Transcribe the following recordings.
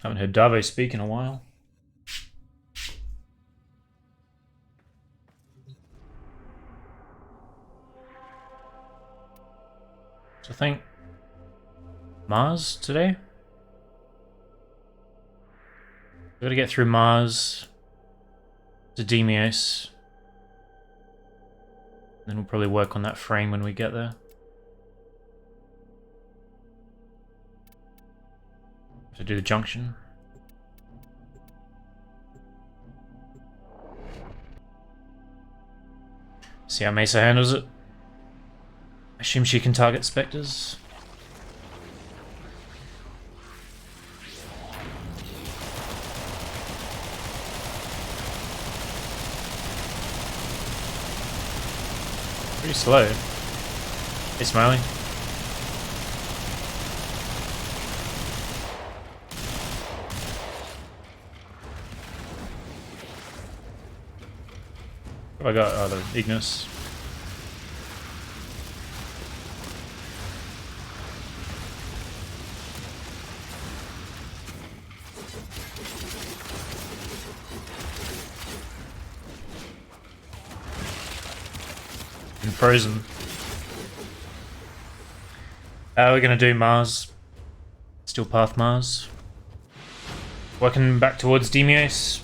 Haven't heard Davo speak in a while. So I think Mars today. We gotta get through Mars to Deimos. Then we'll probably work on that frame when we get there. To do the junction. See how Mesa handles it. I assume she can target specters. Pretty slow. Hey, Smiley. What have I got? Oh, the Ignis. And frozen. We're gonna do Mars. Still path Mars. Working back towards Deimos.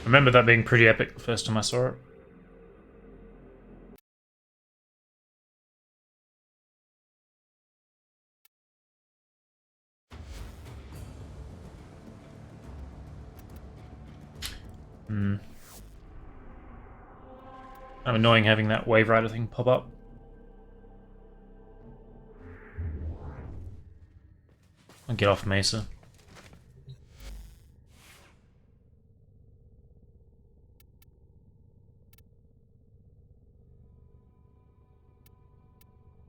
I remember that being pretty epic the first time I saw it. Kind of annoying having that Wave Rider thing pop up. I'll get off Mesa.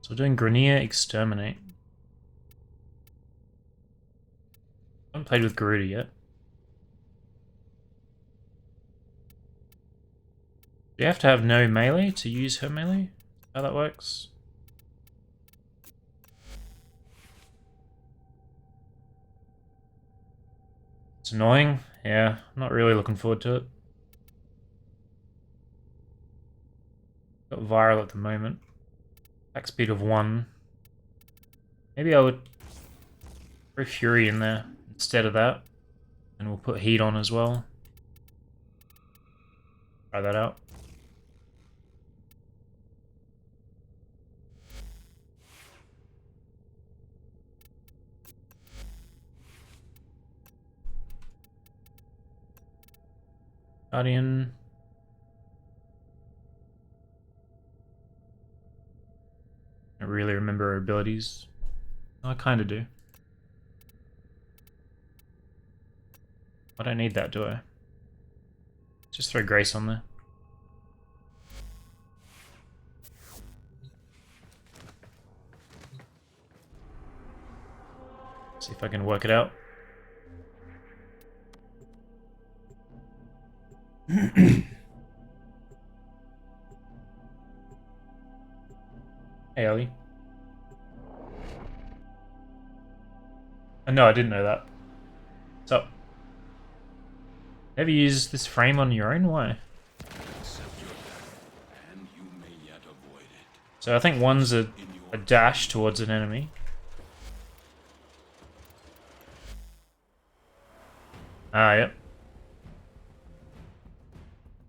So we're doing Grenier Exterminate. I haven't played with Garuda yet. Do you have to have no melee to use her melee? How that works? It's annoying. Yeah, I'm not really looking forward to it. Got viral at the moment. Attack speed of 1. Maybe I would throw Fury in there instead of that. And we'll put heat on as well. Try that out. Guardian. I don't really remember her abilities. I kind of do. I don't need that, do I? Just throw Grace on there. See if I can work it out. Hey, Ellie. Oh, no, I didn't know that. What's up? Ever use this frame on your own? Why? So I think one's a dash towards an enemy. Ah, yep.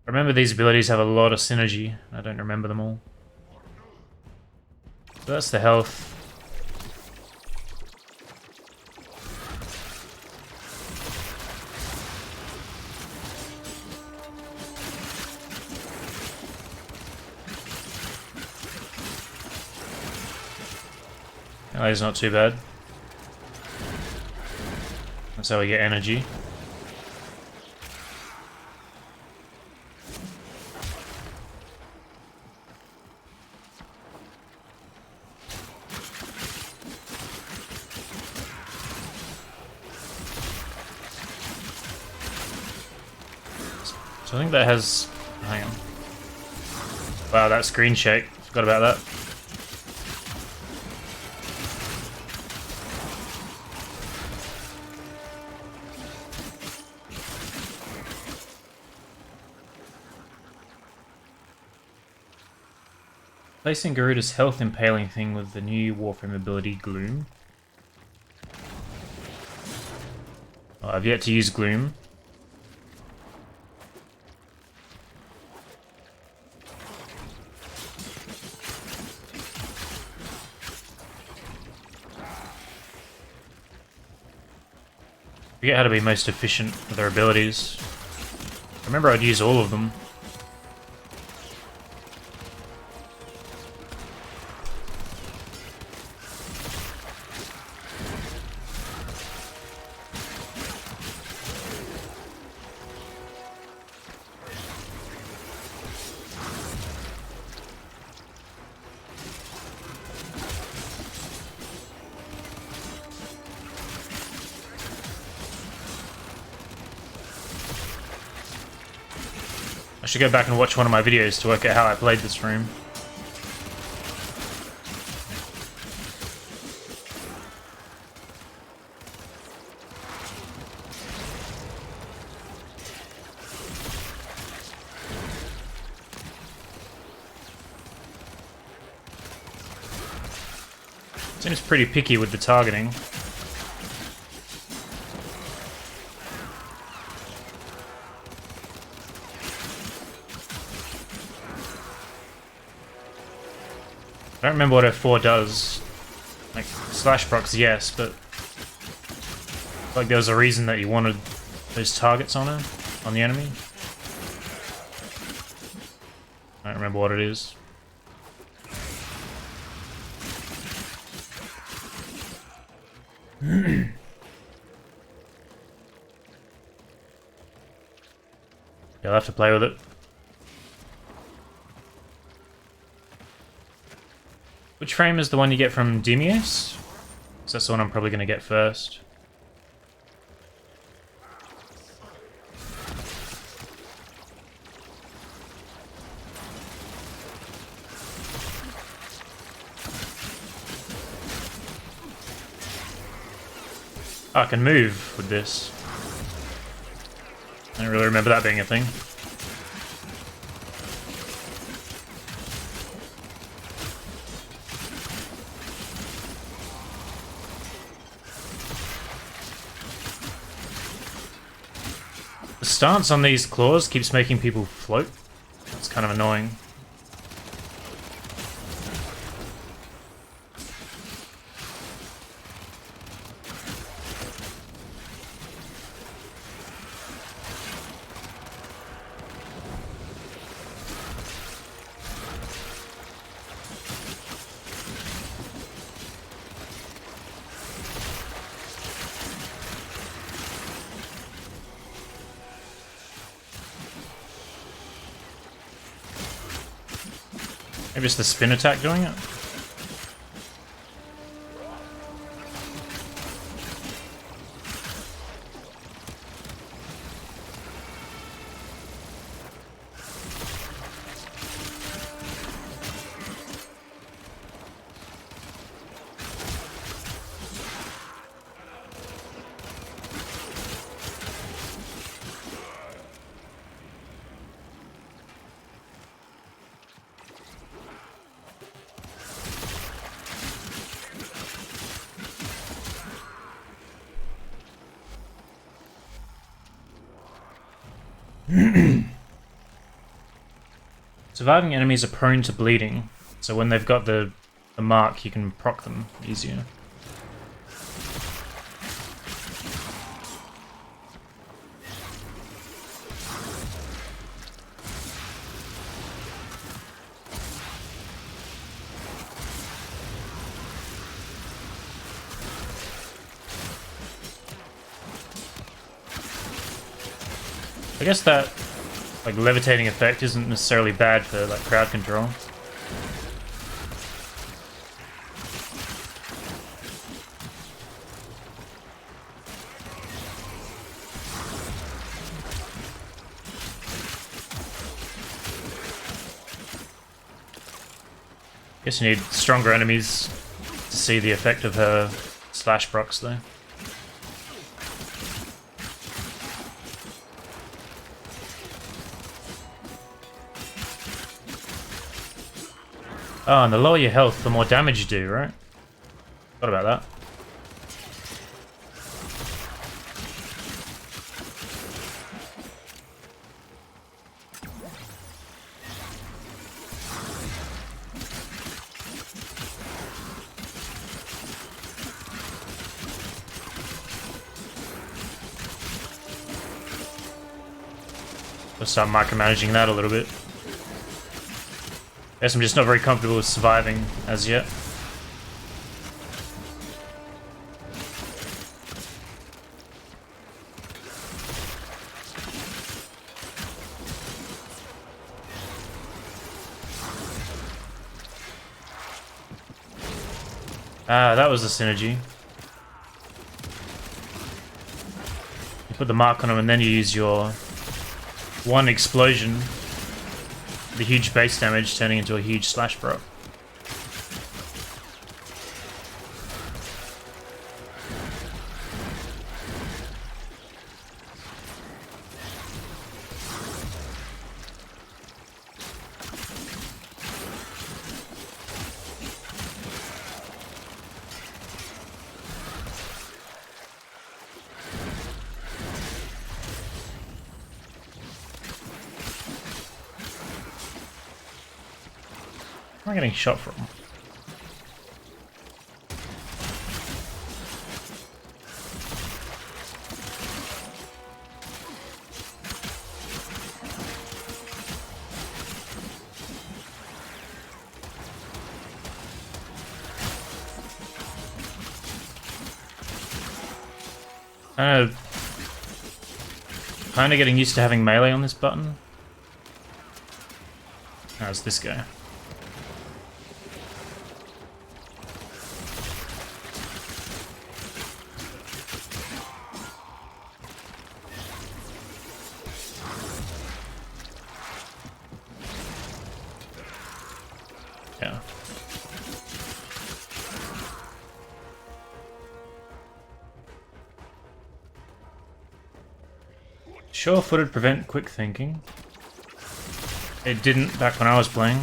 I remember these abilities have a lot of synergy. I don't remember them all. So that's the health. Oh, he's not too bad. That's how we get energy. So I think that has... Hang on. Wow, that screen shake. Forgot about that. Placing Garuda's health impaling thing with the new warframe ability, Gloom. Oh, I've yet to use Gloom. I forget how to be most efficient with their abilities. I remember I'd use all of them. I should go back and watch one of my videos to work out how I played this room. Seems pretty picky with the targeting. I don't remember what F4 does. Like, slash procs, yes, but... like there was a reason that you wanted those targets on her, on the enemy. I don't remember what it is. You'll have to play with it. Which frame is the one you get from Deimos? Because that's the one I'm probably going to get first. Oh, I can move with this. I don't really remember that being a thing. The stance on these claws keeps making people float. It's kind of annoying. Maybe it's the spin attack doing it? Surviving enemies are prone to bleeding, so when they've got the mark, you can proc them easier. I guess that like levitating effect isn't necessarily bad for like crowd control. Guess you need stronger enemies to see the effect of her slash procs though. Oh, and the lower your health, the more damage you do, right? What about that? I'll start micromanaging that a little bit. Guess I'm just not very comfortable with surviving as yet. Ah, that was the synergy. You put the mark on them and then you use your one explosion, the huge base damage turning into a huge slash proc. Where am I getting shot from? Kind of getting used to having melee on this button. How's this guy? Yeah. Sure-footed prevent quick thinking. It didn't back when I was playing.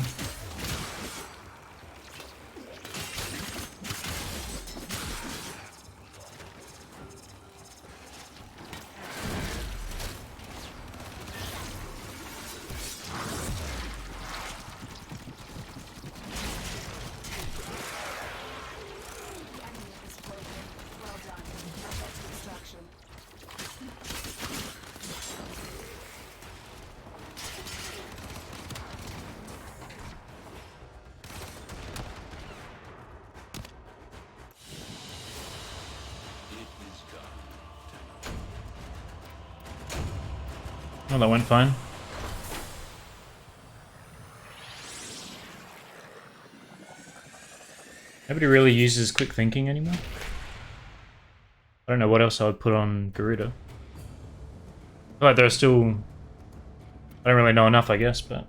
Oh, that went fine. Nobody really uses quick thinking anymore. I don't know what else I would put on Garuda. I feel like there are still... I don't really know enough, I guess, but...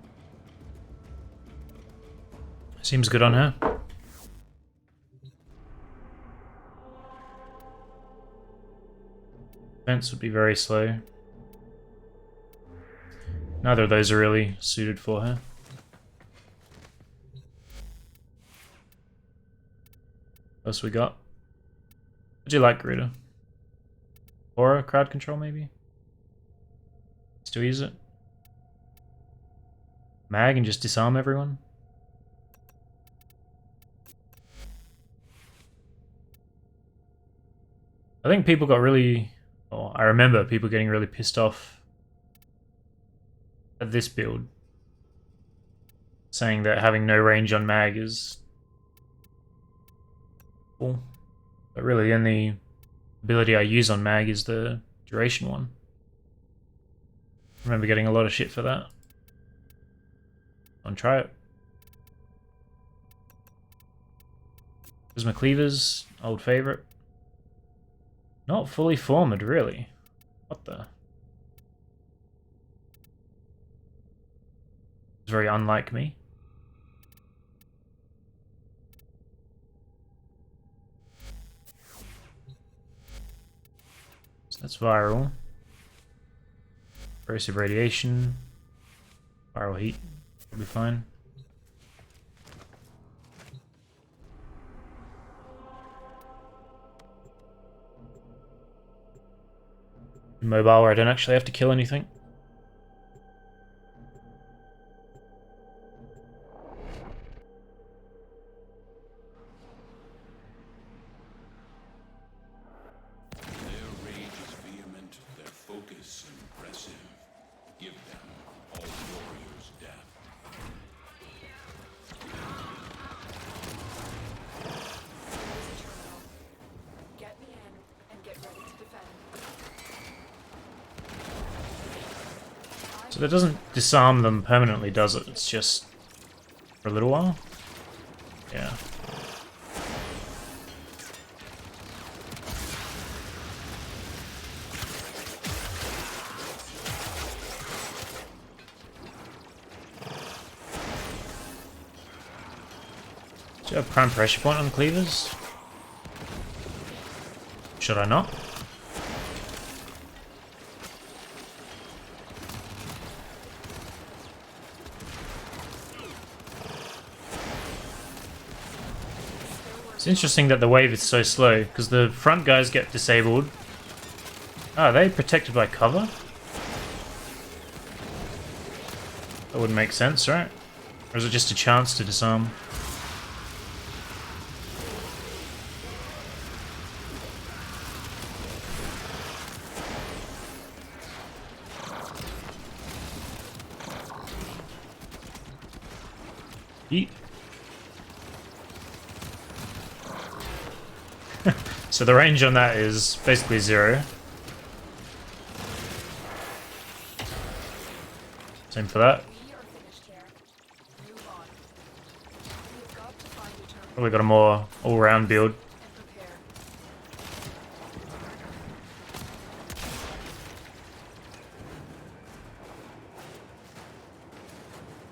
Seems good on her. Defense would be very slow. Neither of those are really suited for her. What else we got? Would you like Garuda? Kora, crowd control maybe? Still use it? Mag and just disarm everyone? I think people got really... Oh, I remember people getting really pissed off at this build, saying that having no range on mag is cool. But really the only ability I use on mag is the duration one. I remember getting a lot of shit for that. Try it. Prisma Cleavers, old favorite. Not fully formed, really. What the? It's very unlike me. That's viral. Corrosive radiation. Viral heat. Will be fine. Mobile where I don't actually have to kill anything. So that doesn't disarm them permanently, does it? It's just for a little while? Yeah. Do you have prime pressure point on the cleavers? Should I not? It's interesting that the wave is so slow, because the front guys get disabled. Ah, are they protected by cover? That would make sense, right? Or is it just a chance to disarm? Yeet. So the range on that is basically 0. Same for that. Probably got a more all-round build.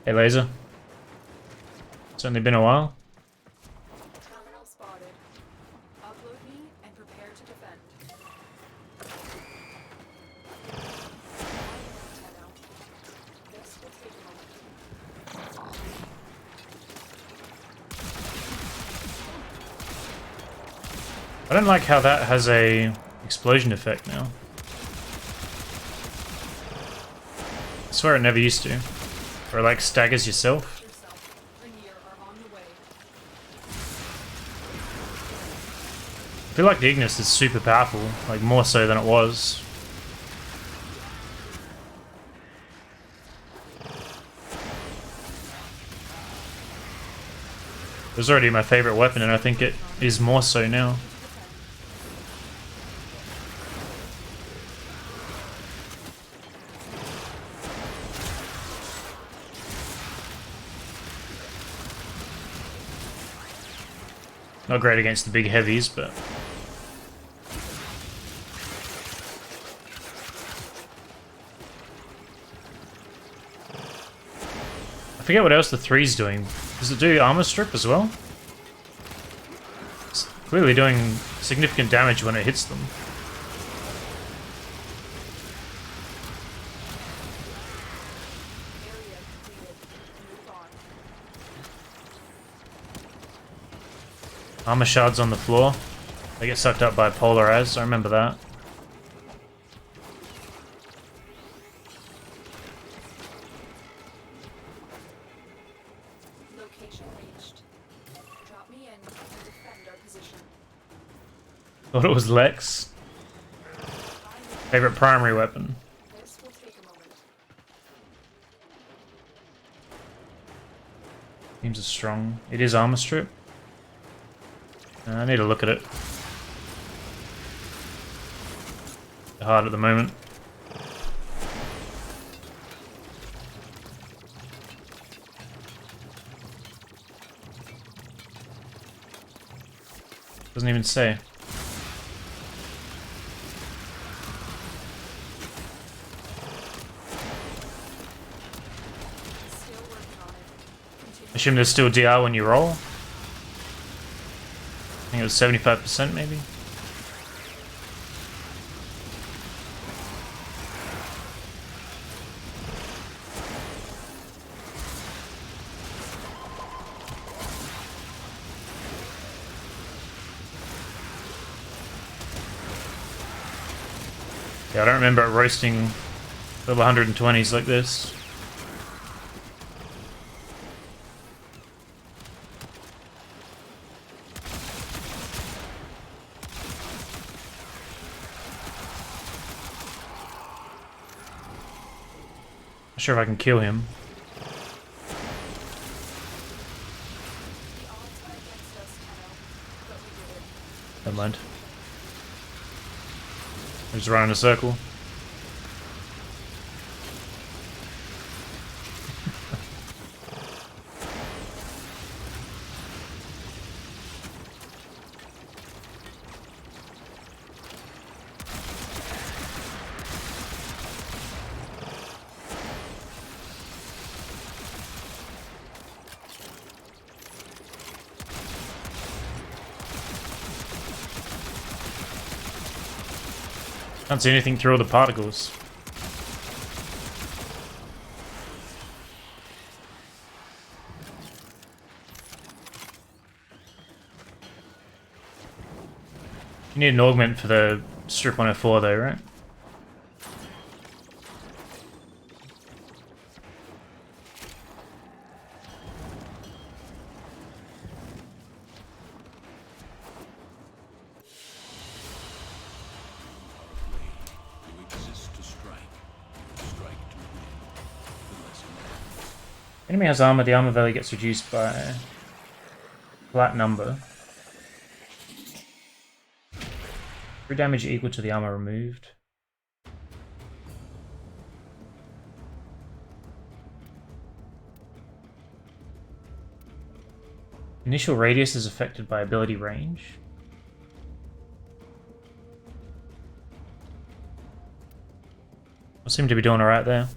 Hey, Laser. It's only been a while. Terminal spotted. Upload me and prepare to defend. This will take a moment. I don't like how that has a explosion effect now. I swear it never used to. Or it like staggers yourself. I feel like the Ignis is super powerful, like more so than it was. It was already my favorite weapon, and I think it is more so now. Not great against the big heavies, but... I forget what else the 3's doing. Does it do armor strip as well? It's clearly doing significant damage when it hits them. Armor shards on the floor. They get sucked up by polarize, I remember that. Location reached. Drop me in and defend our position. Thought it was Lex. Favorite primary weapon. This will take a moment. Seems is strong. It is armor strip. I need to look at it. Hard at the moment. Doesn't even say. Still working on it. Continue. Assume there's still DR when you roll. I think it was 75% maybe. Yeah, I don't remember it roasting level 120s like this. Not sure if I can kill him. Never mind. Just run in a circle. Can't see anything through all the particles. You need an augment for the strip 104 though, right? Enemy has armor, the armor value gets reduced by a flat number. True damage equal to the armor removed. Initial radius is affected by ability range. I seem to be doing alright there.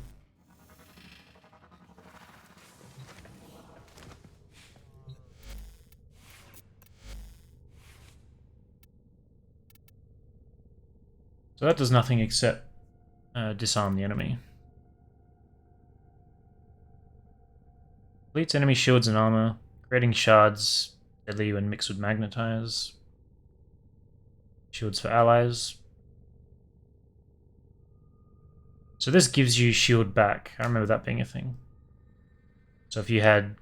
So that does nothing except disarm the enemy. Deletes enemy shields and armor, creating shards deadly when mixed with magnetize. Shields for allies. So this gives you shield back. I remember that being a thing. So if you had...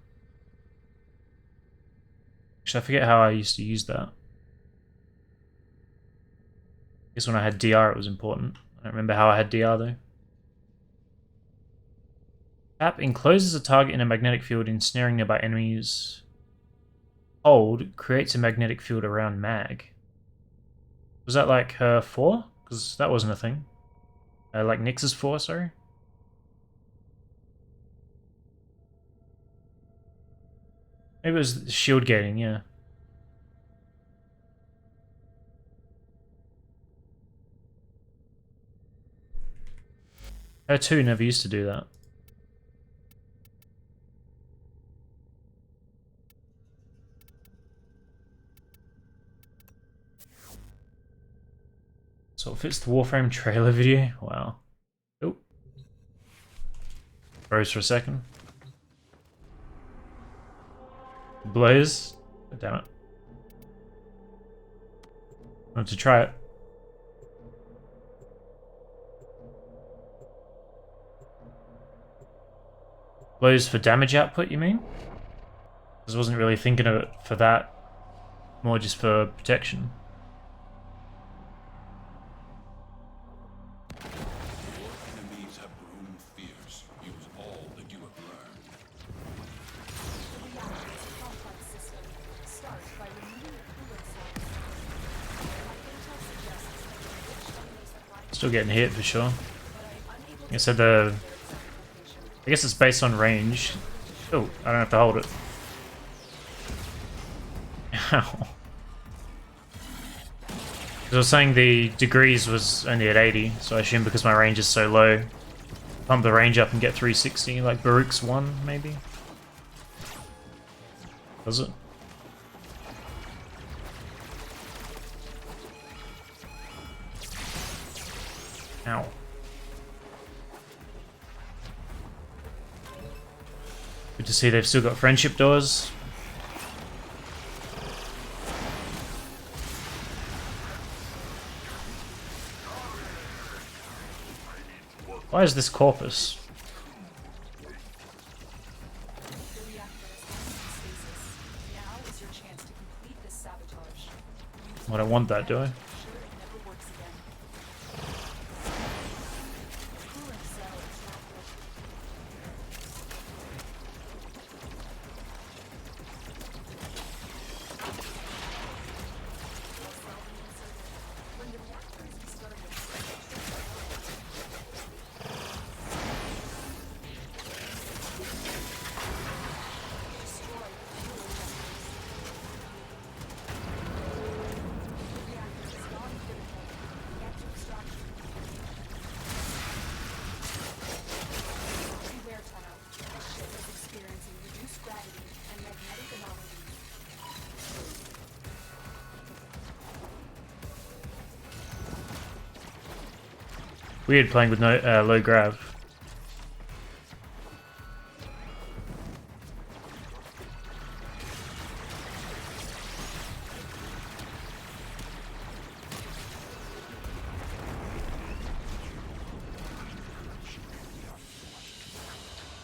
Actually, I forget how I used to use that. I guess when I had DR it was important. I don't remember how I had DR though. Tap encloses a target in a magnetic field, ensnaring nearby enemies. Hold creates a magnetic field around mag. Was that like her 4? Because that wasn't a thing. Like Nyx's 4, sorry. Maybe it was shield gating, yeah. Her 2 never used to do that. So it fits the Warframe trailer video. Wow. Oh. Froze for a second. Blaze. Oh, damn it. I want to try it. Blaze for damage output, you mean? I wasn't really thinking of it for that. More just for protection. Still getting hit for sure. Like I said, I guess it's based on range. Oh, I don't have to hold it. Ow. I was saying the degrees was only at 80, so I assume because my range is so low, pump the range up and get 360, like Baruch's 1, maybe? Was it? Ow. Good to see they've still got friendship doors. Why is this corpus? The reactor is entering stasis. Now is your chance to complete this sabotage. I don't want that, do I? Ensure it never works again. The cooling cell is not working. When the reactor is restarted, destroy the fuel injectors. The reactor is non-critical. Get to extraction. Beware, Tana. The ship is experiencing reduced gravity and magnetic anomalies. Weird playing with no low grav.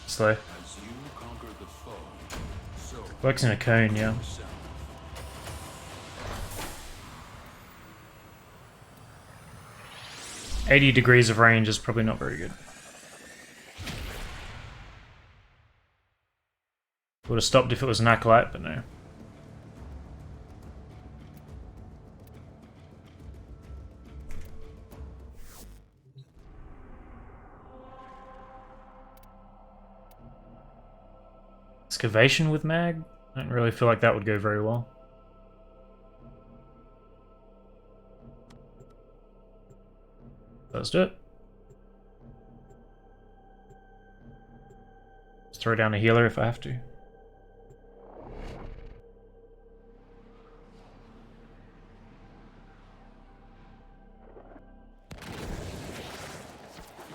Slow. As you conquer the foe, so Works in a cone, yeah. yourself. 80 degrees of range is probably not very good. Would have stopped if it was an acolyte, but no. Excavation with mag? I don't really feel like that would go very well. Let's do it. Let's throw down a healer if I have to.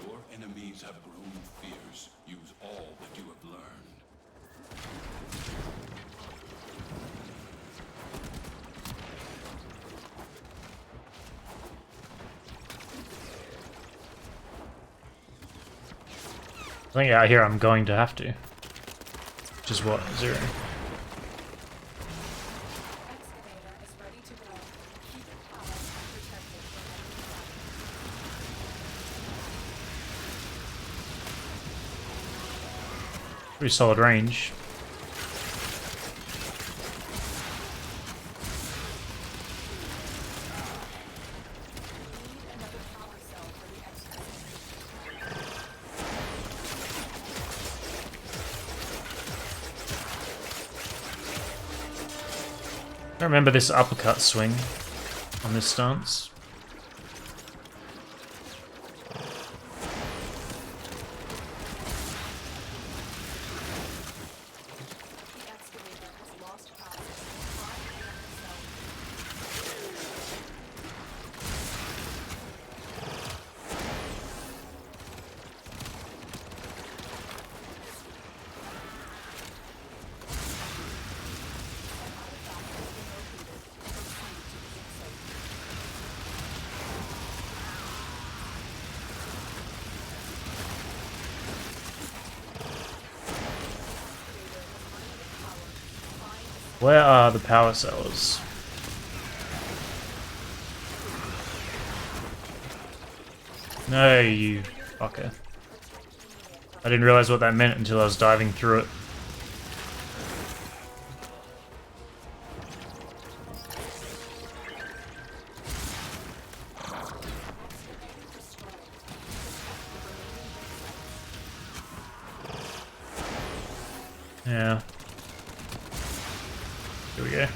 Your enemies have grown fierce. Use all that you have learned. I think out here I'm going to have to. Which is what? 0. Excavator is ready to go. Keep it powered and protected from enemy attack. Pretty solid range. We need another power cell for the excavator. I remember this uppercut swing on this stance. The excavator has lost power. Find another cell. Where are the power cells? No, you fucker. I didn't realize what that meant until I was diving through it. Yeah. Here we go.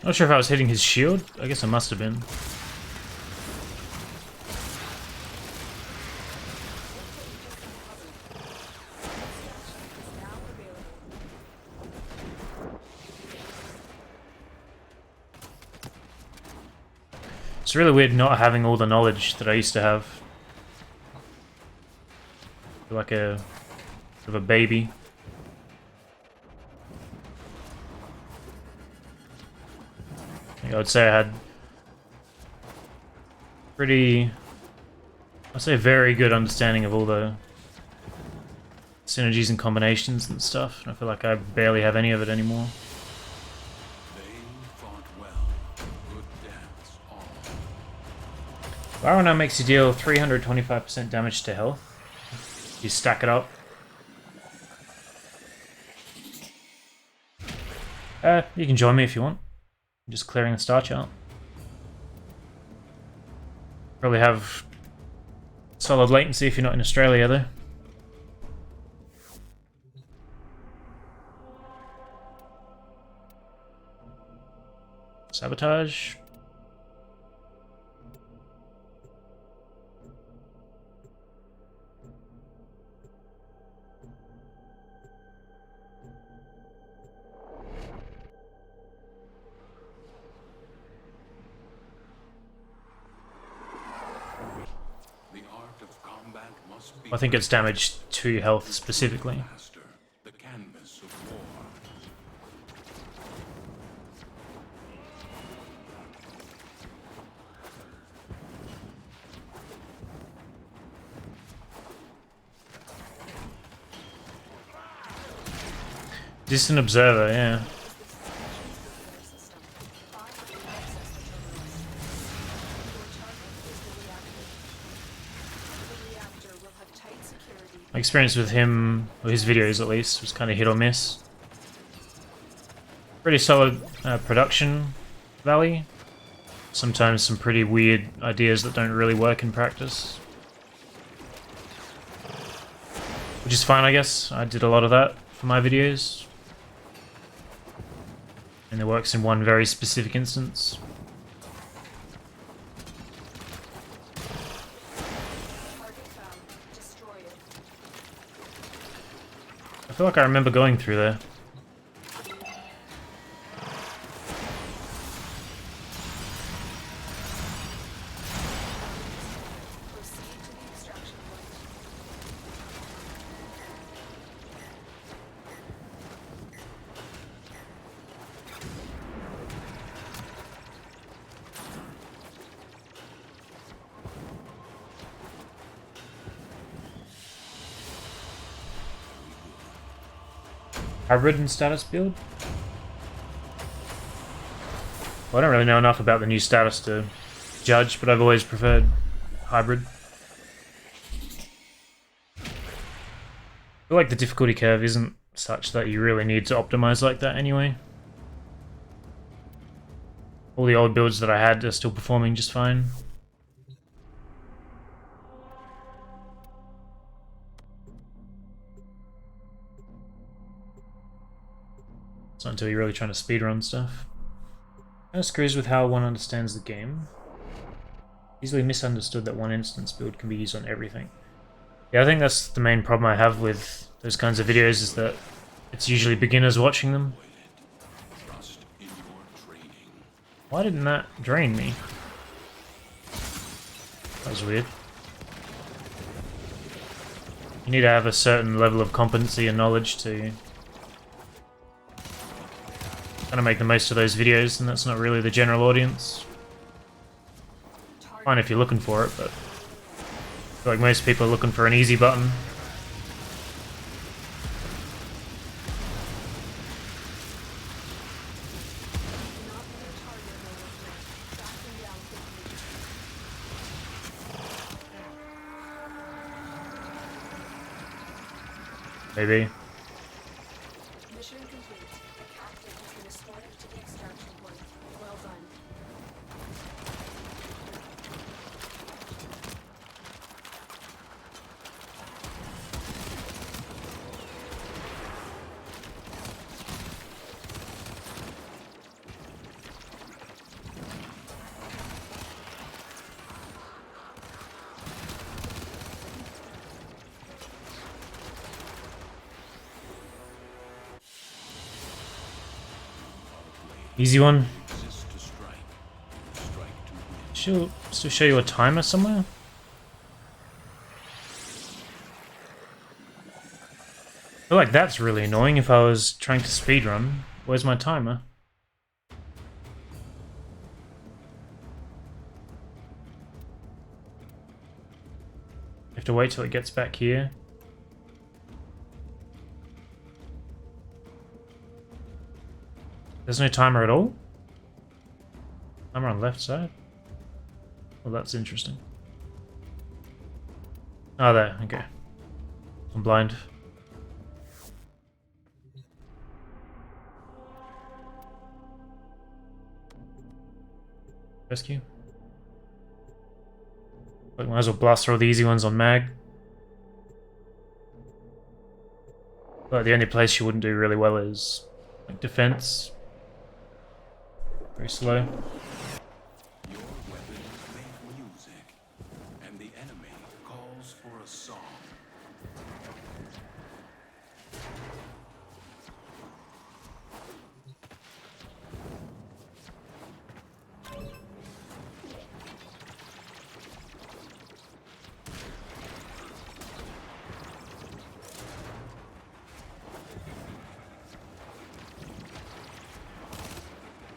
Not sure if I was hitting his shield. I guess I must have been. It's really weird not having all the knowledge that I used to have. I feel like a sort of a baby. I would say I had pretty, I'd say very good understanding of all the synergies and combinations and stuff, and I feel like I barely have any of it anymore. They fought well. Good dance, all. Valkyr now makes you deal 325% damage to health. You stack it up. You can join me if you want. I'm just clearing the star chart. Probably have solid latency if you're not in Australia though. Sabotage. The art of combat must be I think it's damage to your health specifically. master, the canvas of war. Distant observer, yeah. My experience with him, or his videos at least, was kind of hit or miss. Pretty solid production value. Sometimes some pretty weird ideas that don't really work in practice. Which is fine, I guess. I did a lot of that for my videos. And it works in one very specific instance. I feel like I remember going through there. Hybrid and status build? Well, I don't really know enough about the new status to judge, but I've always preferred hybrid. I feel like the difficulty curve isn't such that you really need to optimize like that anyway. All the old builds that I had are still performing just fine. It's not until you're really trying to speedrun stuff. Kind of screws with how one understands the game. Easily misunderstood that one instance build can be used on everything. Yeah, I think that's the main problem I have with those kinds of videos, is that it's usually beginners watching them. Trust in your training. Why didn't that drain me? That was weird. You need to have a certain level of competency and knowledge to kind of make the most of those videos, and that's not really the general audience. Fine if you're looking for it, but I feel like most people are looking for an easy button. Maybe. Mission complete. The captain has been escorted to the extraction point. Well done. Easy one. Resist to strike. Strike to win. Still show you a timer somewhere? I feel like that's really annoying if I was trying to speedrun. Where's my timer? Have to wait till it gets back here. There's no timer at all? Timer on left side? Well, that's interesting. Oh, there. Okay. I'm blind. Rescue. Like, might as well blast all the easy ones on Mag. But the only place she wouldn't do really well is like defense. Very slow. Your weapons make music, and the enemy calls for a song.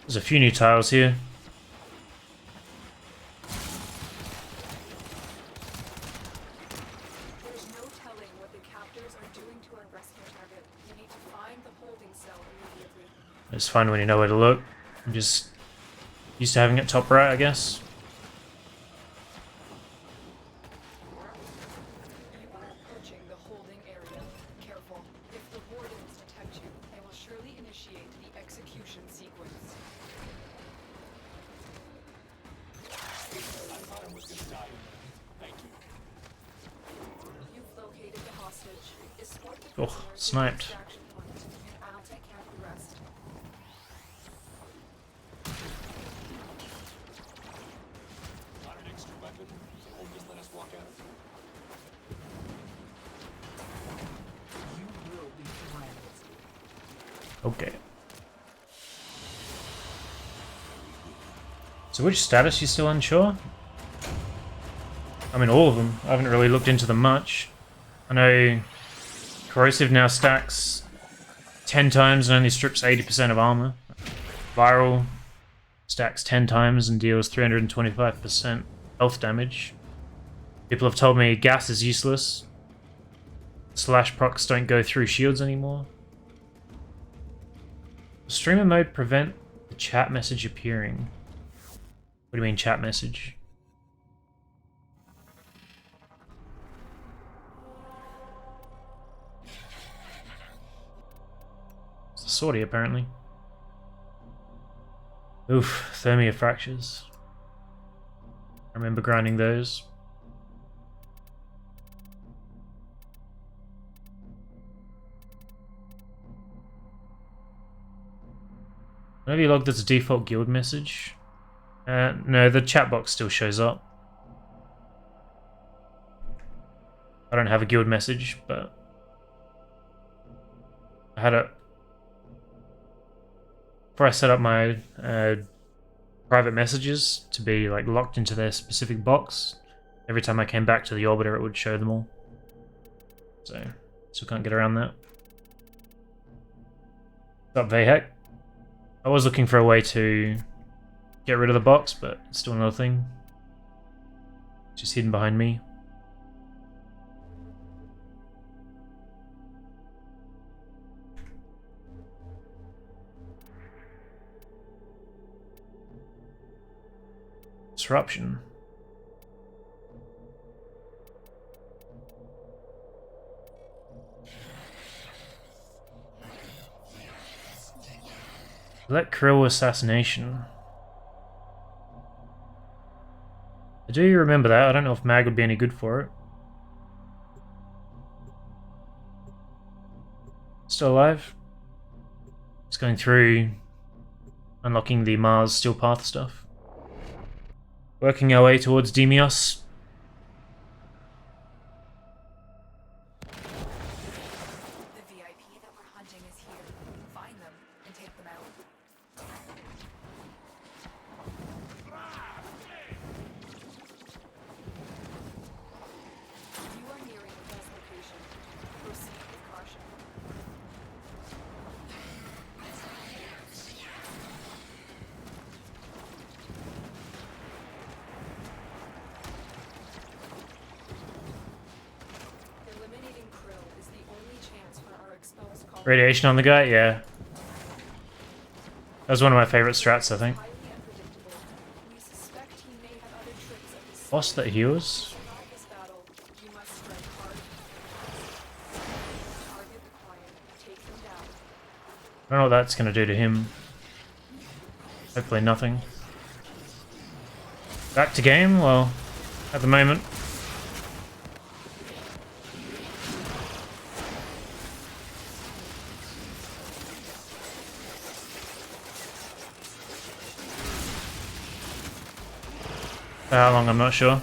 There's a few new tiles here. There's no telling what the captors are doing to our rescue target. You need to find the holding cell immediately. It's fun when you know where to look. I'm just used to having it top right, I guess. You are approaching the holding area. Careful. If the wardens detect you, they will surely initiate the execution sequence. I thought I was gonna die. Thank you. You've located the hostage. Escort the Oh, prisoner to the sniped. extraction point, and I'll take care of the rest. Not an extra weapon, so won't just let us walk out. You will be silenced. Okay. So which status you still unsure? I mean, all of them. I haven't really looked into them much. I know corrosive now stacks 10 times and only strips 80% of armor. Viral stacks 10 times and deals 325% health damage. People have told me gas is useless. Slash procs don't go through shields anymore. Does streamer mode prevent the chat message appearing? What do you mean chat message? It's the sortie apparently. Oof, thermia fractures. I remember grinding those. Whenever you log, there's a default guild message. No, the chat box still shows up. I don't have a guild message, but I had it before I set up my private messages to be like locked into their specific box. Every time I came back to the orbiter, it would show them all. So, still can't get around that. What's up, Vahek? I was looking for a way to get rid of the box, but it's still another thing. It's just hidden behind me. Disruption. Let Krill assassination. I do remember that. I don't know if Mag would be any good for it. Still alive? Just going through unlocking the Mars Steel Path stuff. Working our way towards Deimos. The VIP that we're hunting is here. Find them and take them out. Radiation on the guy? Yeah. That was one of my favorite strats, I think. Highly unpredictable. We suspect he may have other tricks up his Boss that heals. survive this battle. You must strike hard. Target the client. Take them down. I don't know what that's going to do to him. Hopefully nothing. Back to game? Well, at the moment. For how long, I'm not sure.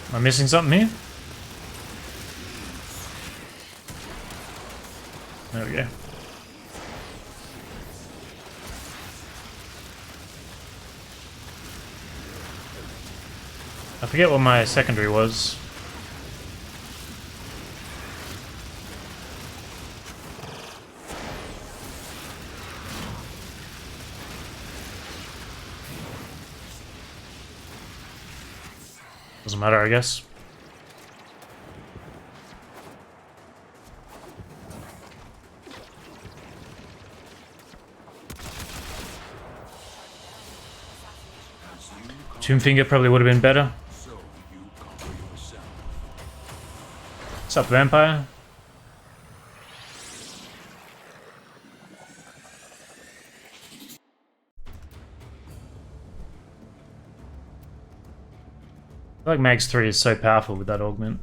Am I missing something here? There we go. I forget what my secondary was. Doesn't matter, I guess. Tomb Finger probably would have been better. So you conquer yourself. What's up, Vampire? I feel like Mags 3 is so powerful with that augment.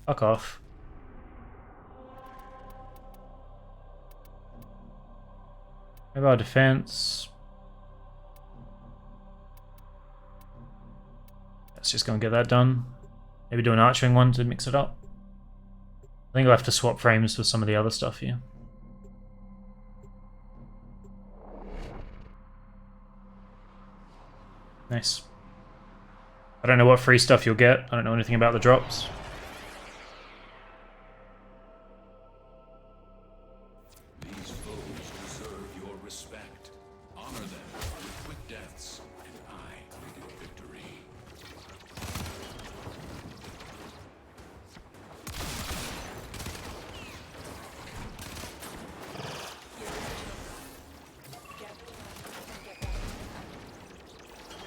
Fuck off. Maybe our defense. Let's just go and get that done. Maybe do an archering one to mix it up. I think I'll have to swap frames for some of the other stuff here. Nice. I don't know what free stuff you'll get. I don't know anything about the drops. These foes deserve your respect. Honor them with quick deaths, and I will your victory.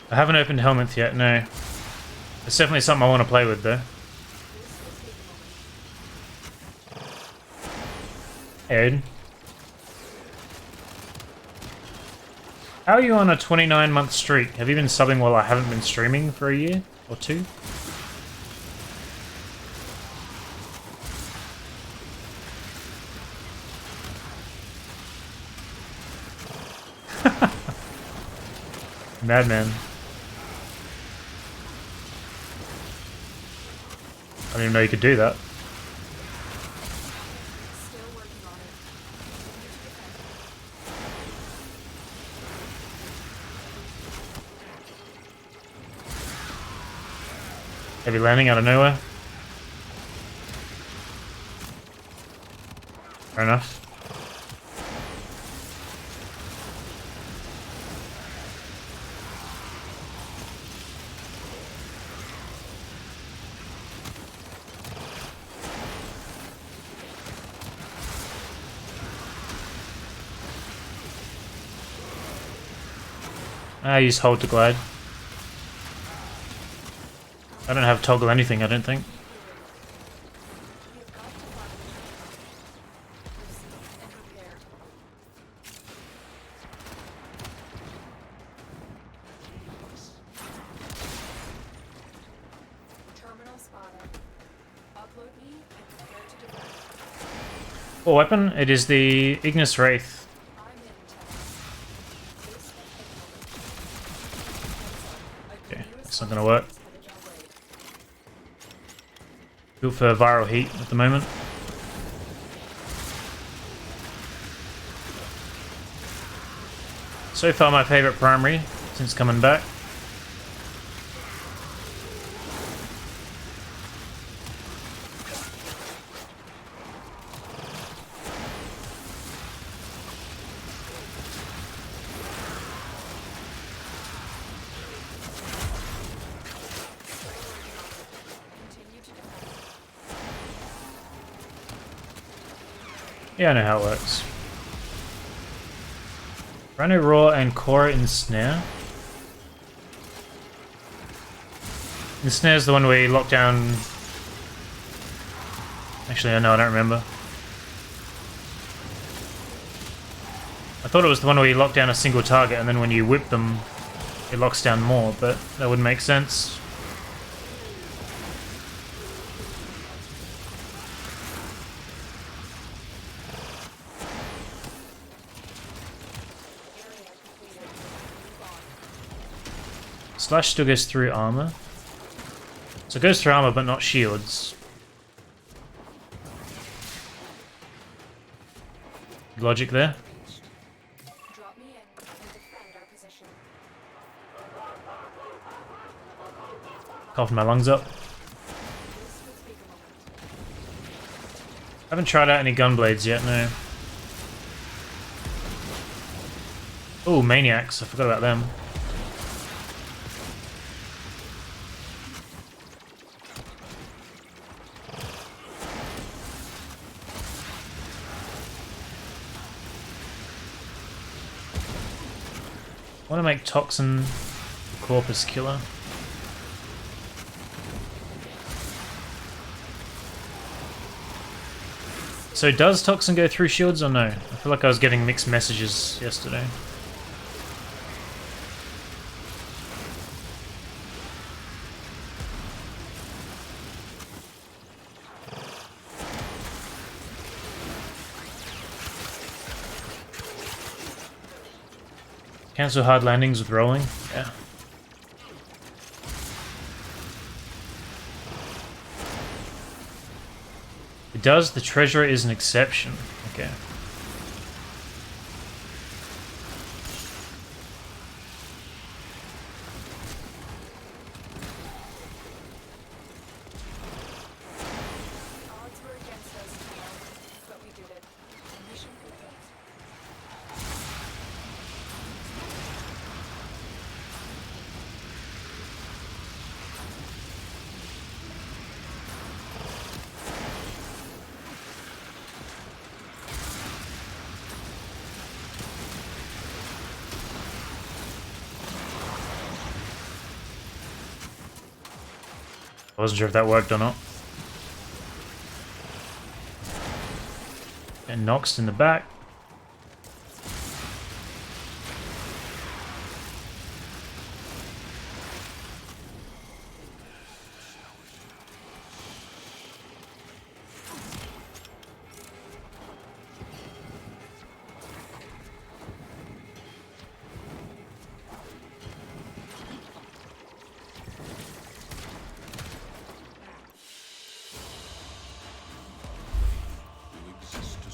I haven't opened helmets yet, no. It's definitely something I want to play with, though. Hey, Odin. How are you on a 29-month streak? Have you been subbing while I haven't been streaming for a year or two? Madman. I didn't even know you could do that. Still working on it. Heavy landing out of nowhere. Fair enough. I use hold to glide. I don't have toggle anything, I don't think. Terminal spotted. Upload me and prepare to defend. What weapon? It is the Ignis Wraith. I'm in town. This Okay, it's not gonna work. Built for viral heat at the moment. So far my favourite primary since coming back. Yeah, I know how it works. Rhino Roar and Kora in Snare. The Snare's the one where you lock down... Actually, I don't remember. I thought it was the one where you lock down a single target and then when you whip them, it locks down more, but that wouldn't make sense. Slash still goes through armor. So it goes through armor, but not shields. Logic there. Drop me in and defend our position. Coughing my lungs up. This will take a moment. Haven't tried out any gunblades yet, no. Oh, maniacs. I forgot about them. I want to make Toxin the Corpus Killer. So does Toxin go through shields or no? I feel like I was getting mixed messages yesterday. Cancel hard landings with rolling? Yeah. It does. The treasurer is an exception. Okay. Odds were against us, but we did it. Mission complete. I wasn't sure if that worked or not. And Noxed in the back.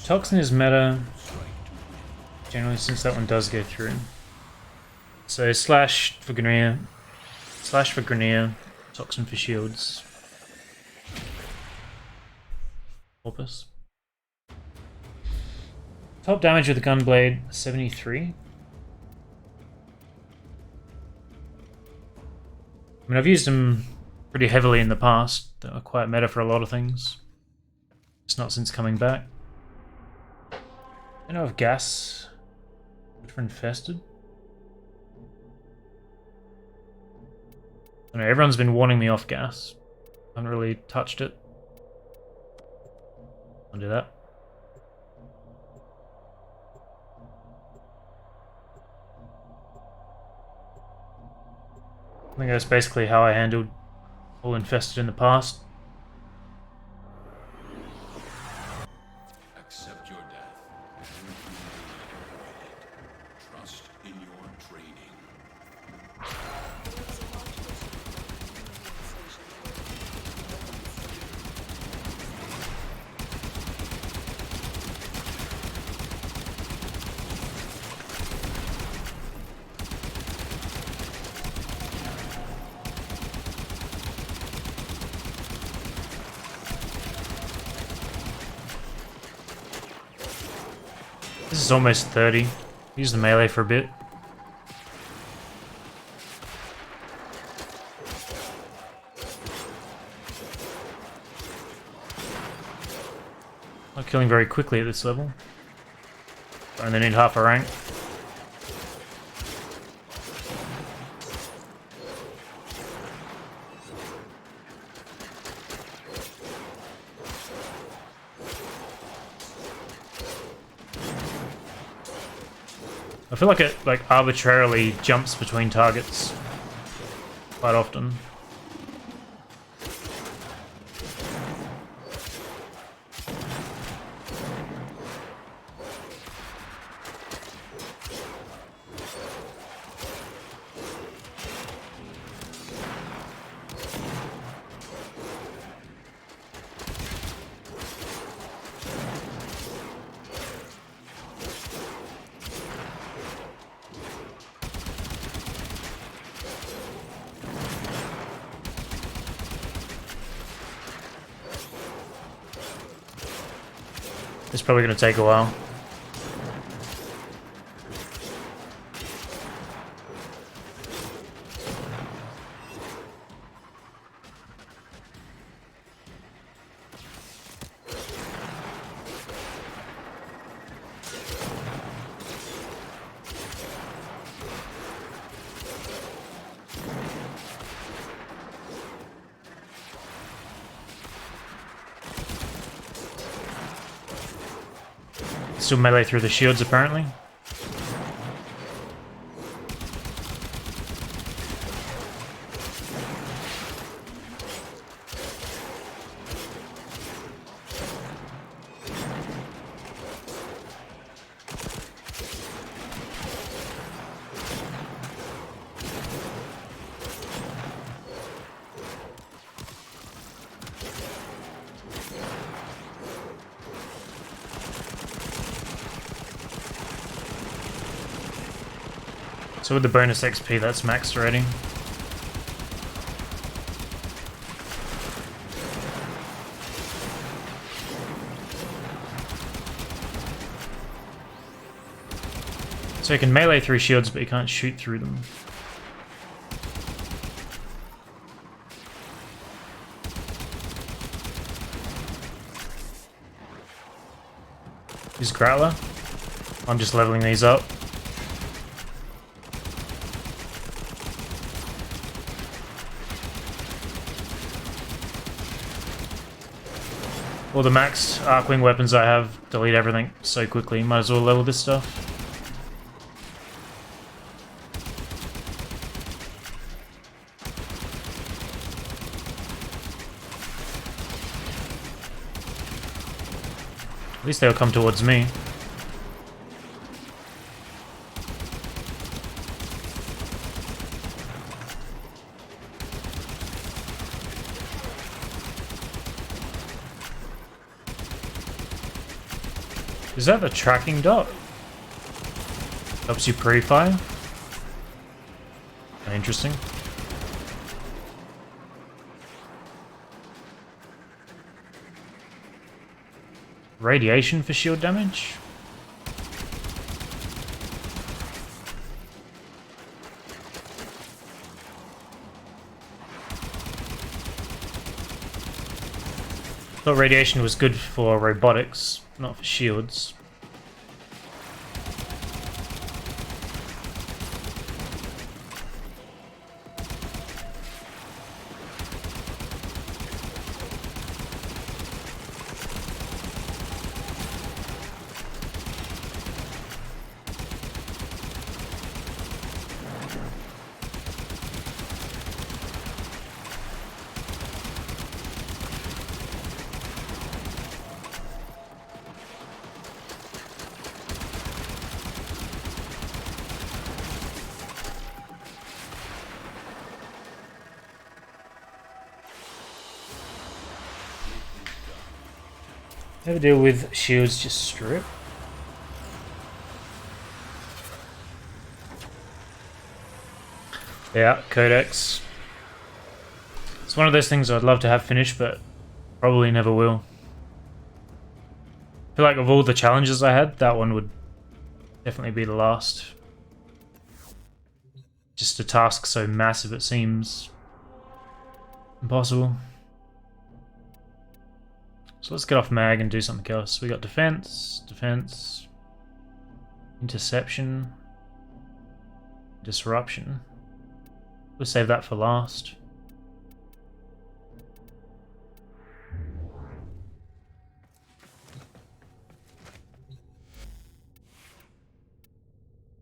Toxin is meta, generally since that one does go through. So slash for Grenier, Toxin for shields. Corpus. Top damage with the gunblade, 73. I mean, I've used them pretty heavily in the past. They were quite meta for a lot of things. It's not since coming back. I know of gas. Good for infested. I know everyone's been warning me off gas. I haven't really touched it. I'll do that. I think that's basically how I handled all infested in the past. Accept your death. Trust in your training. This is almost 30. Use the melee for a bit. Not killing very quickly at this level. I only need half a rank. I feel like it arbitrarily jumps between targets quite often. It's probably going to take a while. Still melee through the shields, apparently. So with the bonus XP, that's maxed already. So you can melee through shields, but you can't shoot through them. Use Growler. I'm just leveling these up. All the maxed Arcwing weapons I have delete everything so quickly. Might as well level this stuff. At least they'll come towards me. Is that the tracking dot? Helps you pre-fire? Interesting. Radiation for shield damage? Thought radiation was good for robotics, not for shields. Never deal with shields, just strip. Yeah, Codex. It's one of those things I'd love to have finished, but probably never will. I feel like of all the challenges I had, that one would Definitely be the last. Just a task so massive it seems impossible. So let's get off mag and do something else. We got defense, defense, interception, disruption. We'll save that for last.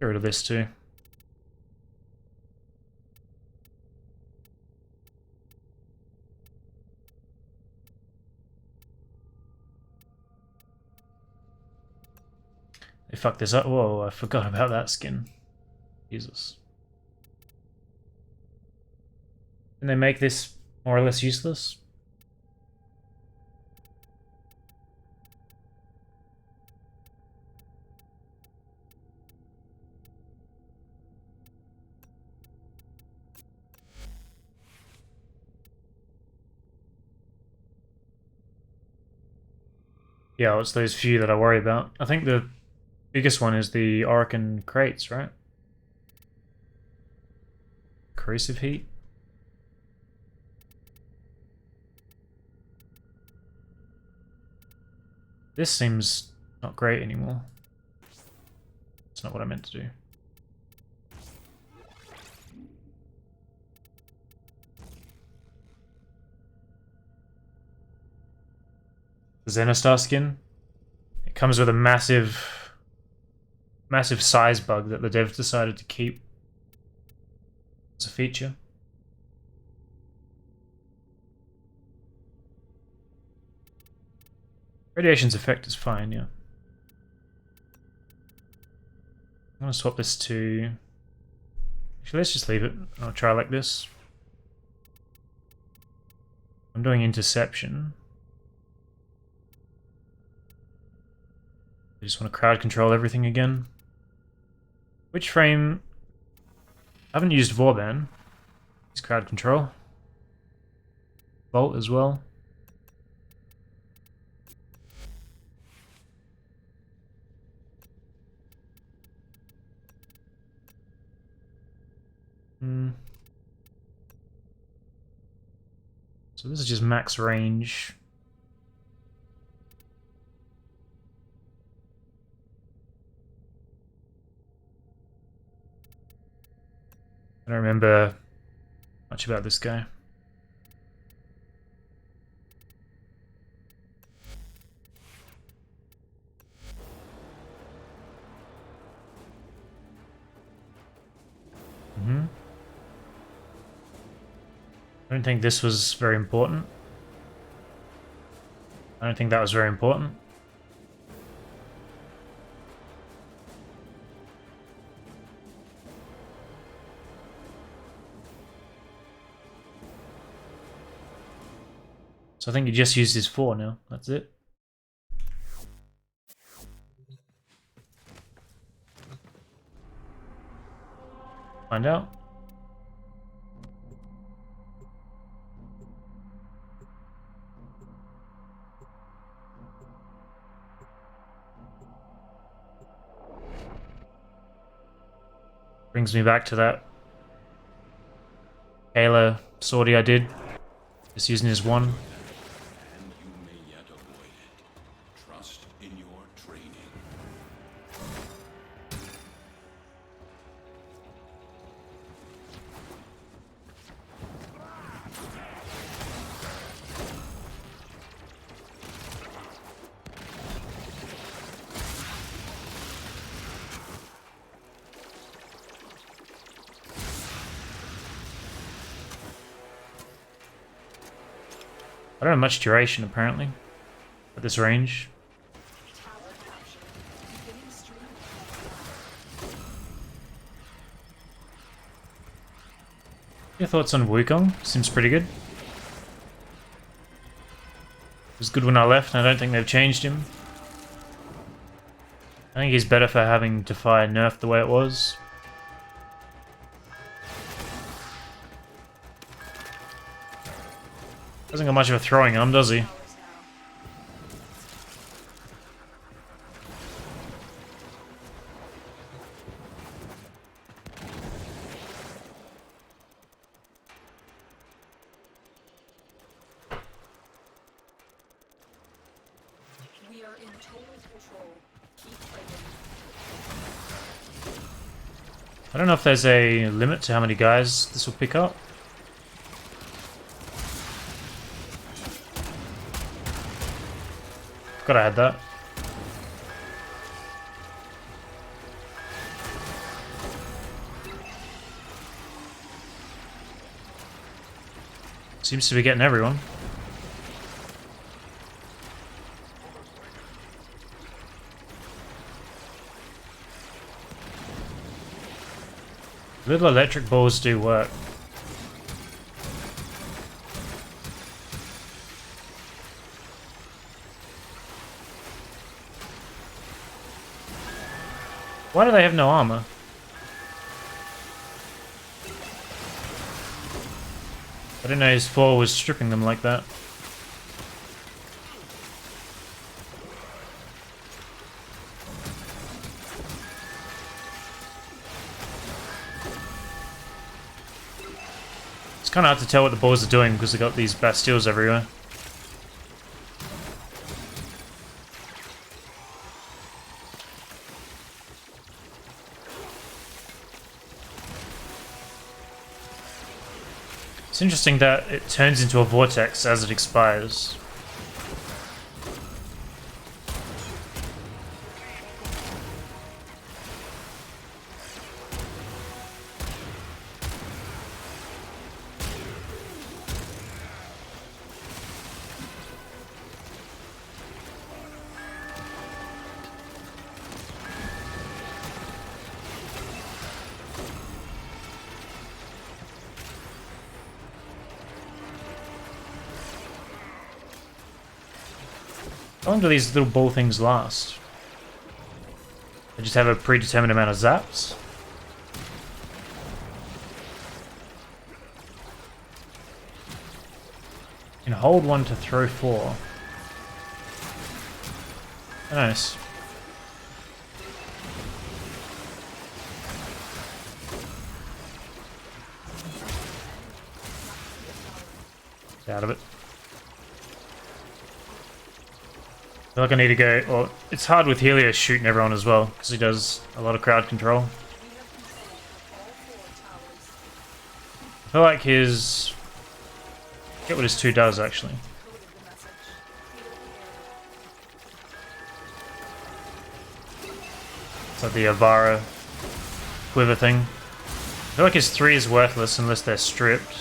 Get rid of this too. They fucked this up. Whoa, I forgot about that skin. Jesus. Can they make this more or less useless? Yeah, it's those few that I worry about. I think the biggest one is the Orokin crates, right? Corrosive heat. This seems not great anymore. It's not what I meant to do. The Xenostar skin. It comes with a massive size bug that the devs decided to keep as a feature. Radiation's effect is fine, yeah. I'm gonna swap this to... Actually, let's just leave it. I'll try like this. I'm doing interception. I just want to crowd control everything again. Which frame? I haven't used Vauban. Use crowd control. Bolt as well. So this is just max range. I don't remember much about this guy. I don't think this was very important. I don't think that was very important. So I think you just use this 4 now. That's it. Find out. Brings me back to that Kayla sortie I did. Just using his 1. And you may yet avoid it. Trust in your training. I don't have much duration apparently at this range. Your thoughts on Wukong? Seems pretty good. It was good when I left, and I don't think they've changed him. I think he's better for having Defy nerfed the way it was. Doesn't got much of a throwing arm, does he? in total control. Keep fighting. I don't know if there's a limit to how many guys this will pick up. Forgot I had that. Seems to be getting everyone. Little electric balls do work. Why do they have no armor? I didn't know his fall was stripping them like that. It's kind of hard to tell what the balls are doing because they got these bastilles everywhere. It's interesting that it turns into a vortex as it expires. How long do these little ball things last? They just have a predetermined amount of zaps? You can hold one to throw 4. Nice. Get out of it. I feel like I need to go. Well, it's hard with Helios shooting everyone as well, because he does a lot of crowd control. I feel like his... I forget what his 2 does, actually. It's like the Avara quiver thing. I feel like his 3 is worthless unless they're stripped.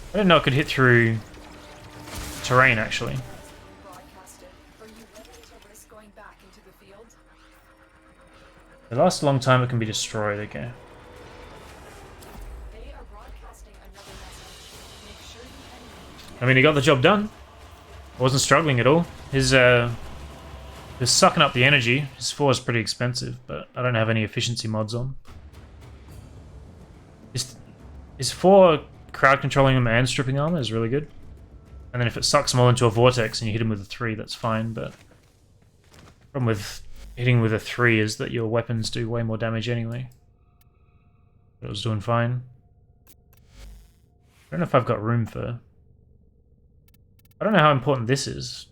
I didn't know it could hit through terrain, actually. They last a long time, it can be destroyed, okay. I mean, he got the job done. Wasn't struggling at all. His sucking up the energy. His 4 is pretty expensive, but I don't have any efficiency mods on. His 4 crowd controlling him and stripping armor is really good. And then if it sucks them all into a vortex and you hit him with a 3, that's fine, but the problem with hitting with a 3 is that your weapons do way more damage anyway. But it was doing fine. I don't know if I've got room for... I don't know how important this is.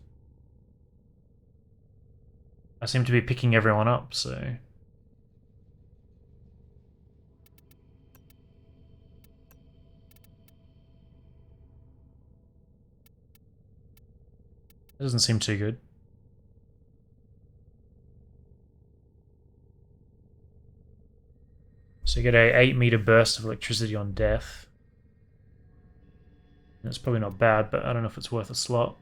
I seem to be picking everyone up, so... It doesn't seem too good. So you get a 8-meter burst of electricity on death. That's probably not bad, but I don't know if it's worth a slot.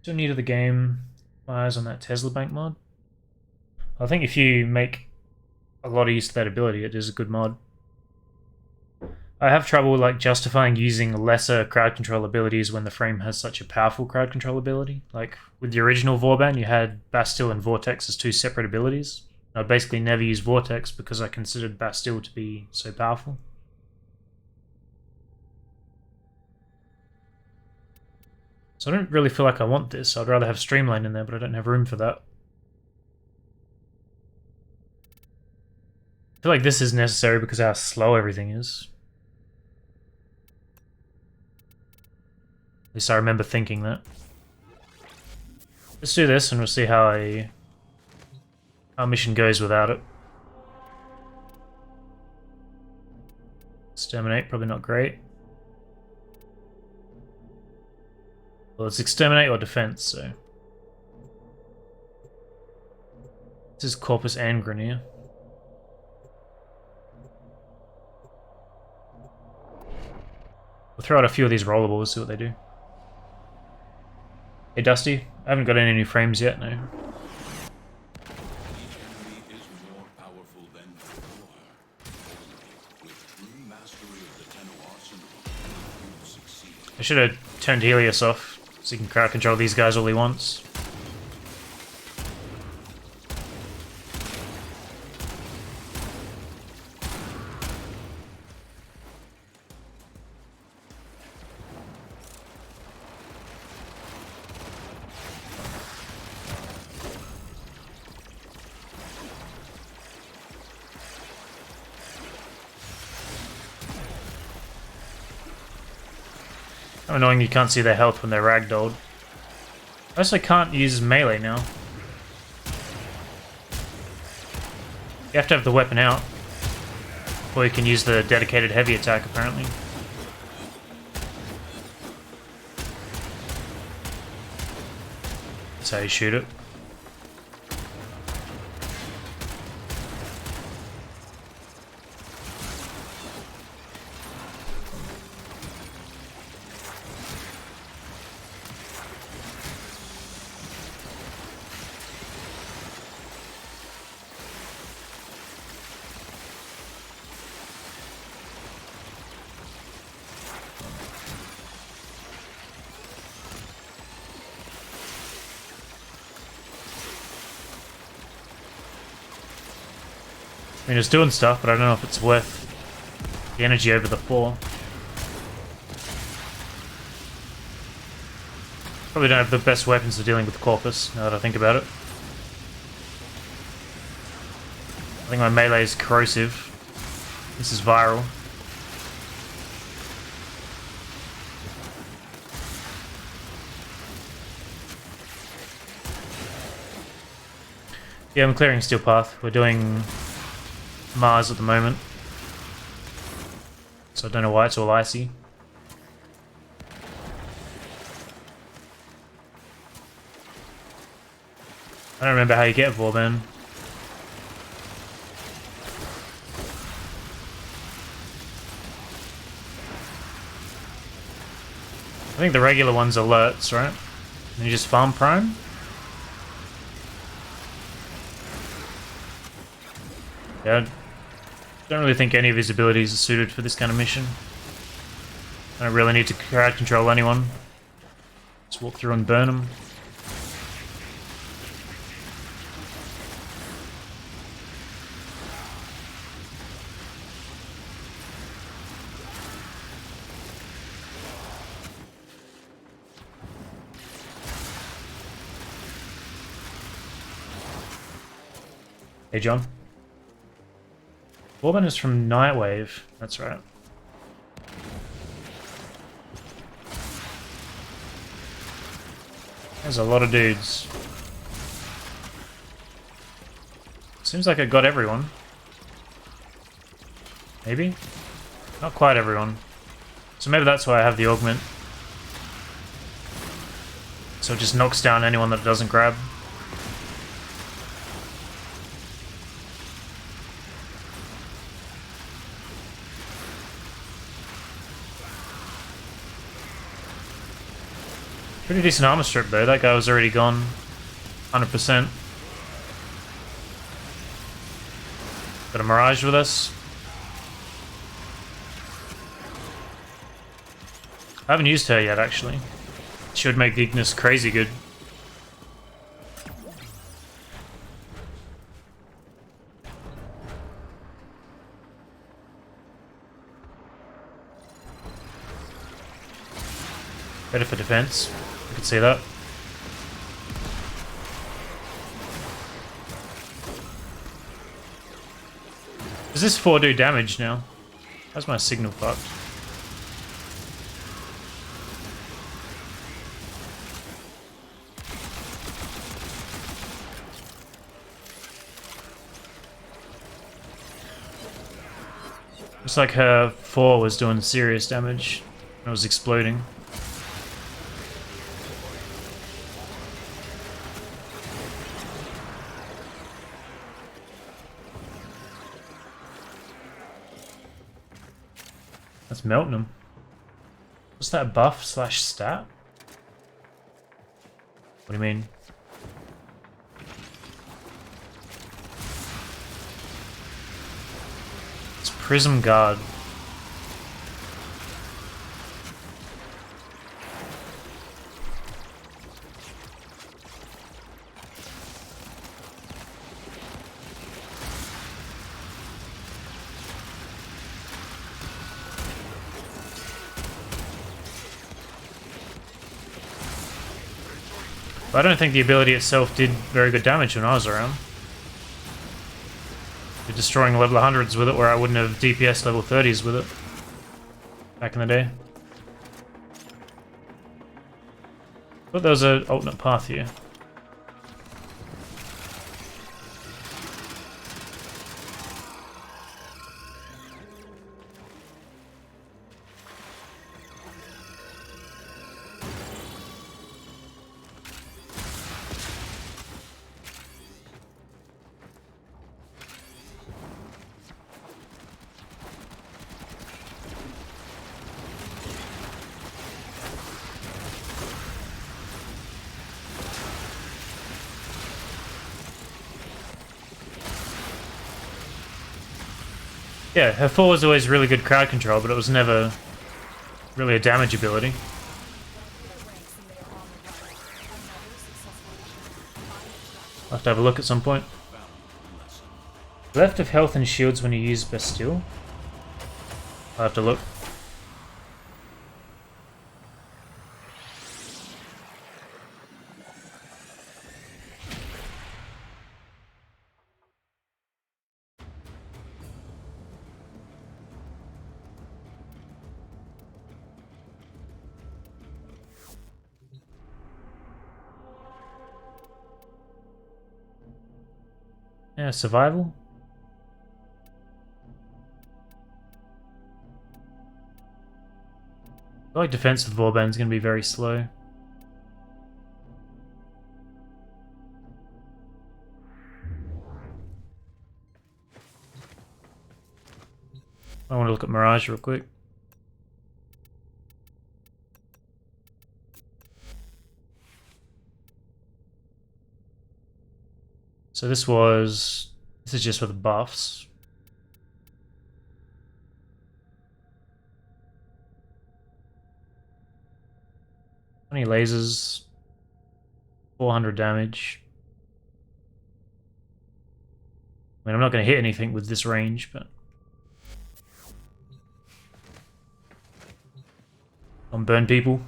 Still new to the game. My eyes on that Tesla Bank mod. I think if you make a lot of use of that ability, it is a good mod. I have trouble like justifying using lesser crowd control abilities when the frame has such a powerful crowd control ability. Like with the original Vauban, you had Bastille and Vortex as 2 separate abilities. I basically never used Vortex because I considered Bastille to be so powerful. So I don't really feel like I want this. I'd rather have Streamline in there, but I don't have room for that. I feel like this is necessary because of how slow everything is. At least I remember thinking that. Let's do this and we'll see how our mission goes without it. Exterminate, probably not great. Well, it's exterminate or defense, so. This is Corpus and Grenier. We'll throw out a few of these rollables, see what they do. Hey Dusty, I haven't got any new frames yet, no. Each enemy is more powerful than before. With true mastery of the Tenno arsenal, you succeed. I should have turned Helios off, so he can crowd control these guys all he wants. How annoying you can't see their health when they're ragdolled. I also can't use melee now. You have to have the weapon out, or you can use the dedicated heavy attack apparently. That's how you shoot it. I mean, it's doing stuff, but I don't know if it's worth the energy over the 4. Probably don't have the best weapons for dealing with Corpus, now that I think about it. I think my melee is corrosive. This is viral. Yeah, I'm clearing Steel Path. We're doing Mars at the moment, so I don't know why it's all icy. I don't remember how you get Vauban. I think the regular one's alerts, right? And you just farm prime? Yeah, I don't really think any of his abilities are suited for this kind of mission. I don't really need to crowd control anyone. Just walk through and burn them. Hey John. Vauban is from Nightwave, that's right. There's a lot of dudes. Seems like I got everyone. Maybe? Not quite everyone. So maybe that's why I have the augment. So it just knocks down anyone that it doesn't grab. Pretty decent armor strip though, that guy was already gone 100%. Got a Mirage with us. I haven't used her yet actually. She would make the Ignis crazy good. Better for defense. I could see that. Does this 4 do damage now? How's my signal fucked? Looks like her 4 was doing serious damage. It was exploding. That's melting them. What's that buff slash stat? What do you mean? It's Prism Guard. But I don't think the ability itself did very good damage when I was around. You're destroying level 100s with it, where I wouldn't have DPS level 30s with it back in the day. But there was an alternate path here. Yeah, her 4 was always really good crowd control, but it was never really a damage ability. I'll have to have a look at some point. Left of health and shields when you use Bastille. I'll have to look. Yeah, survival. I feel like defense with Warband's going to be very slow. I want to look at Mirage real quick. So this is just for the buffs. Twenty lasers, 400 damage. I mean, I'm not going to hit anything with this range, but I'll burn people.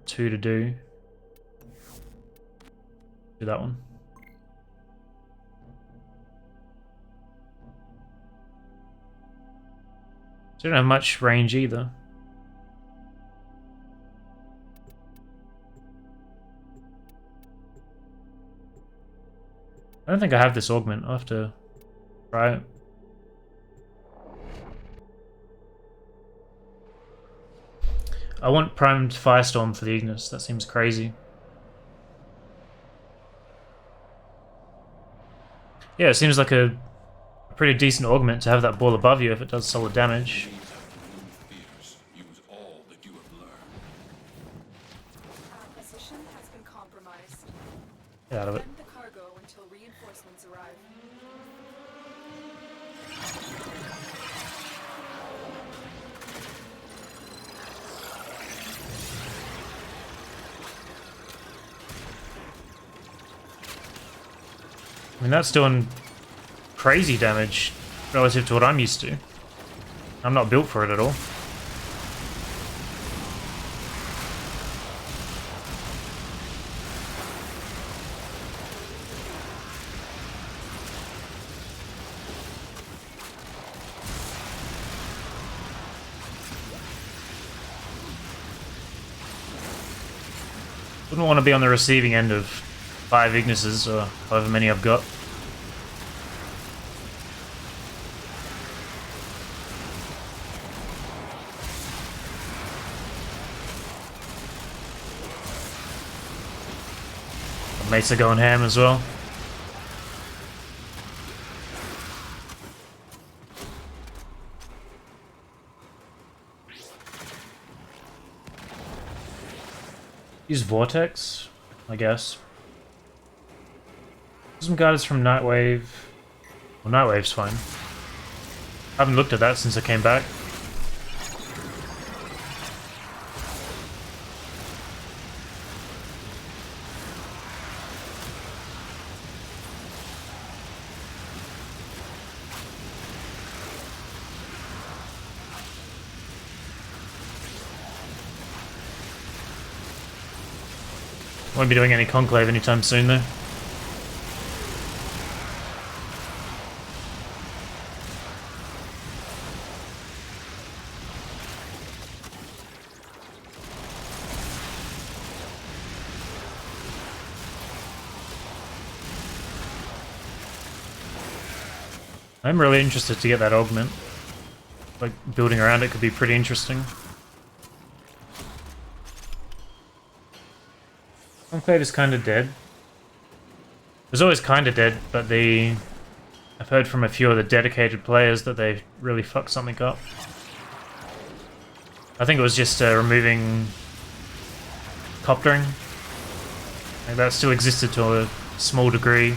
Two to do. Do that one. So I don't have much range either. I don't think I have this augment. I'll have to try it. I want primed Firestorm for the Ignis. That seems crazy. Yeah, it seems like a pretty decent augment to have that ball above you if it does solid damage. Use all that you have learned. Our position has been compromised. Get out of it. Defend the cargo until reinforcements arrive. I mean, that's doing crazy damage relative to what I'm used to. I'm not built for it at all. Wouldn't want to be on the receiving end of 5 Ignises, or however many I've got. Mates are going ham as well. Use Vortex, I guess. Some guards from Nightwave. Well, Nightwave's fine. I haven't looked at that since I came back. Won't be doing any Conclave anytime soon, though. I'm really interested to get that augment. Like, building around it could be pretty interesting. Conclave is kind of dead. It was always kind of dead, but I've heard from a few of the dedicated players that they really fucked something up. I think it was just removing coptering. Like, that still existed to a small degree.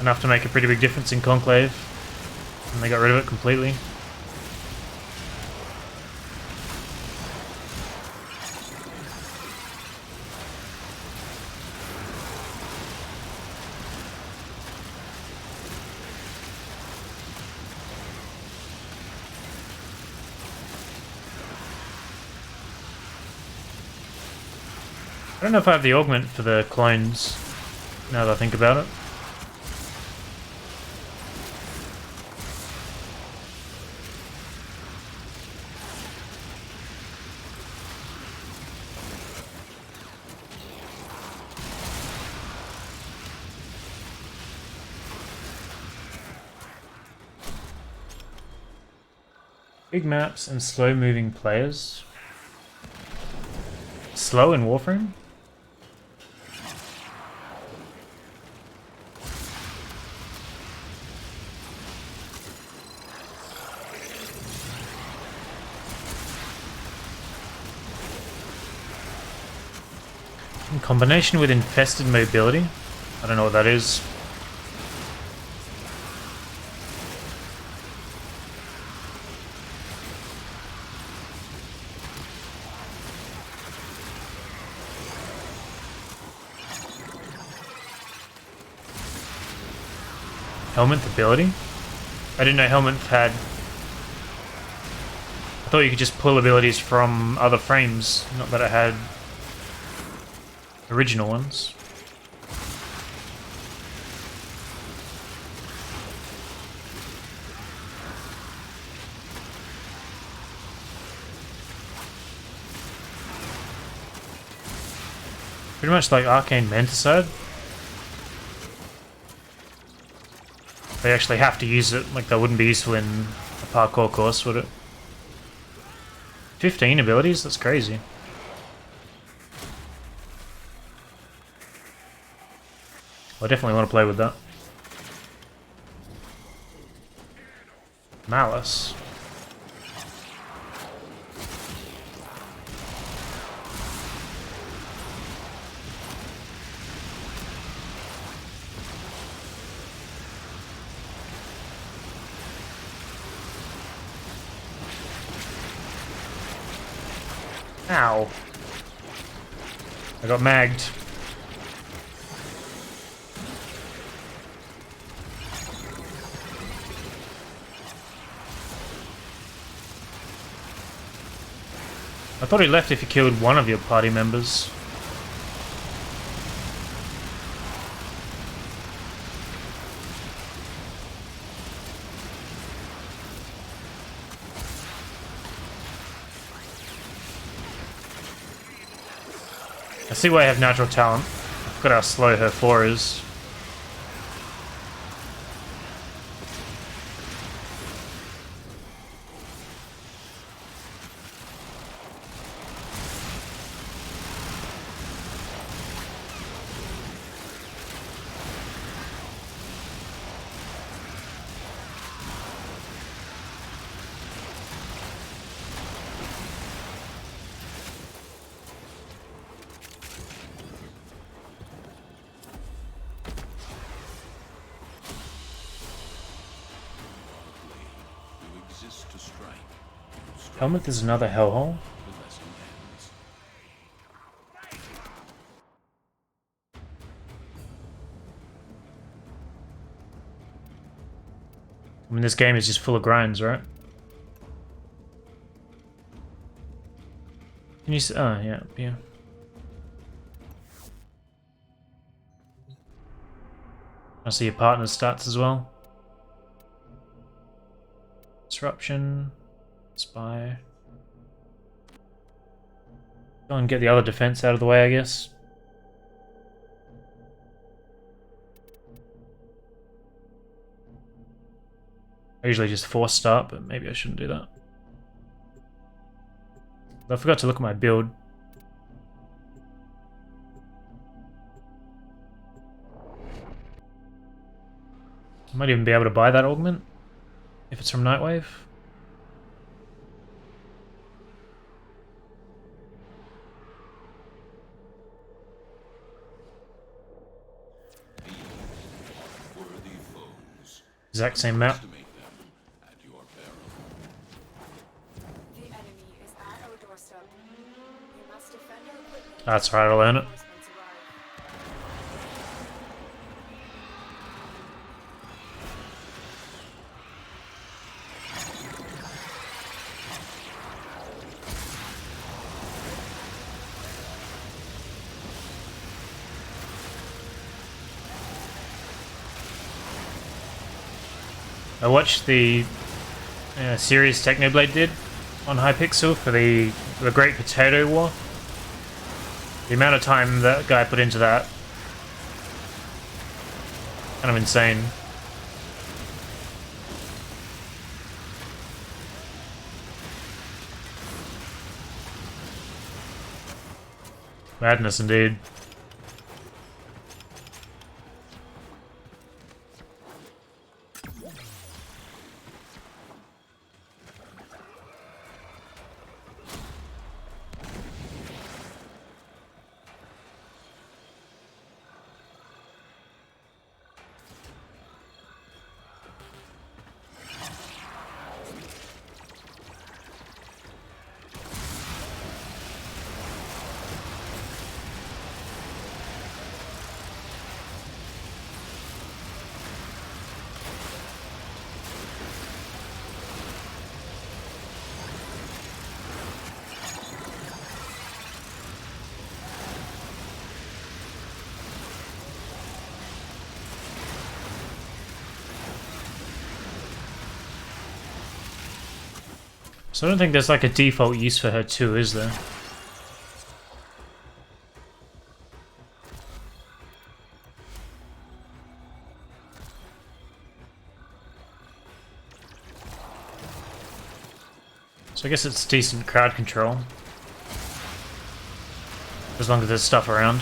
Enough to make a pretty big difference in Conclave. And they got rid of it completely. I don't know if I have the augment for the clones, now that I think about it. Big maps and slow-moving players. Slow in Warframe? In combination with infested mobility? I don't know what that is. Helmet ability? I didn't know Helmet had... I thought you could just pull abilities from other frames, not that it had original ones. Pretty much like Arcane Menticide. They actually have to use it, like that wouldn't be useful in a parkour course, would it? 15 abilities? That's crazy. I definitely want to play with that. Malice. Ow. I got magged. I thought he left if you killed one of your party members. I see why I have natural talent. I forgot how slow her 4 is. Tell me there's another hellhole. I mean, this game is just full of grinds, right? Can you see? Oh, yeah. I see your partner's stats as well. Disruption. Spy. Go and get the other defense out of the way, I guess. I usually just force start, but maybe I shouldn't do that. I forgot to look at my build. I might even be able to buy that augment if it's from Nightwave. Exact same map. The enemy is at our doorstep. We must defend our equipment. That's right, I'll learn it. Reinforcements I watched the series Technoblade did on Hypixel for the Great Potato War. The amount of time that guy put into that, kind of insane. Madness indeed. So I don't think there's like a default use for her too, is there? So I guess it's decent crowd control. As long as there's stuff around.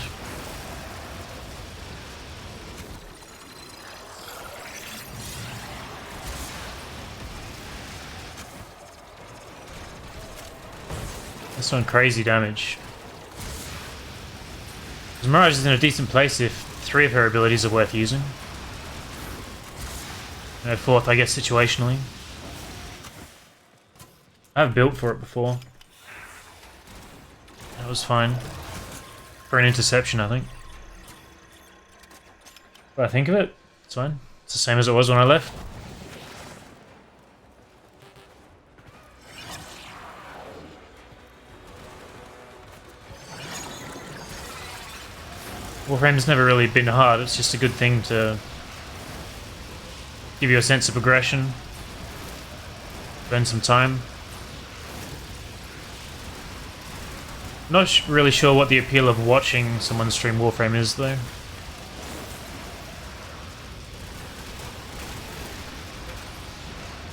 That's doing crazy damage. Mirage is in a decent place if 3 of her abilities are worth using. And her 4th, I guess, situationally. I've built for it before. That was fine. For an interception, I think. But I think of it, it's fine. It's the same as it was when I left. Warframe's never really been hard, it's just a good thing to give you a sense of progression, burn some time. Not really sure what the appeal of watching someone stream Warframe is, though.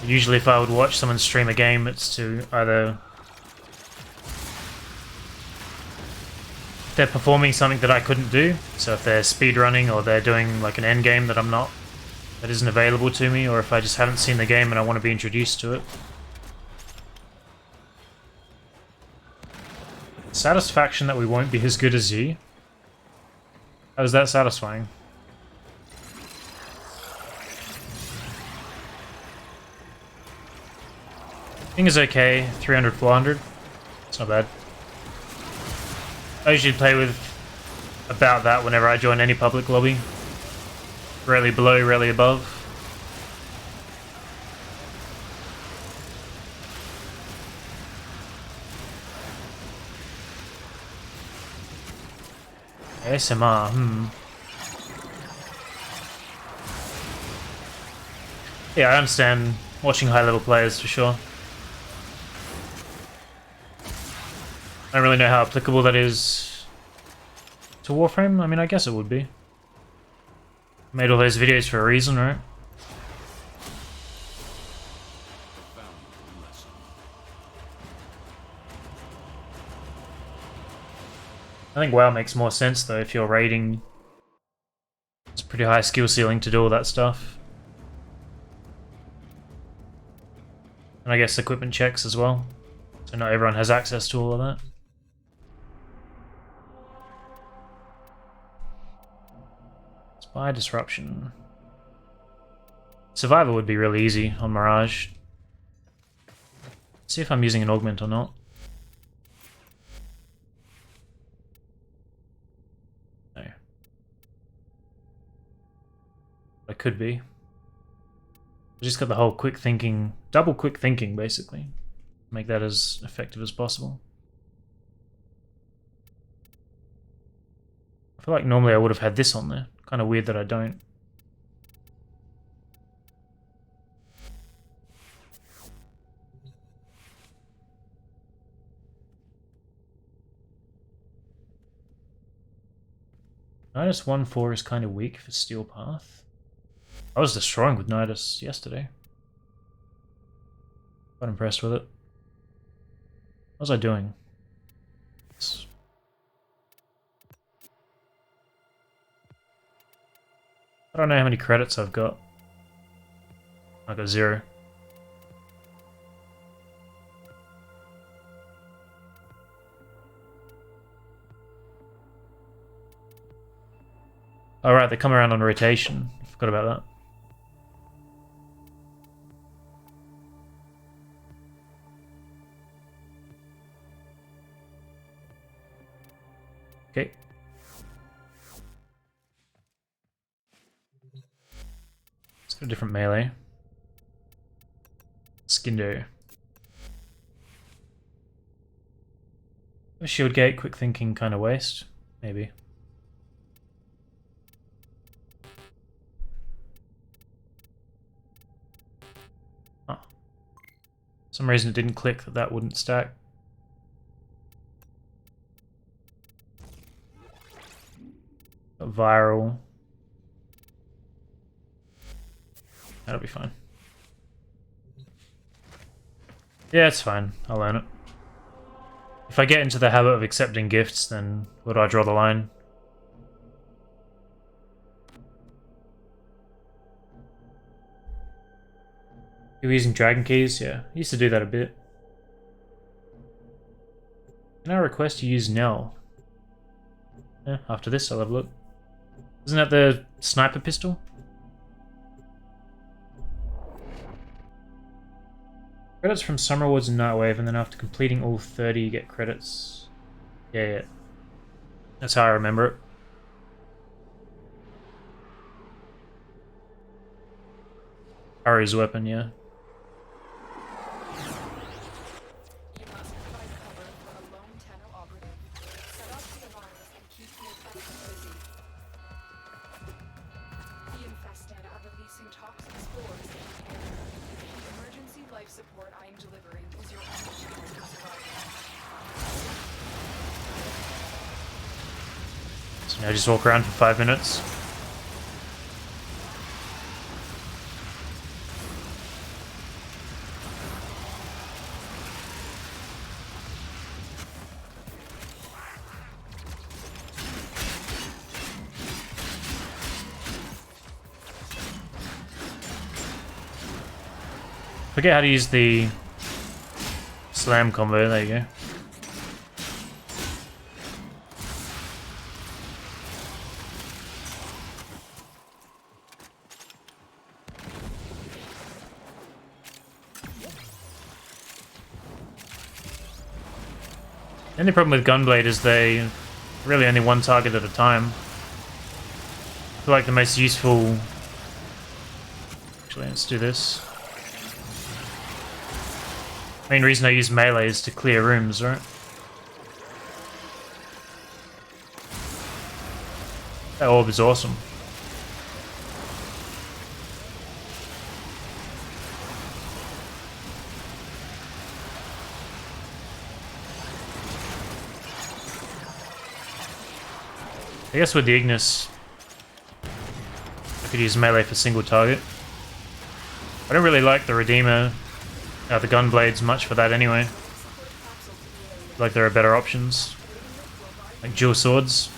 Usually if I would watch someone stream a game, it's to either... if they're performing something that I couldn't do, so if they're speedrunning or they're doing like an end game that that isn't available to me, or if I just haven't seen the game and I want to be introduced to it. Satisfaction that we won't be as good as you. How is that satisfying? Thing is okay, 300, 400. It's not bad. I usually play with about that whenever I join any public lobby. Rarely below, rarely above. ASMR, Yeah, I understand watching high-level players for sure. I don't really know how applicable that is to Warframe. I mean, I guess it would be. Made all those videos for a reason, right? I think WoW makes more sense though if you're raiding. It's a pretty high skill ceiling to do all that stuff. And I guess equipment checks as well. So not everyone has access to all of that. Spy disruption. Survivor would be really easy on Mirage. Let's see if I'm using an augment or not. No. I could be. I just got the whole quick thinking, double quick thinking basically. Make that as effective as possible. I feel like normally I would have had this on there. Kind of weird that I don't. Nidus 1-4 is kind of weak for Steel Path. I was destroying with Nidus yesterday. Quite impressed with it. What was I doing? I don't know how many credits I've got. I got 0. Oh right, they come around on rotation. I forgot about that. Okay. Let's go a different melee. Skindo. A shield gate, quick thinking kind of waste. Maybe. Oh. For some reason it didn't click that that wouldn't stack. Viral. That'll be fine. Yeah, it's fine. I'll learn it. If I get into the habit of accepting gifts, then where do I draw the line? You're using dragon keys? Yeah, I used to do that a bit. Can I request you use Nell? Yeah, after this I'll have a look. Isn't that the sniper pistol? Credits from Summer Awards and Nightwave, and then after completing all 30 you get credits. Yeah. That's how I remember it. Ari's weapon, yeah. You must provide cover for a lone Tenno operative. Set up the virus and keep the infected busy. The infested are releasing toxic spores into the air. The emergency life support I am delivering is your only chance of survival. So now just walk around for 5 minutes. Forget how to use the slam combo, there you go. The only problem with Gunblade is they really only one target at a time. I feel like the most useful... Actually, let's do this. Main reason I use melee is to clear rooms, right? That orb is awesome. I guess with the Ignis, I could use melee for single target. I don't really like the Redeemer, the Gunblades much for that anyway. Like there are better options, like dual swords.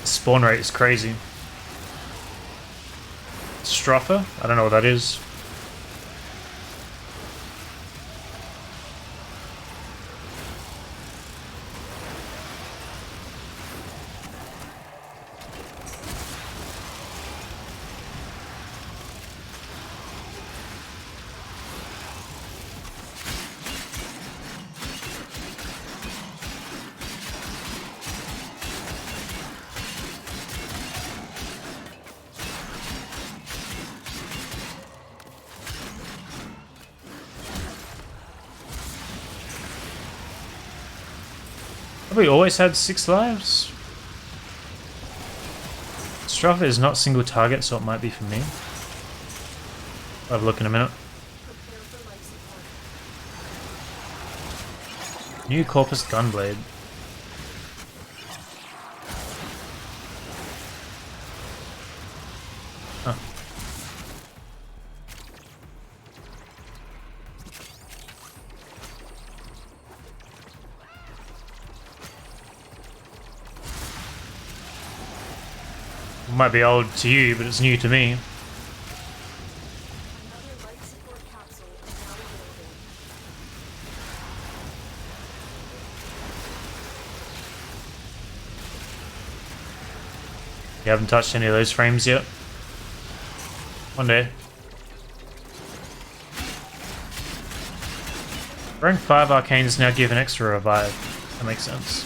Spawn rate is crazy. Stroffer? I don't know what that is. Have we always had 6 lives? Stroffer is not single target, so it might be for me. I'll have a look in a minute. New Corpus Gunblade. Huh. Might be old to you, but it's new to me. You haven't touched any of those frames yet? One day. Rank 5 arcanes now give an extra revive. That makes sense.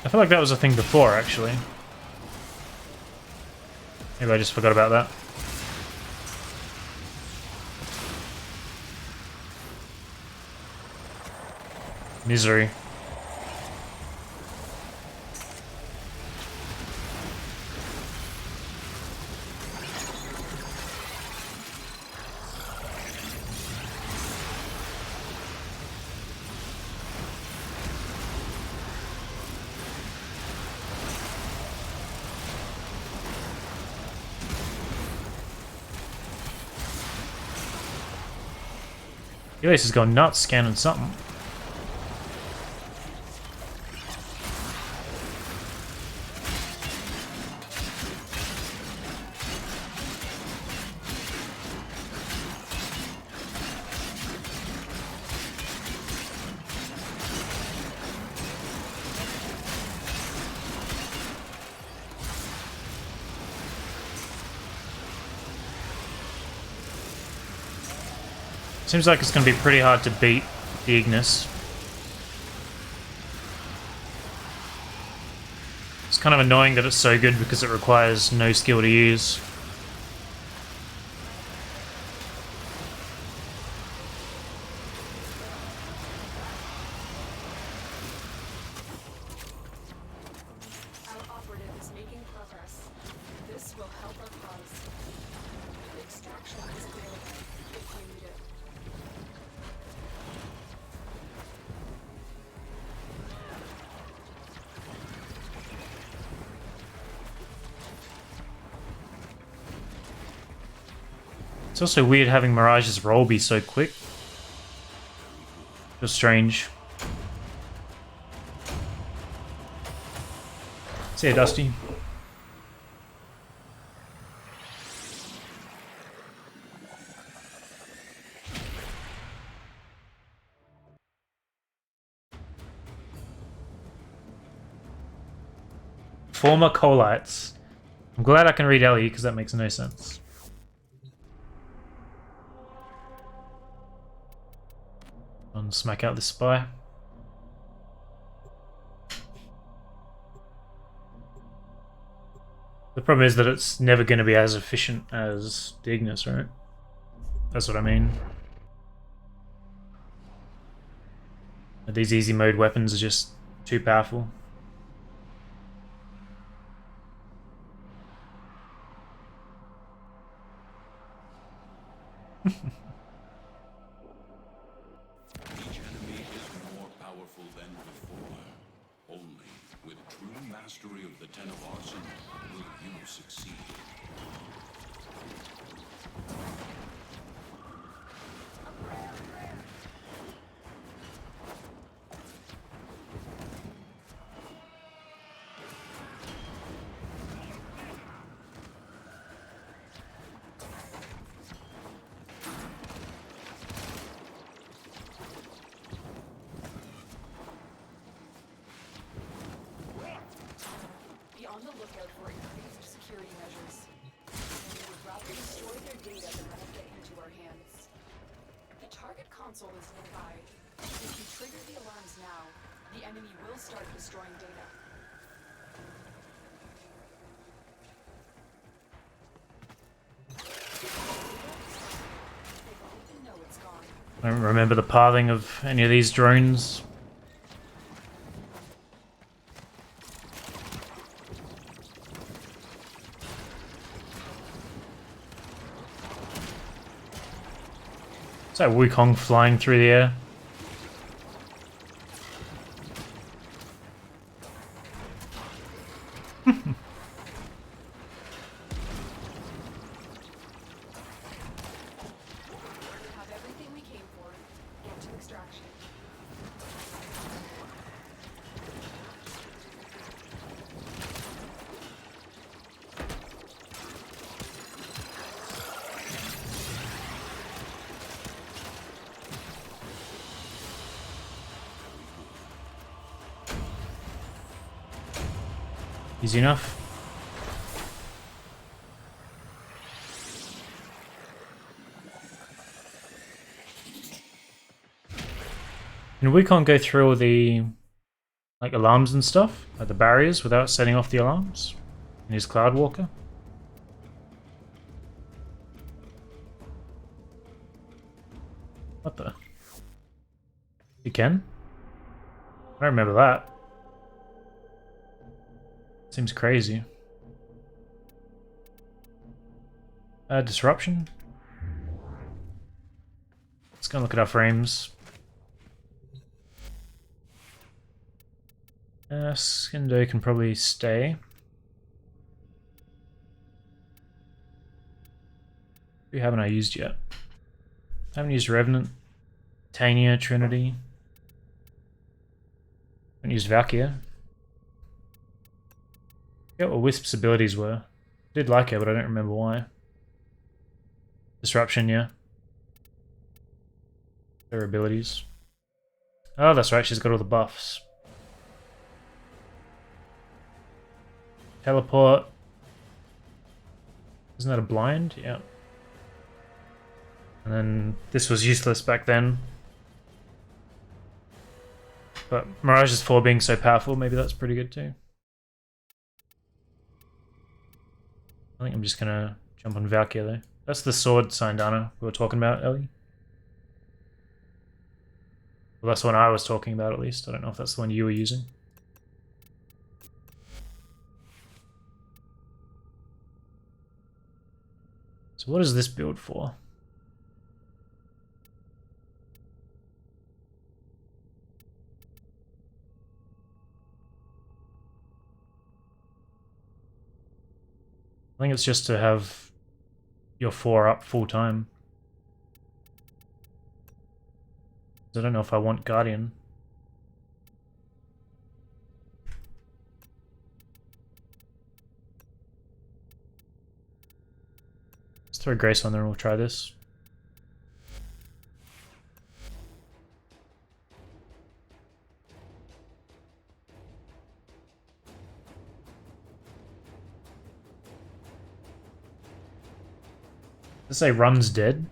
I feel like that was a thing before, actually. Maybe I just forgot about that. Misery. Elias has gone nuts scanning something. Seems like it's going to be pretty hard to beat the Ignis. It's kind of annoying that it's so good because it requires no skill to use. Our operative is making progress. It's also weird having Mirage's roll be so quick. Just strange. See ya, Dusty. Former Colites. I'm glad I can read Ellie, because that makes no sense. And smack out this spy. The problem is that it's never going to be as efficient as Deimos, right? That's what I mean. These easy mode weapons are just too powerful. Each enemy is more powerful than before. Only with true mastery of the Ten of Arson will you succeed. Be on the lookout for increased security measures. We would rather destroy their data than let it get into our hands. The target console is nearby. If you trigger the alarms now, the enemy will start destroying data. They won't even know it's gone. I don't remember the pathing of any of these drones. It's like Wukong flying through the air. We have everything we came for. Get to extraction. Easy enough. And we can't go through all the like alarms and stuff, like the barriers, without setting off the alarms in his Cloud Walker. What the? You can? I don't remember that. Seems crazy. Disruption. Let's go and look at our frames. Skindo can probably stay. Who haven't I used yet? Haven't used Revenant, Tania, Trinity. Haven't used Valkyr. Forget what Wisp's abilities were. Did like her, but I don't remember why. Disruption, yeah. Her abilities. Oh, that's right, she's got all the buffs. Teleport. Isn't that a blind? Yeah. And then this was useless back then. But Mirage's 4 being so powerful, maybe that's pretty good too. I think I'm just gonna jump on Valkyr though. That's the sword Sindana we were talking about, Ellie. Well, that's the one I was talking about at least. I don't know if that's the one you were using. So what is this build for? I think it's just to have your 4 up full time. I don't know if I want Guardian. Let's throw Grace on there and we'll try this. Does it say run's dead?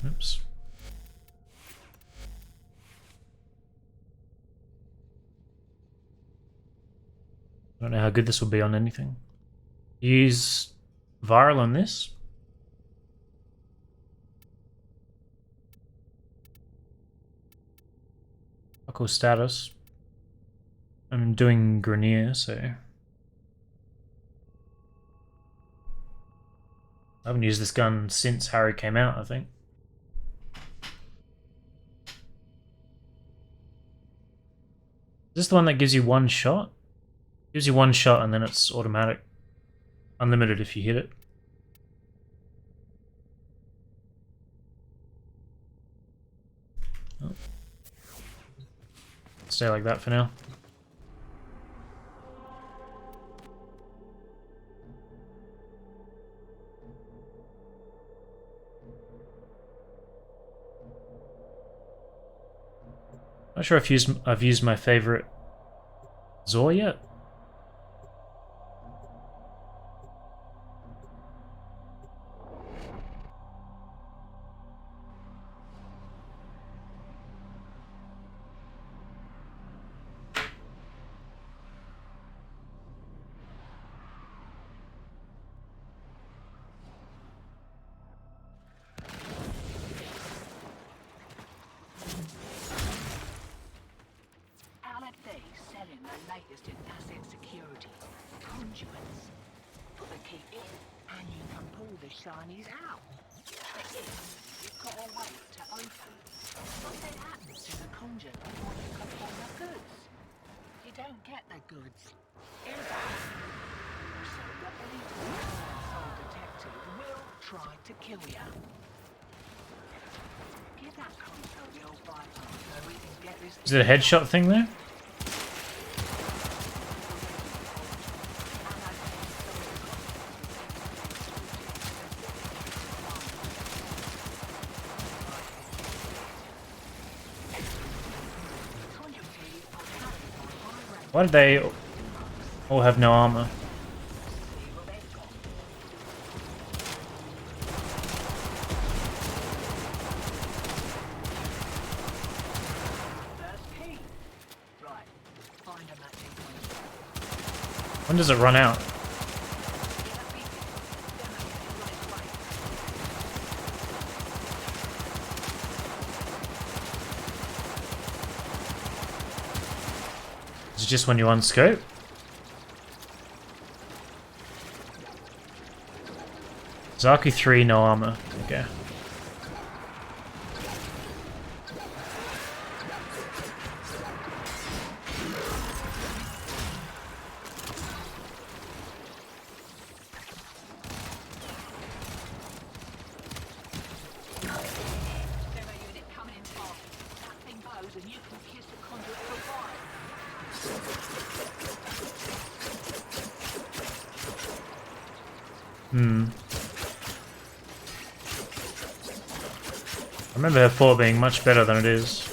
Oops. I don't know how good this will be on anything. Use viral on this. Buckle status. I'm doing Grenier, so I haven't used this gun since Harry came out, I think. Is this the one that gives you one shot? Gives you one shot and then it's automatic. Unlimited if you hit it. Oh. Stay like that for now. Not sure if I've used my favorite Zor yet. Selling the latest in asset security. Conduits. Put the key in, and you can pull the shinies out. You've got to wait to open. What then happens to the conduit before you can pull the goods? You don't get the goods. In fact, so the elite soul detective will try to kill you. Give that console the old bypass so we can get this. Is it a headshot thing there? Why did they all have no armor? When does it run out? Is it just when you unscope? Zaku 3, no armor. Okay. I remember her 4 being much better than it is.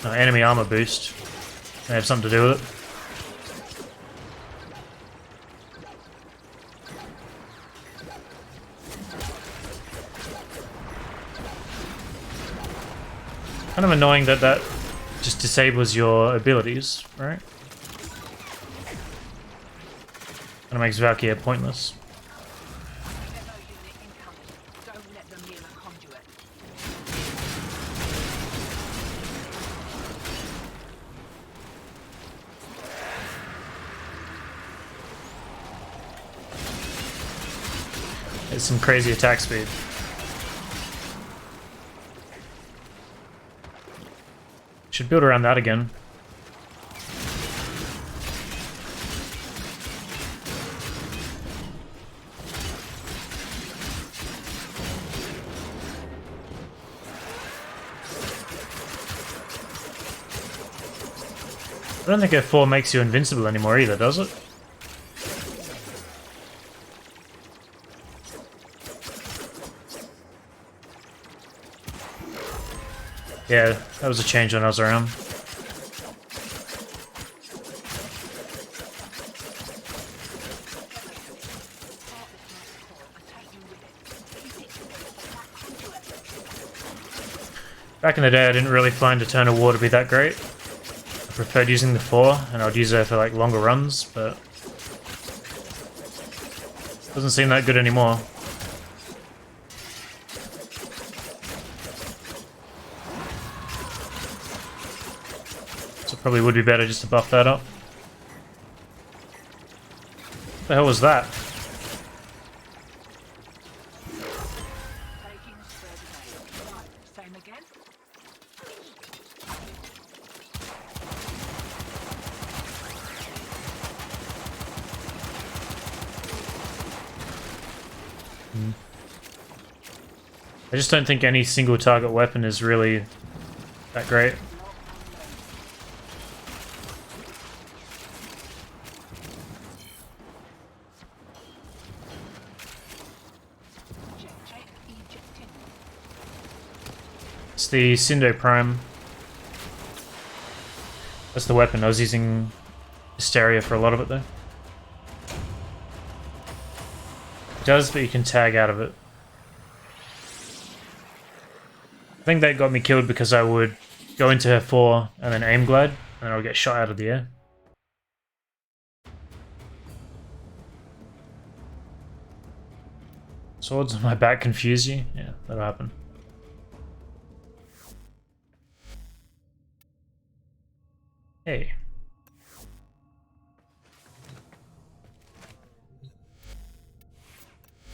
Oh, enemy armor boost. May have something to do with it. Kind of annoying that that just disables your abilities, right? Kind of makes Valkyr pointless. It's some crazy attack speed. Should build around that again. I don't think F4 makes you invincible anymore either, does it? Yeah, that was a change when I was around. Back in the day, I didn't really find Eternal War to be that great. I preferred using the 4, and I'd use it for like longer runs, but doesn't seem that good anymore. So it probably would be better just to buff that up. What the hell was that? Same again. I just don't think any single target weapon is really that great. It's the Cindo Prime. That's the weapon. I was using Hysteria for a lot of it though. It does, but you can tag out of it. I think that got me killed because I would go into her 4 and then aim glide, and I would get shot out of the air. Swords on my back confuse you? Yeah, that'll happen. Hey.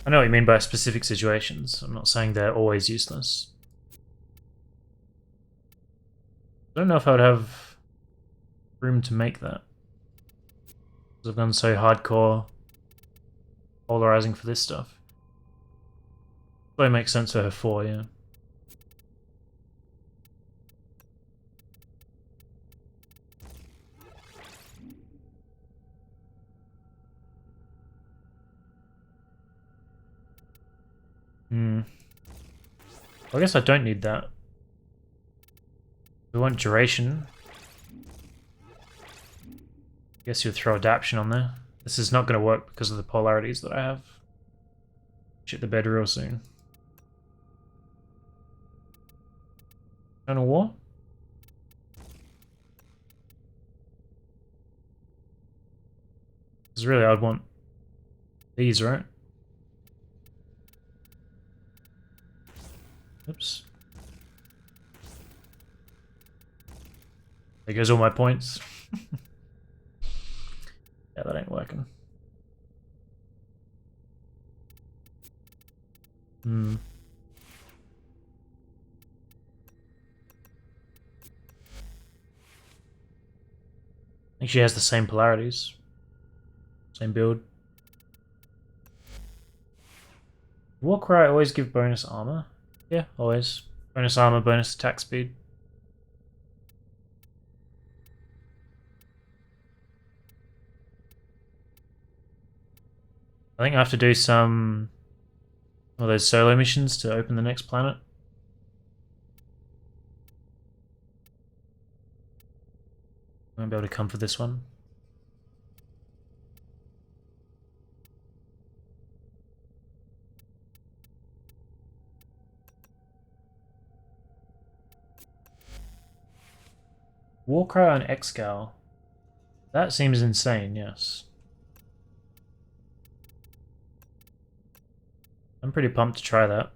I know what you mean by specific situations. I'm not saying they're always useless. I don't know if I would have room to make that. Because I've gone so hardcore polarizing for this stuff. Probably makes sense for her 4, yeah. Well, I guess I don't need that. We want duration. I guess you'll throw adaption on there. This is not going to work because of the polarities that I have. Shit the bed real soon. Eternal War? Because really I'd want these, right? Oops. There goes all my points. Yeah, that ain't working. I think she has the same polarities. Same build. Warcry always give bonus armor? Yeah, always. Bonus armor, bonus attack speed. I think I have to do some of those solo missions to open the next planet. I won't be able to come for this one. Warcry on Excal. That seems insane, yes. I'm pretty pumped to try that.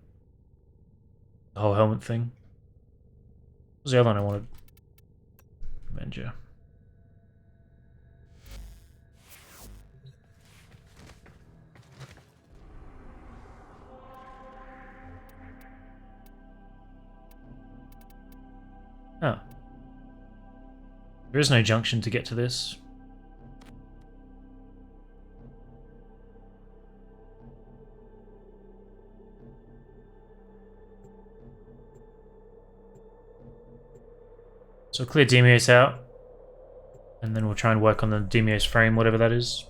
The whole helmet thing. What was the other one I wanted? Avenger. There is no junction to get to this. So clear Deimos out, and then we'll try and work on the Deimos frame, whatever that is.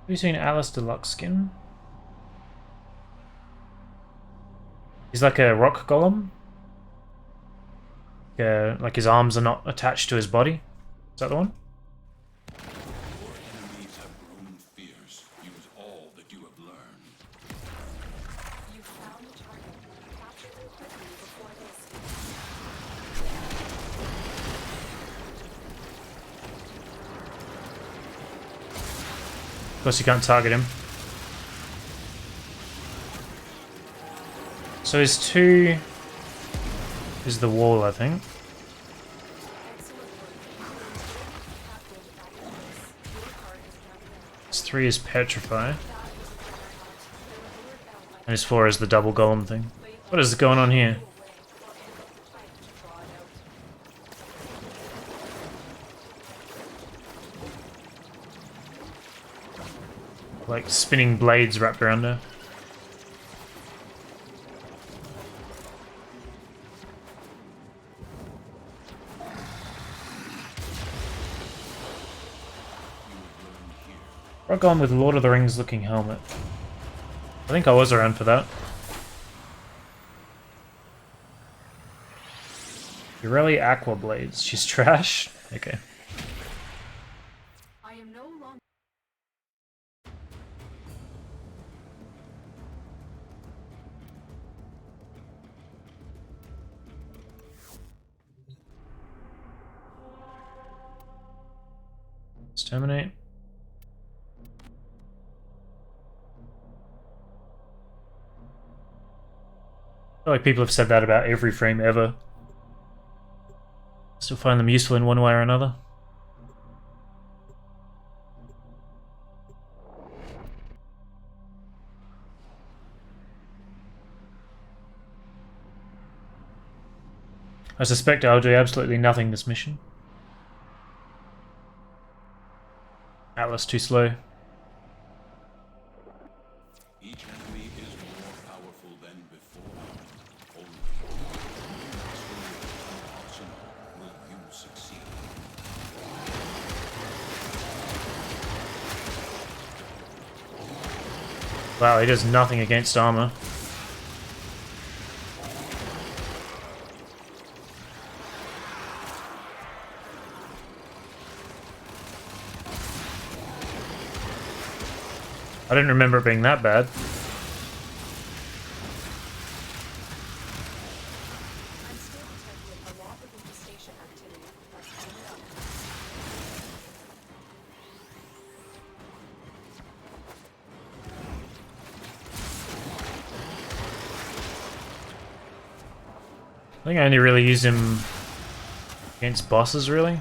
Have you seen Atlas Deluxe skin? He's like a rock golem. Like his arms are not attached to his body. Is that the one? Your enemies have grown fierce. Use all that you have learned. You found the target. Capture them quickly before they escape. Of course you can't target him. So his 2 is the wall, I think. Excellent work. Captain Valkyr. Your card is now His 3 is petrify. that was a clever hunt. And his 4 is the double golem thing. What is going on here? Like spinning blades wrapped around her. Rock on with Lord of the Rings looking helmet. I think I was around for that. Pirelli Aqua Blades. She's trash? Okay. I am no longer. Let's terminate. I feel like people have said that about every frame ever. Still find them useful in one way or another. I suspect I'll do absolutely nothing this mission. Atlas too slow. Each enemy is more powerful than before. Only with the arsenal will you succeed. Wow, he does nothing against armor. I didn't remember it being that bad. I'm still detecting a lot of infestation activity. Coming up. I think I only really use him against bosses, really.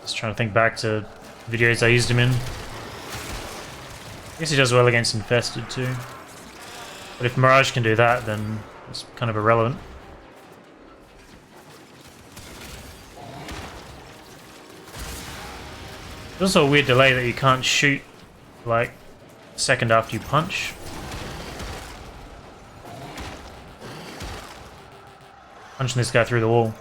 Just trying to think back to videos I used him in. I guess he does well against infested too. But if Mirage can do that, then it's kind of irrelevant. There's also a weird delay that you can't shoot like a second after you punch. Punching this guy through the wall.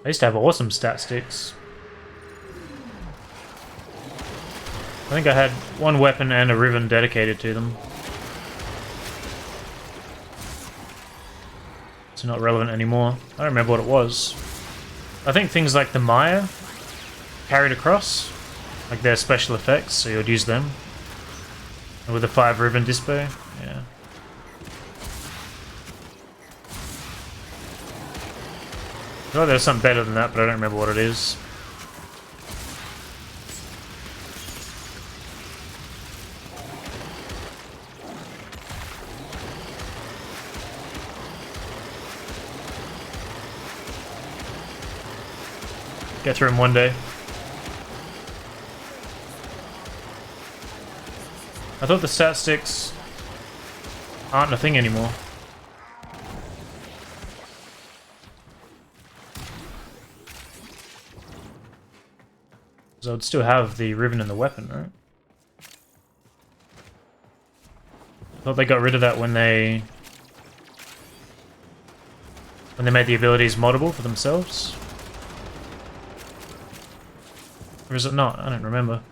I used to have awesome stat sticks. I think I had one weapon and a ribbon dedicated to them. It's not relevant anymore. I don't remember what it was. I think things like the Maya carried across. Like their special effects, so you'd use them. And with a 5 ribbon dispo, yeah. I feel like there's something better than that, but I don't remember what it is. Get through him one day. I thought the stat sticks aren't a thing anymore. So I'd still have the ribbon and the weapon, right? I thought they got rid of that when they made the abilities moddable for themselves. Or is it not? I don't remember.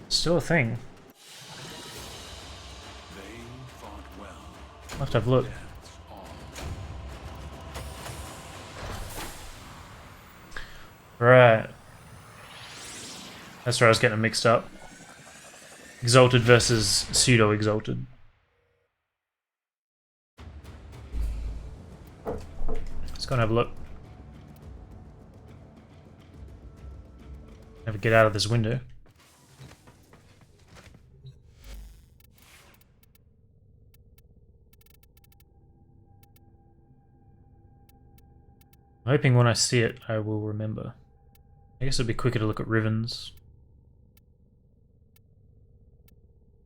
Still a thing. They fought well. I'll have to have a look. Death's all. Right. That's where I was getting mixed up. Exalted versus pseudo-exalted. Let's go and have a look. Never get out of this window. I'm hoping when I see it, I will remember. I guess it'd be quicker to look at Riven's.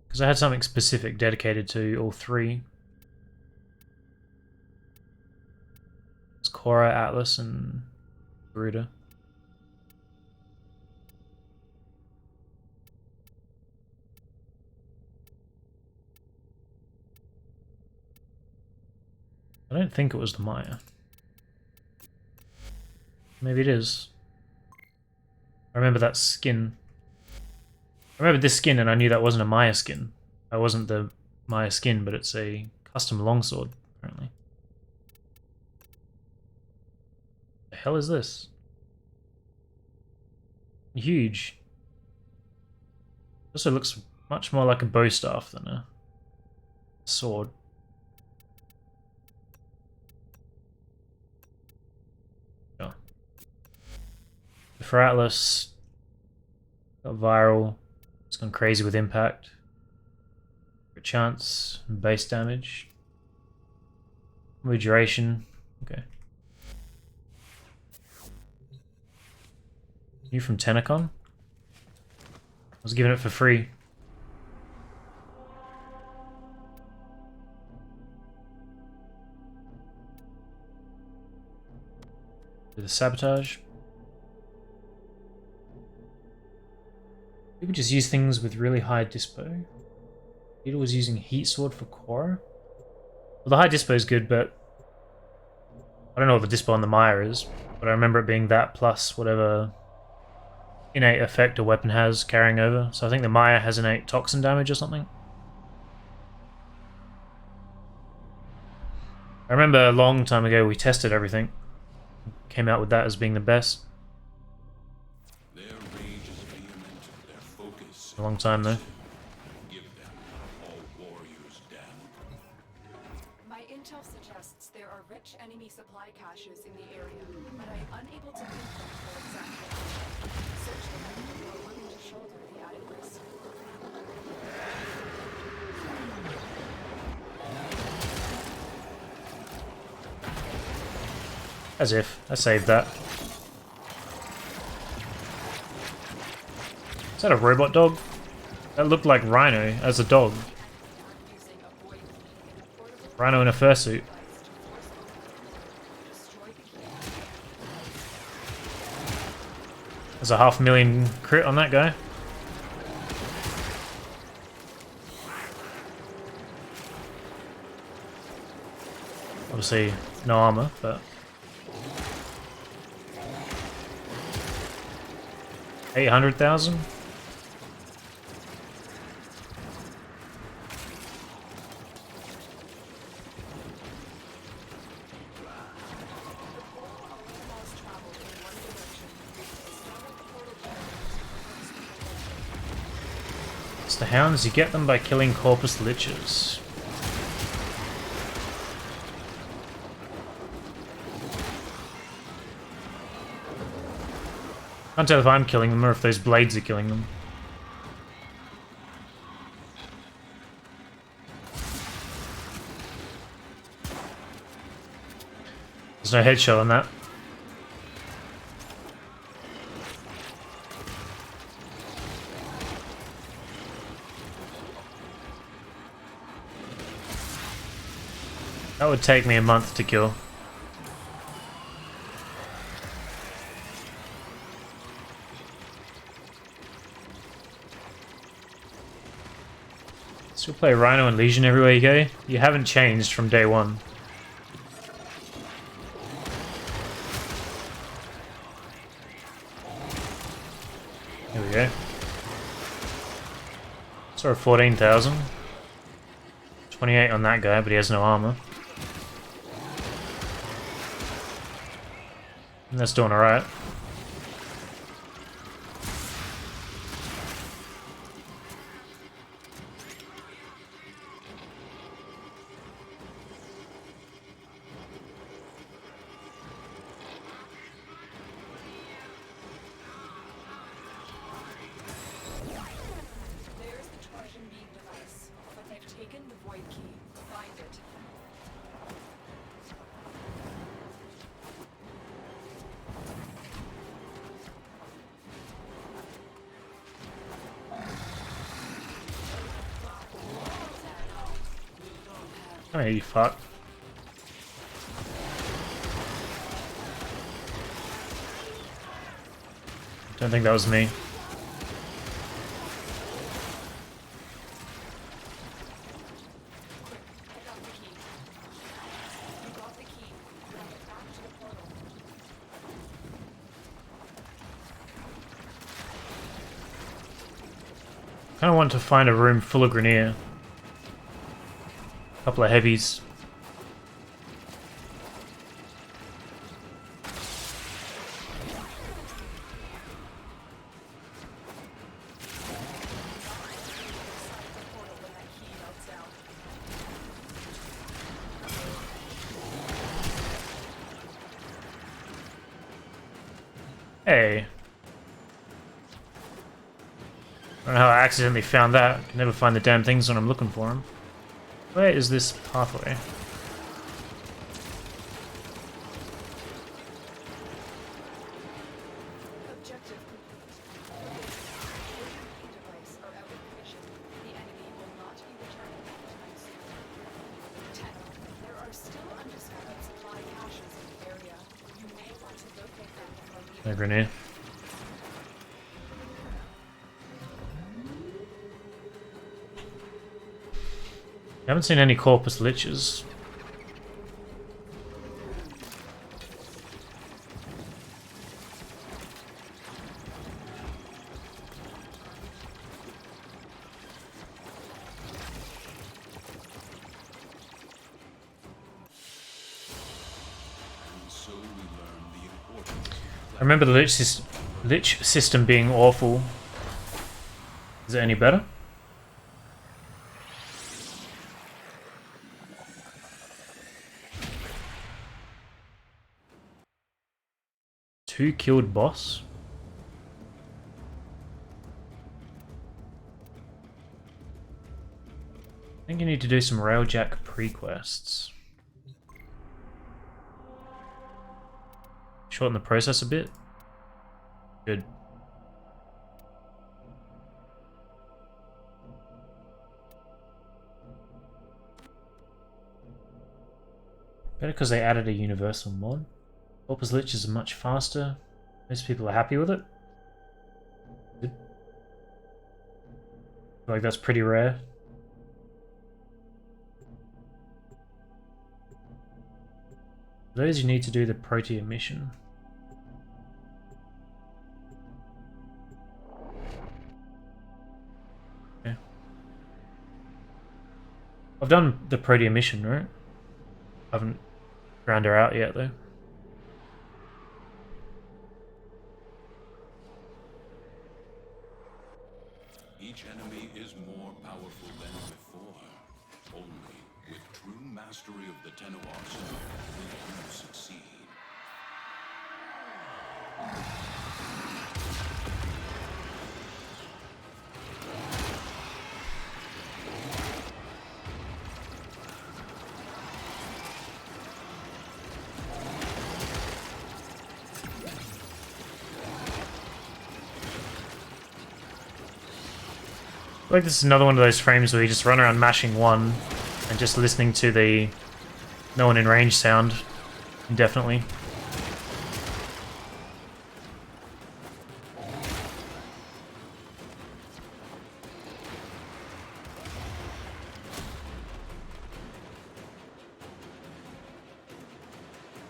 Because I had something specific dedicated to all three. It's Kora, Atlas, and Garuda. I don't think it was the Maya. Maybe it is. I remember that skin. I remember this skin and I knew that wasn't a Maya skin. That wasn't the Maya skin, but it's a custom longsword, apparently. The hell is this? Huge. Also looks much more like a bow staff than a sword. Oh. For Atlas, got viral. It's gone crazy with impact. For chance, and base damage. Duration. Okay. You from Tenacon? I was giving it for free. Do the sabotage. People just use things with really high dispo. Peter was using heat sword for Kora. Well, the high dispo is good, but I don't know what the dispo on the Maya is. But I remember it being that plus whatever innate effect a weapon has carrying over. So I think the Maya has innate toxin damage or something. I remember a long time ago we tested everything. Came out with that as being the best. Their rage is vehement, their focus. A long time though. Give them all warriors down. My intel suggests there are rich enemy supply caches in the area, but I am unable to pinpoint their exact location. Search them out if you are willing to shoulder the added risk. As if. I saved that. Is that a robot dog? That looked like Rhino as a dog. Using a void key in a portable Rhino in a fursuit. device to force open, destroy the key. There's a 500,000 crit on that guy. Obviously, no armor, but 800,000. It's the hounds. You get them by killing corpus liches. Can't tell if I'm killing them or if those blades are killing them. There's no headshot on that. That would take me a month to kill. Still play Rhino and Legion everywhere you go? You haven't changed from day one. Here we go. Saw 14,000. 28 on that guy, but he has no armor. And that's doing alright. There's the Trojan beam device, but they've taken the void key. Find it. Oh, you fuck. Don't think that was me. Pick up the key. You got the key. Bring it back to the portal. Kind of want to find a room full of Grenier. A couple of heavies. The portal when that key melts down. Hey. I don't know how I accidentally found that. I can never find the damn things when I'm looking for them. Where is this pathway? Objective complete. The key device are out of commission. The enemy will not be returning anytime soon. 10. There are still undiscovered supply caches in the area. You may want to locate them before No leaving. Grenier. I haven't seen any Corpus Liches. And so we learn the importance I remember the Lich system being awful. Is it any better? Two killed boss? I think you need to do some Railjack pre-quests. Shorten the process a bit. Good. Better because they added a universal mod. Corpus Lich is much faster. Most people are happy with it. Good. Feel like that's pretty rare. For those, you need to do the Protea mission. Okay. I've done the Protea mission, right? I haven't ground her out yet, though. each enemy is more powerful than before. Only with true mastery of the Ten of Arsenal will you succeed. Like this is another one of those frames where you just run around mashing one and just listening to the no one in range sound indefinitely.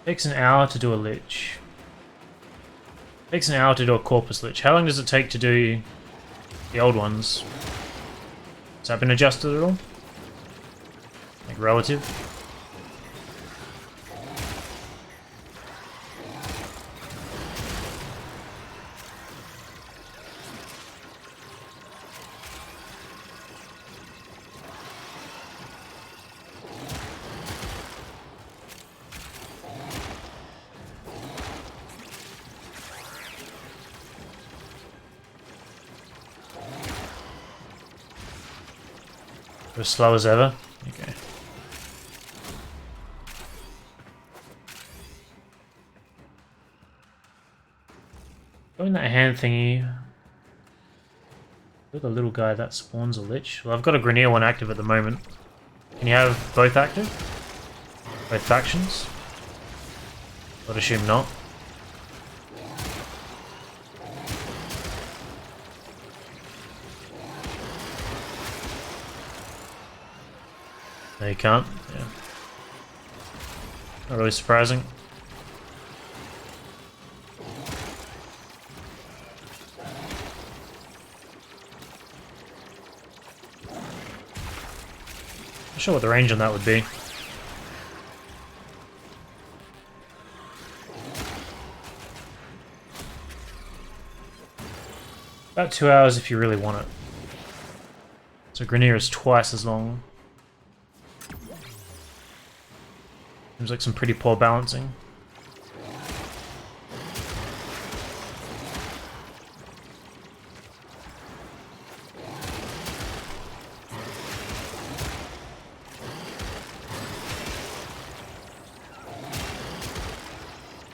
Takes an hour to do a Lich. Takes an hour to do a Corpus Lich. How long does it take to do the old ones? Has that been adjusted at all? Like relative? As slow as ever? Okay. Doing that hand thingy. With a little guy that spawns a Lich. Well, I've got a Grineer one active at the moment. Can you have both active? Both factions? I'd assume not. No, you can't. Yeah. Not really surprising. Not sure what the range on that would be. About 2 hours if you really want it. So Grineer is twice as long. Seems like some pretty poor balancing.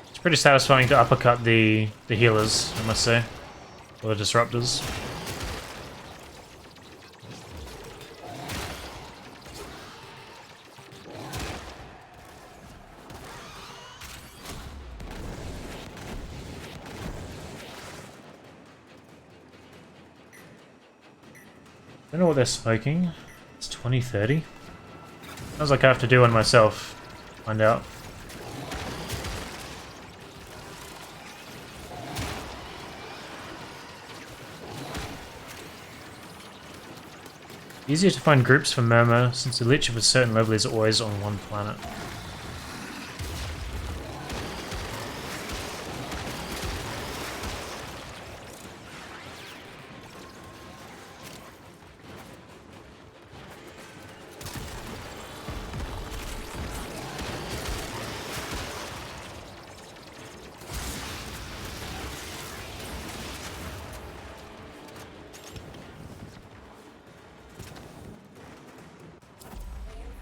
It's pretty satisfying to uppercut the healers, I must say. Or the disruptors. I don't know what they're smoking. It's 2030. Sounds like I have to do one myself. Find out. Easier to find groups for Murmur, since the Lich of a certain level is always on one planet.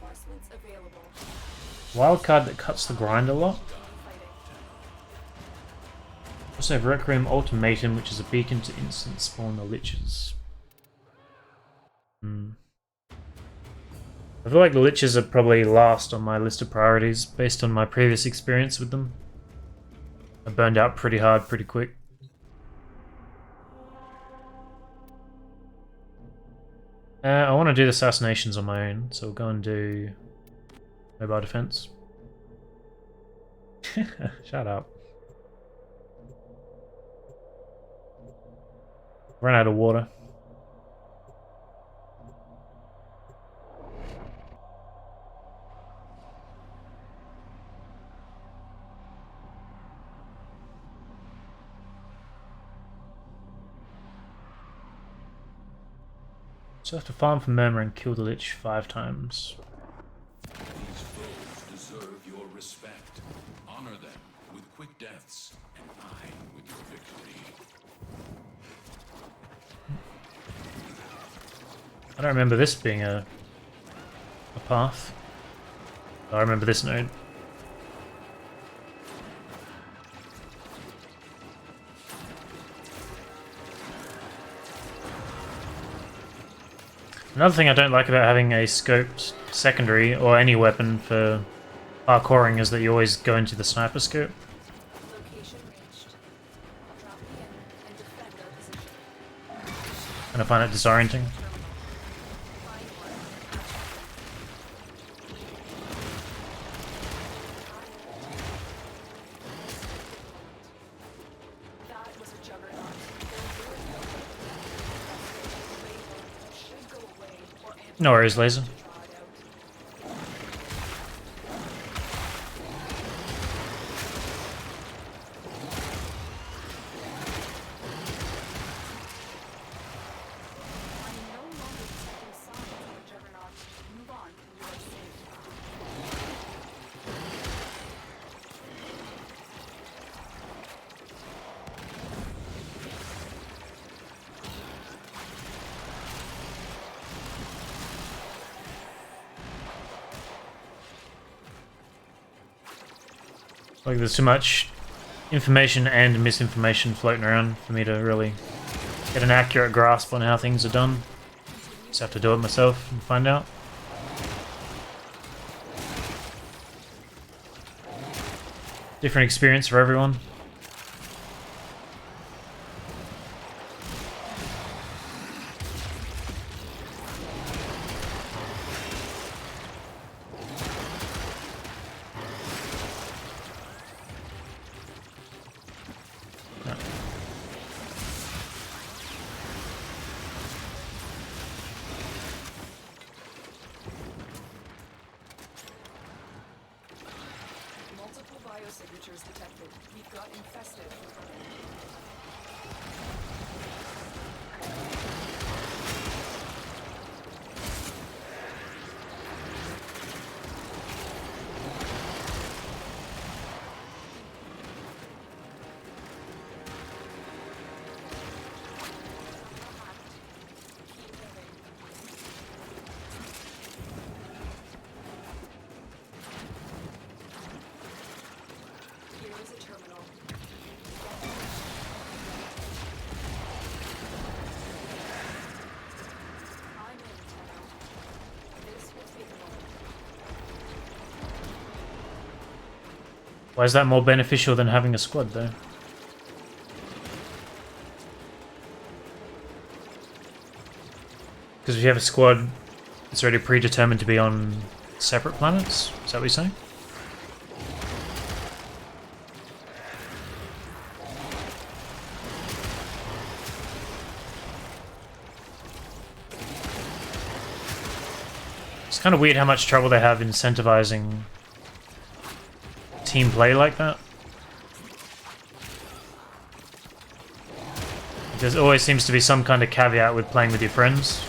Reinforcements available. Wildcard that cuts the grind a lot. Also have Requiem Ultimatum, which is a beacon to instant spawn the Liches. I feel like the Liches are probably last on my list of priorities, based on my previous experience with them. I burned out pretty hard, pretty quick. I want to do the assassinations on my own, so we'll go and do mobile defense. Shut up. Run out of water. So I have to farm for Murmur and kill the Lich 5 times. These foes deserve your respect. Honor them with quick deaths, and I with your victory. I don't remember this being a path. I remember this node. Another thing I don't like about having a scoped secondary or any weapon for parkouring is that you always go into the sniper scope. Location reached. Drop me in and defend our position. And I find it disorienting. Find one. That was a juggernaut. Should go away or No worries, laser. draw it out. I'm no longer detecting signs of a juggernaut. Move on, you are safe. Like there's too much information and misinformation floating around for me to really get an accurate grasp on how things are done. Just have to do it myself and find out. Different experience for everyone. Multiple biosignatures detected. We've got infested. Keep moving. Here is a terminal. I'm in, Tenno. This will take a moment. Why is that more beneficial than having a squad though? Because if you have a squad, it's already predetermined to be on separate planets? Is that what you're saying? It's kind of weird how much trouble they have incentivizing team play like that. There always seems to be some kind of caveat with playing with your friends.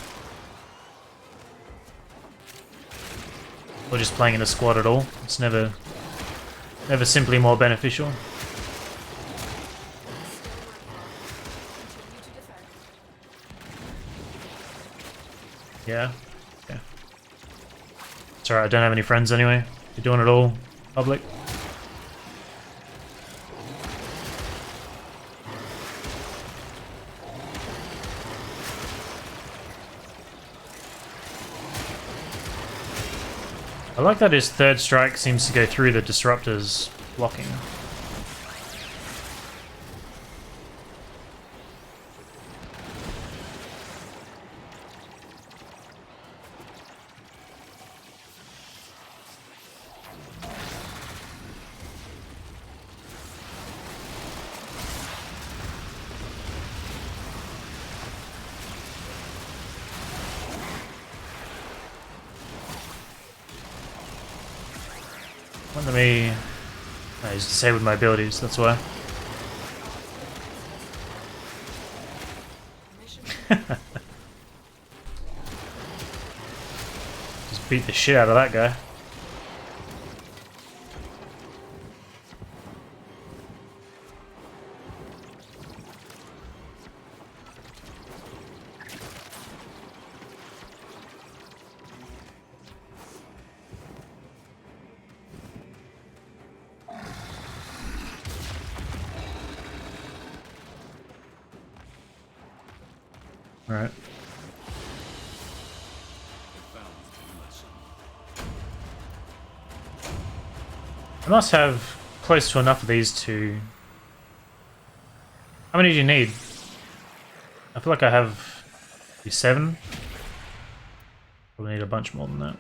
Or just playing in a squad at all. It's never simply more beneficial. Continue to defend. Yeah. Yeah. It's alright, I don't have any friends anyway. You're doing it all public. I like that his third strike seems to go through the disruptor's blocking. Let me... I just disabled my abilities, that's why. Mission Just beat the shit out of that guy. Alright. I must have close to enough of these to... How many do you need? I feel like I have 7. Probably need a bunch more than that.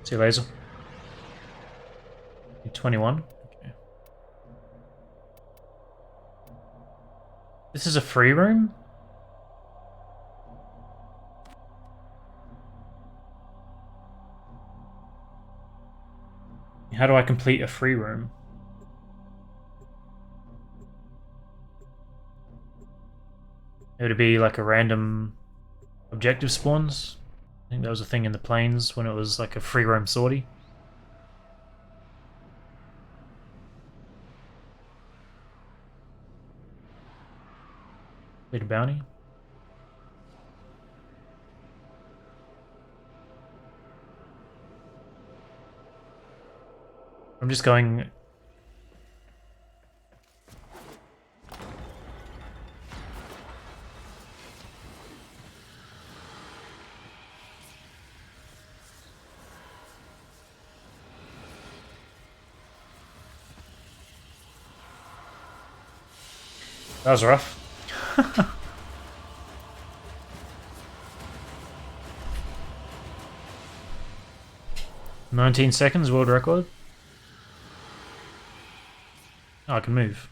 See you laser. 21. Okay. This is a free room? How do I complete a free room? It would be like a random objective spawns. I think that was a thing in the plains when it was like a free roam sortie. Lead a bounty. I'm just going... That was rough. 19 seconds, world record. Oh, I can move.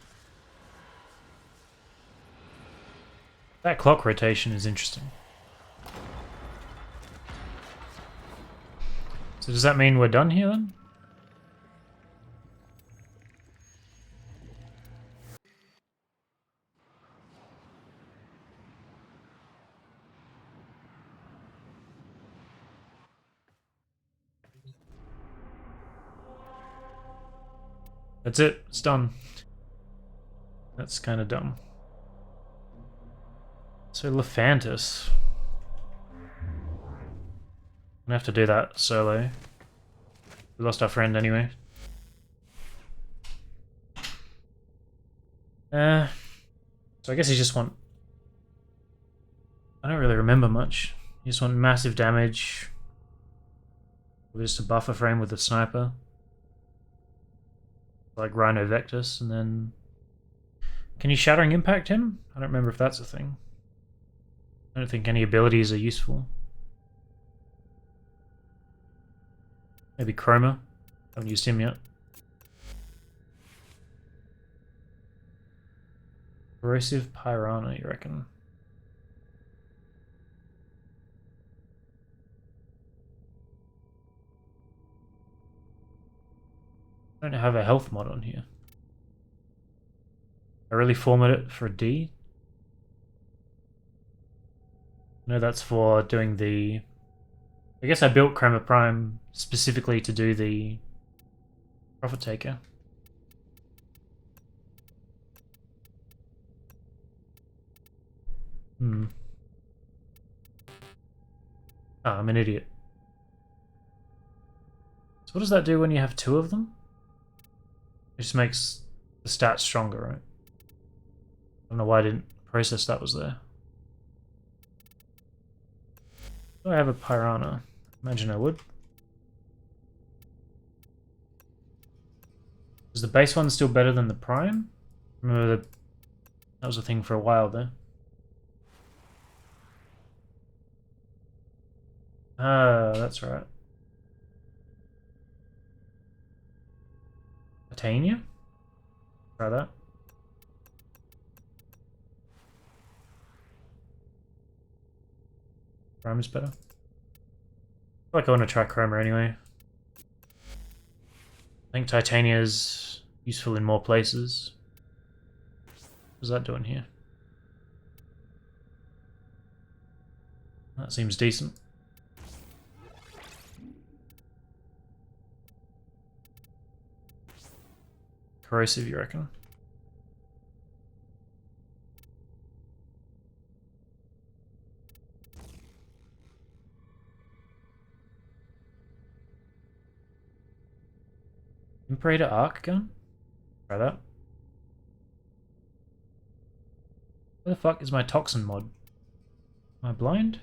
That clock rotation is interesting. So does that mean we're done here then? That's it. It's done. That's kind of dumb. So Lephantis. I'm gonna have to do that solo. We lost our friend anyway. So I guess you just want... I don't really remember much. You just want massive damage. Or just a buffer frame with a sniper. Like Rhino Vectus, and then... Can you Shattering Impact him? I don't remember if that's a thing. I don't think any abilities are useful. Maybe Chroma. Haven't used him yet. Corrosive Piranha, you reckon? I don't have a health mod on here. I really format it for D. No, that's for doing the... I guess I built Chroma Prime specifically to do the Profit Taker. Ah, I'm an idiot. So what does that do when you have 2 of them? It just makes the stats stronger, right? I don't know why I didn't process that was there. Do I have a Piranha? Imagine I would. Is the base one still better than the Prime? Remember that was a thing for a while there. Ah, that's right. Titania? Try that. Prime is better. I feel like I want to try Chroma anyway. I think Titania is useful in more places. What's that doing here? That seems decent. Corrosive, you reckon? Imperator arc gun? Try that. Where the fuck is my toxin mod? Am I blind?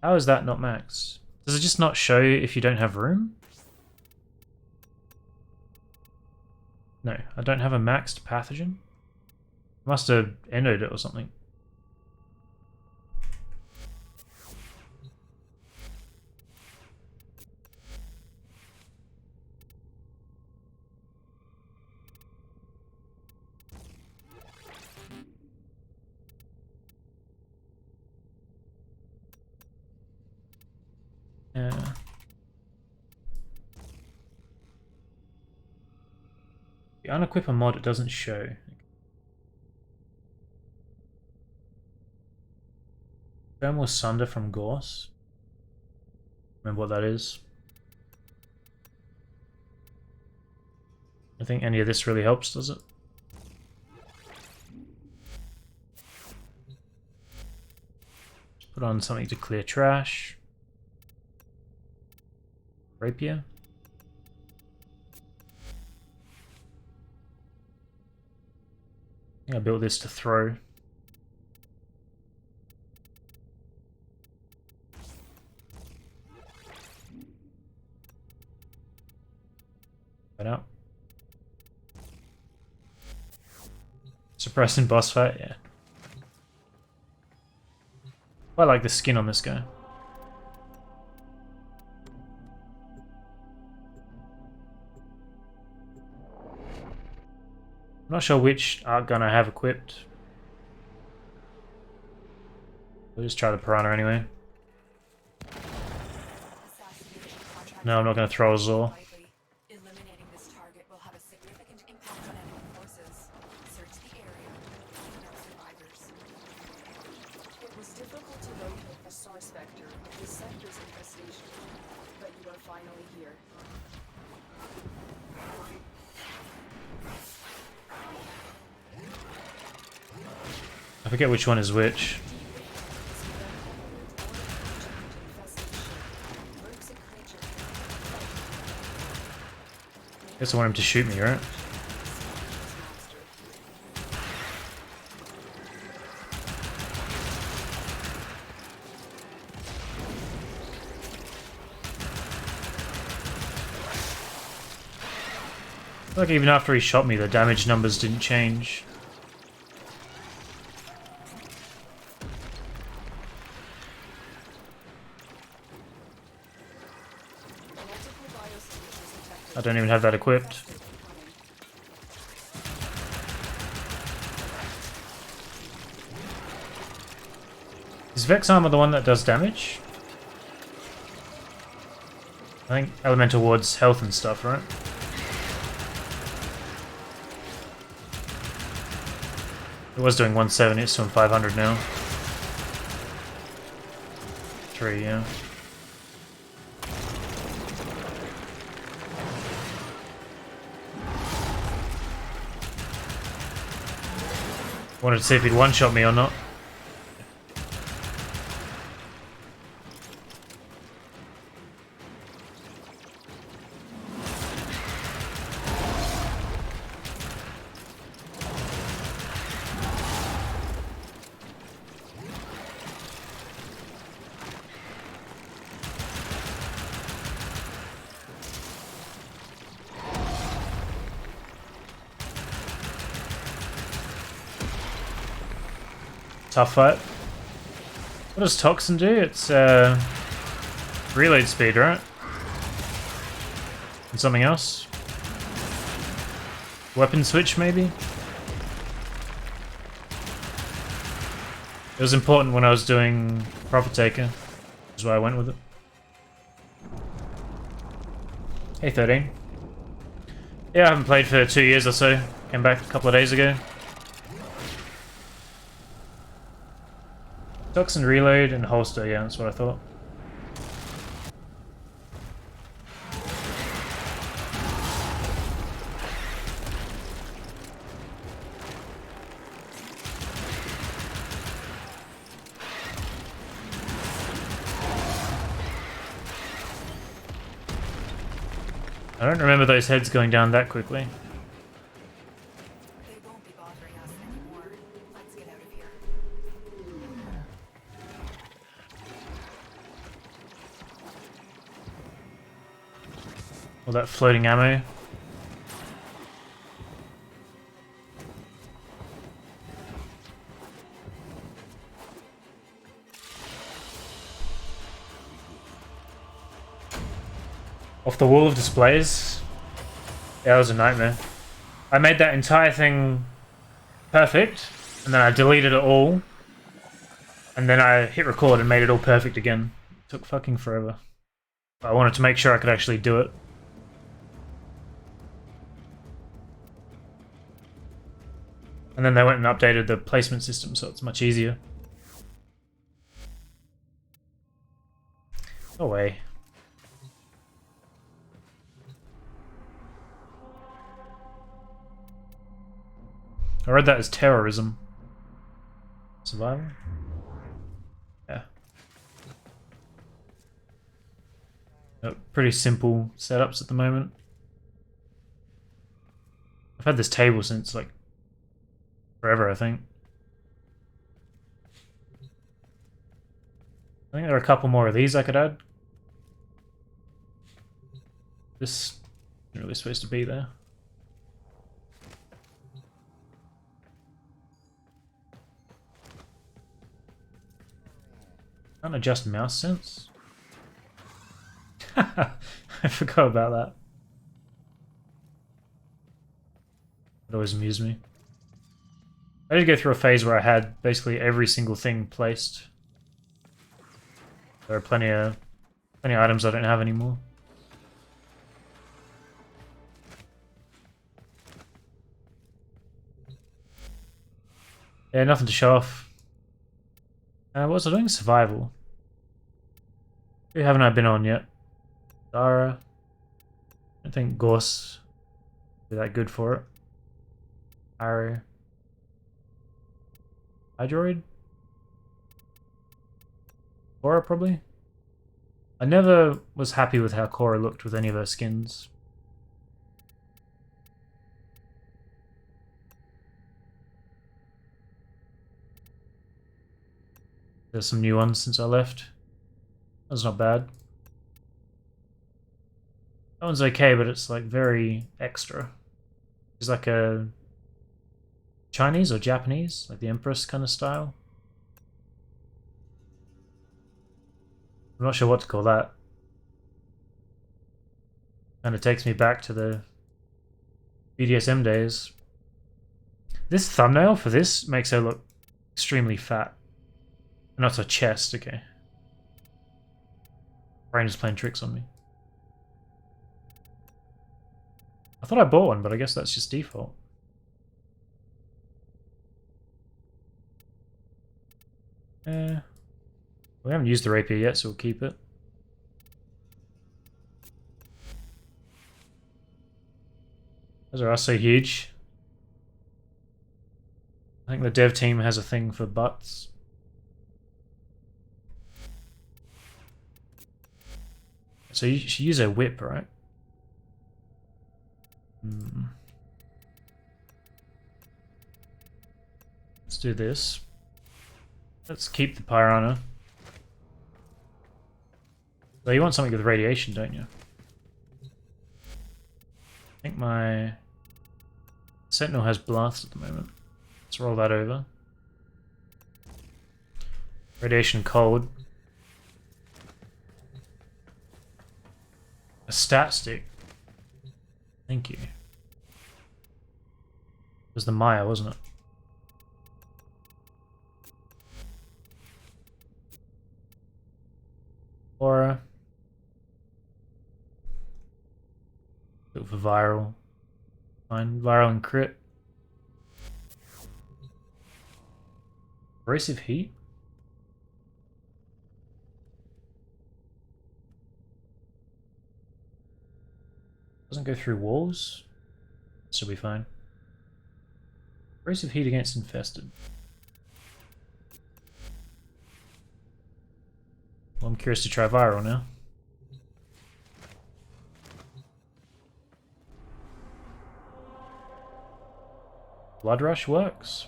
How is that not maxed? Does it just not show if you don't have room? No, I don't have a maxed pathogen. I must have entered it or something. Yeah. If you unequip a mod, it doesn't show. Thermal Sunder from Gorse. Remember what that is? I think any of this really helps, does it? Put on something to clear trash. Rapier. I think I built this to throw. Right out. Suppressing boss fight, yeah. I like the skin on this guy. I'm not sure which art gun I have equipped. We'll just try the Piranha anyway. No, I'm not going to throw a Zor. Eliminating this target will have a significant impact on enemy forces. Search the area, find out survivors. It was difficult to locate the source vector of the sector's infestation, but you are finally here. I forget which one is which. Guess I want him to shoot me, right? I feel like even after he shot me, the damage numbers didn't change. I don't even have that equipped. Is Vex Armor the one that does damage? I think Elemental Ward's health and stuff, right? It was doing 170, it's doing 500 now. 3, yeah. Wanted to see if he'd one-shot me or not. Tough fight. What does Toxin do? It's reload speed, right? And something else? Weapon switch, maybe? It was important when I was doing Profit Taker. That's why I went with it. Hey 13. Yeah, I haven't played for 2 years or so. Came back a couple of days ago. Toxin reload and holster, yeah, that's what I thought. I don't remember those heads going down that quickly. They won't be bothering us anymore. Let's get out of here. All that floating ammo. Off the wall of displays. Yeah, that was a nightmare. I made that entire thing perfect, and then I deleted it all, and then I hit record and made it all perfect again. It took fucking forever. But I wanted to make sure I could actually do it. And then they went and updated the placement system, so it's much easier. Go away. I read that as terrorism. Survival? Yeah. Pretty simple setups at the moment. I've had this table since like forever, I think. I think there are a couple more of these I could add. This isn't really supposed to be there. Can't adjust mouse sense? I forgot about that. That always amused me. I did go through a phase where I had basically every single thing placed. There are plenty of items I don't have anymore. Yeah, nothing to show off. What was I doing? Survival. Who haven't I been on yet? Dara. I don't think Gorse would be that good for it. Arrow. Hydroid? Kora, probably? I never was happy with how Kora looked with any of her skins. There's some new ones since I left. That's not bad. That one's okay, but it's like very extra. It's like a Chinese or Japanese, like the Empress kind of style. I'm not sure what to call that. Kind of takes me back to the BDSM days. This thumbnail for this makes her look extremely fat. Not her chest, okay. Brain is playing tricks on me. I thought I bought one, but I guess that's just default. We haven't used the rapier yet, so we'll keep it. Those are also huge. I think the dev team has a thing for butts. So you should use a whip, right? Let's do this. Let's keep the Piranha. So you want something with radiation, don't you? I think my Sentinel has blast at the moment. Let's roll that over. Radiation cold. A stat stick. Thank you. It was the Maya, wasn't it? Kora. Go for viral. Fine, viral and crit. Abrasive heat. Doesn't go through walls. Should be fine. Abrasive heat against infested. Well, I'm curious to try viral now. Blood Rush works.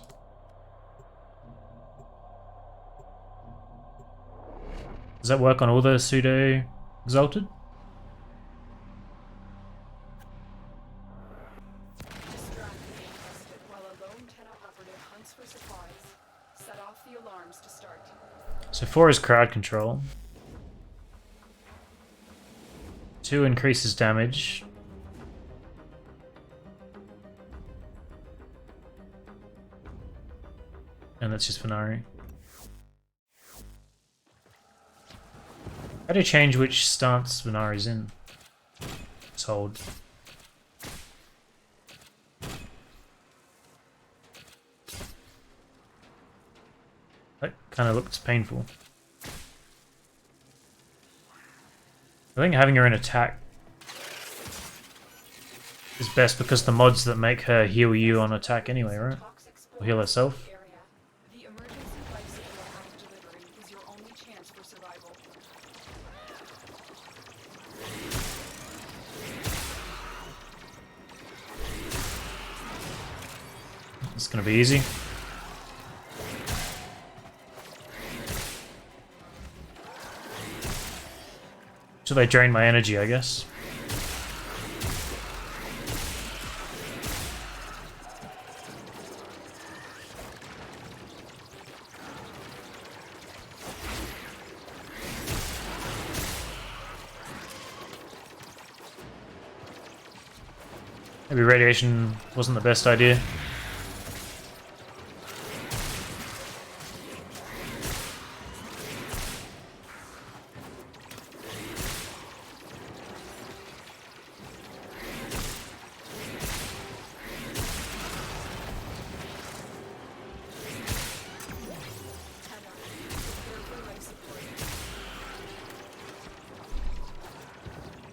Does that work on all the pseudo exalted? Distract the infested while a lone tenor operative hunts for supplies. Set off the alarms to start. So 4 is crowd control. 2 increases damage. And that's just Venari. How do you change which stance Venari's in? Just hold. That kind of looks painful. I think having her in attack is best because the mods that make her heal you on attack anyway, right? Toxic Or heal herself. area. The emergency life support after delivery is your only chance for survival. It's gonna be easy. So they drain my energy, I guess. Maybe radiation wasn't the best idea.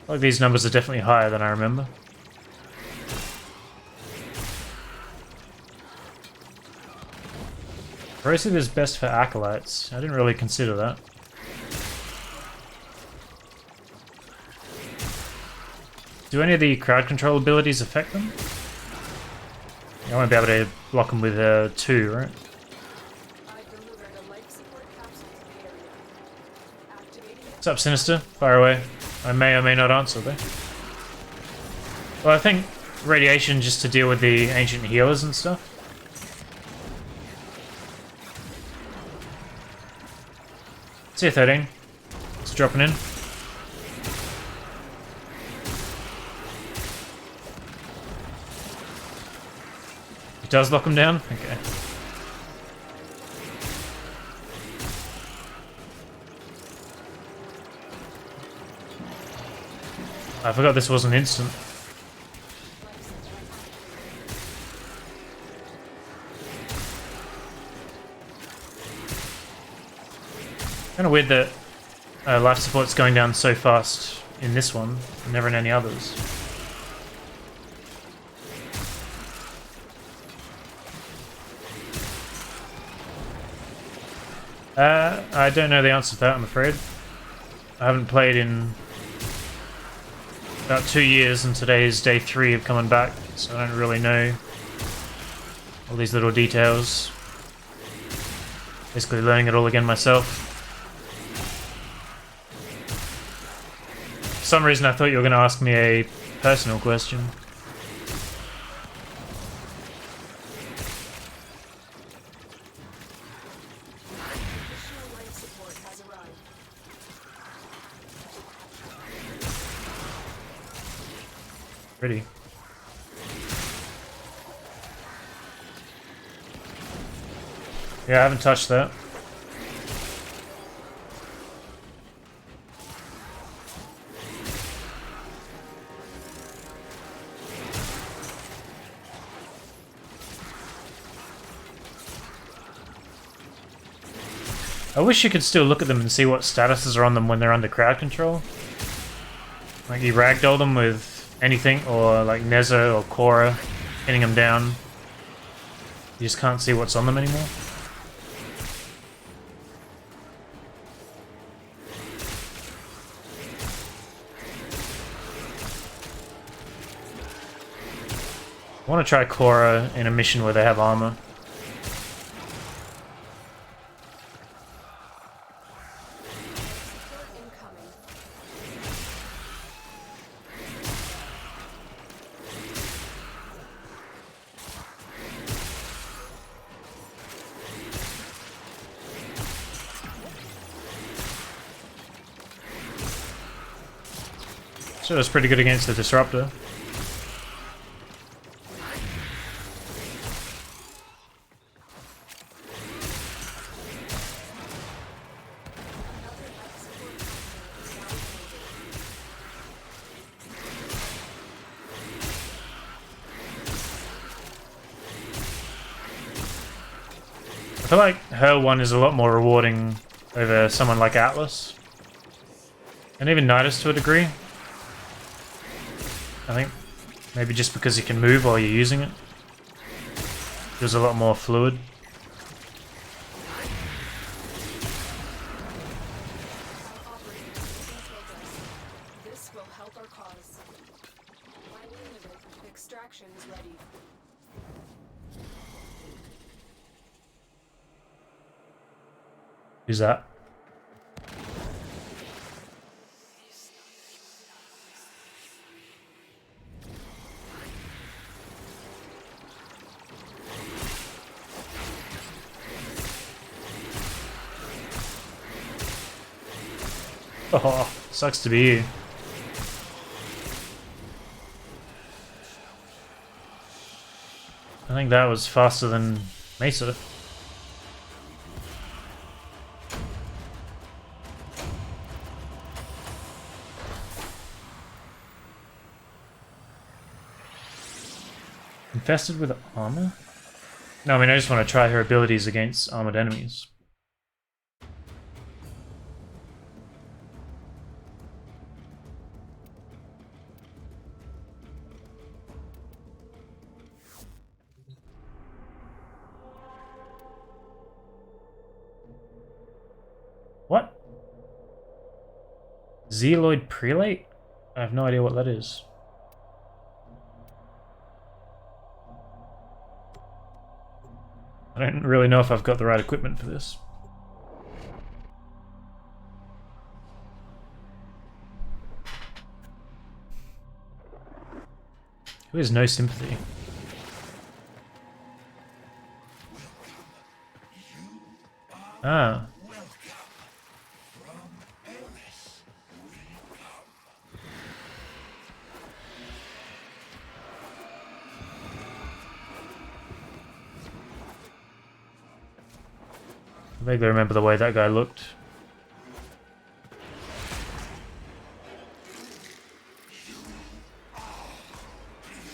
Like these numbers are definitely higher than I remember. Corrosive is best for acolytes. I didn't really consider that. Do any of the crowd control abilities affect them? I won't be able to block them with 2, right? I've delivered a life support capsule to the area. Activating it. What's up, Sinister? Fire away. I may or may not answer though. Well, I think radiation just to deal with the ancient healers and stuff. See you, 13. It's dropping in. It does lock them down? Okay. I forgot this wasn't instant. Kind of weird that life support's going down so fast in this one, and never in any others. I don't know the answer to that, I'm afraid. I haven't played in about 2 years, and today is day 3 of coming back, so I don't really know all these little details. Basically learning it all again myself. For some reason I thought you were going to ask me a personal question. Additional life support has arrived. Ready. Yeah, I haven't touched that. I wish you could still look at them and see what statuses are on them when they're under crowd control. Like you ragdoll them with anything, or like Neza or Kora, pinning them down. You just can't see what's on them anymore. I want to try Kora in a mission where they have armor. Incoming. So that's pretty good against the Disruptor. I feel like her one is a lot more rewarding over someone like Atlas. And even Nidus to a degree. I think maybe just because you can move while you're using it. Feels a lot more fluid. This will help our cause. Final unit extraction is ready. Who's that? Oh, sucks to be you. I think that was faster than Mesa. Infested with armor? No, I mean, I just want to try her abilities against armored enemies. What? Zealoid Prelate? I have no idea what that is. I don't really know if I've got the right equipment for this. Who has no sympathy? Ah. I vaguely remember the way that guy looked.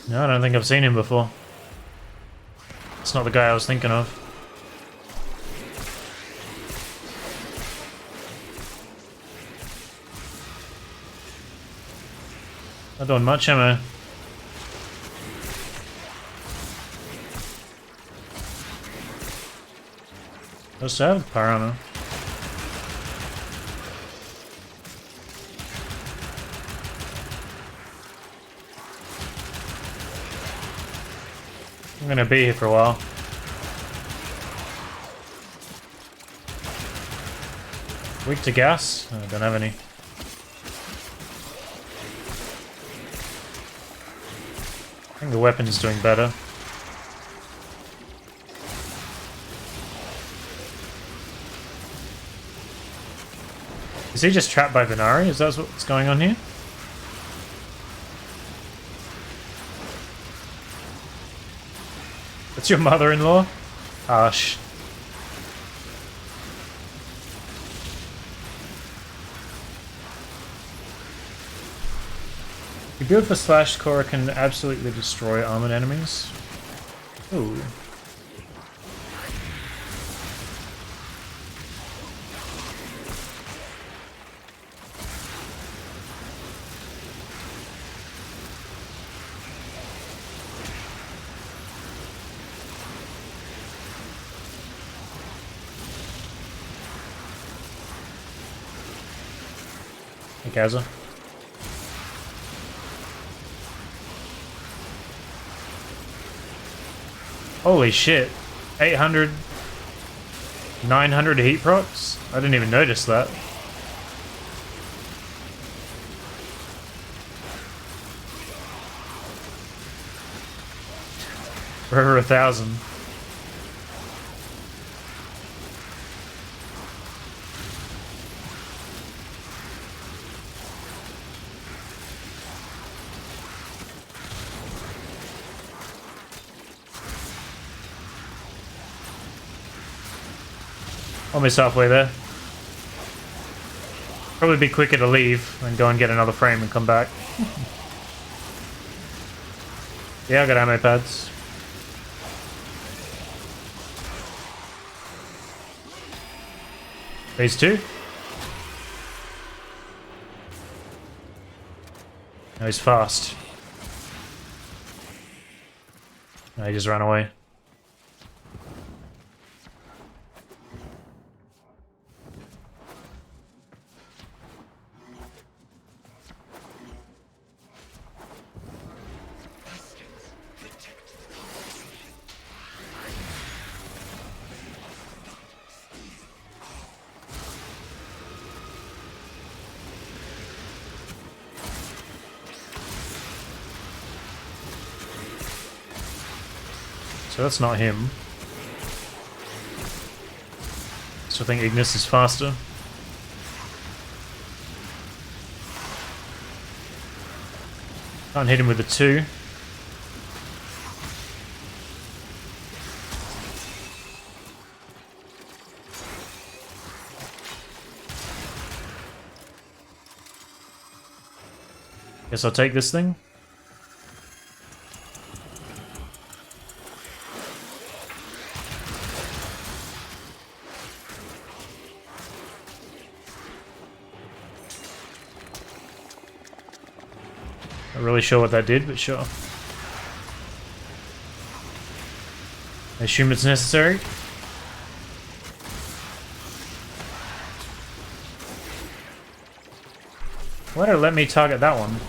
No, I don't think I've seen him before. It's not the guy I was thinking of. Not doing much, am I? Let's have Piranha. I'm gonna be here for a while. Weak to gas? I don't have any. I think the weapon's doing better. Is he just trapped by Venari? Is that what's going on here? That's your mother-in-law? Harsh. You build for Slash, Kora can absolutely destroy armored enemies. Ooh. Hey, Kaza. Holy shit. 800... 900 heat procs? I didn't even notice that. For over 1,000. Almost halfway there. Probably be quicker to leave and go and get another frame and come back. Yeah, I got ammo pads. Phase 2. No, he's fast. No, he just ran away. So that's not him. So I think Ignis is faster. Can't hit him with the 2. Guess I'll take this thing. Not really sure what that did, but sure. I assume it's necessary. Why did it let me target that one?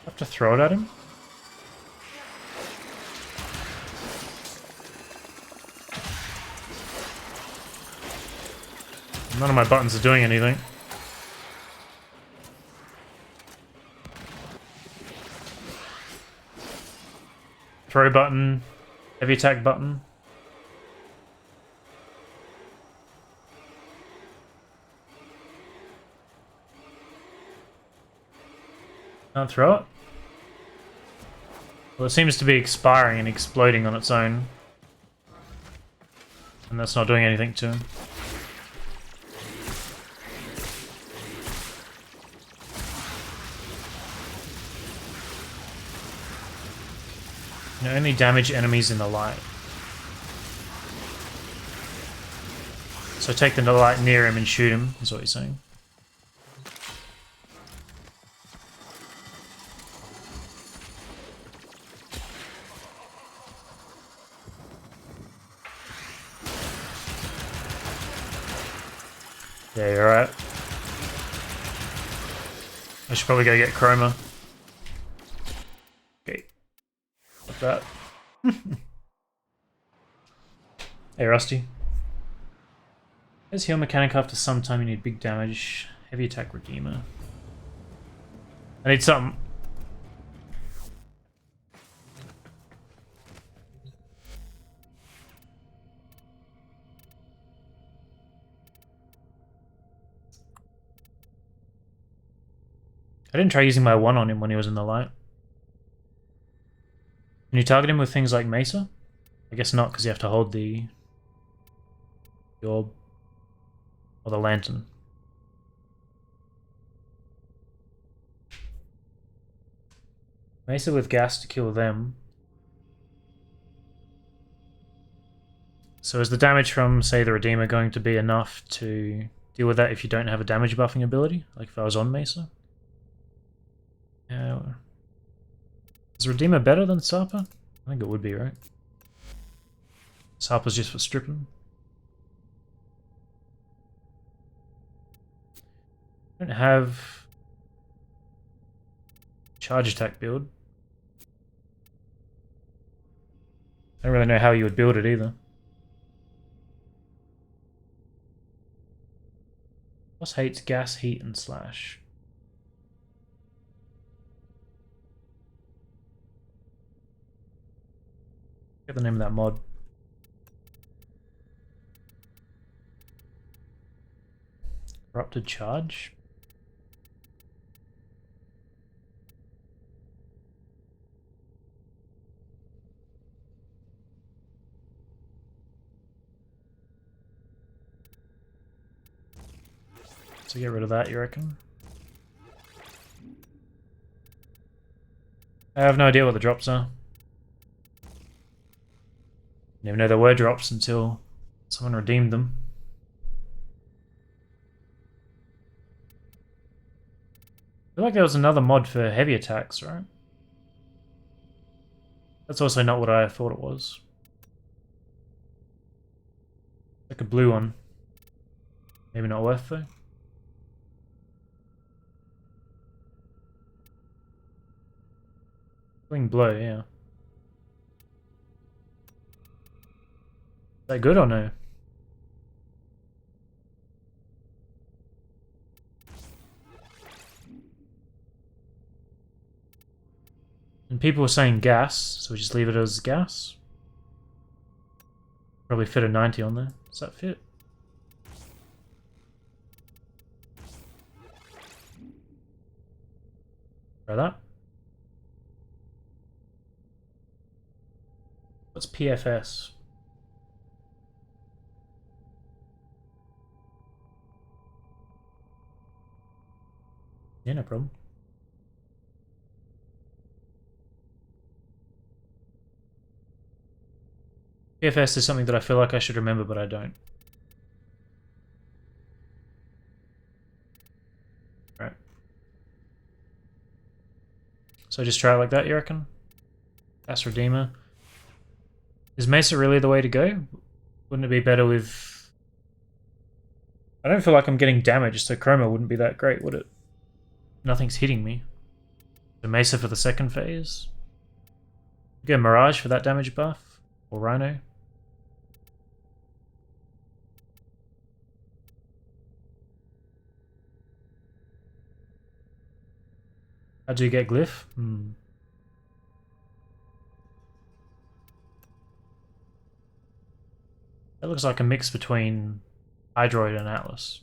I have to throw it at him? None of my buttons are doing anything. Throw button, heavy attack button. Can't throw it? Well, it seems to be expiring and exploding on its own. And that's not doing anything to him. You only damage enemies in the light. So take the light near him and shoot him, is what you're saying. Yeah, you're right. I should probably go get Chroma. Okay. Like that. Hey, Rusty. There's heal mechanic after some time you need big damage. Heavy attack redeemer. I need something. I didn't try using my 1 on him when he was in the light. Can you target him with things like Mesa? I guess not, because you have to hold the orb. Or the lantern. Mesa with gas to kill them. So is the damage from, say, the Redeemer going to be enough to deal with that if you don't have a damage buffing ability? Like if I was on Mesa? Yeah. Is Redeemer better than Sapa? I think it would be, right? This harper's just for stripping. I don't have charge attack build. I don't really know how you would build it either. Boss hates gas, heat, and slash. Get the name of that mod. Corrupted charge? So get rid of that, you reckon? I have no idea what the drops are. Didn't even know there were drops until someone redeemed them. I feel like there was another mod for heavy attacks, right? That's also not what I thought it was. Like a blue one. Maybe not worth though. Fling blow, yeah. Is that good or no? And people were saying gas, so we just leave it as gas. Probably fit a 90 on there. Does that fit? Try that. What's PFS? Yeah, no problem. PFS is something that I feel like I should remember, but I don't. Right. So just try it like that, you reckon? That's Redeemer. Is Mesa really the way to go? Wouldn't it be better with... I don't feel like I'm getting damaged, so Chroma wouldn't be that great, would it? Nothing's hitting me. The Mesa for the second phase. Go Mirage for that damage buff. Or Rhino. How'd you get Glyph? That looks like a mix between Hydroid and Atlas.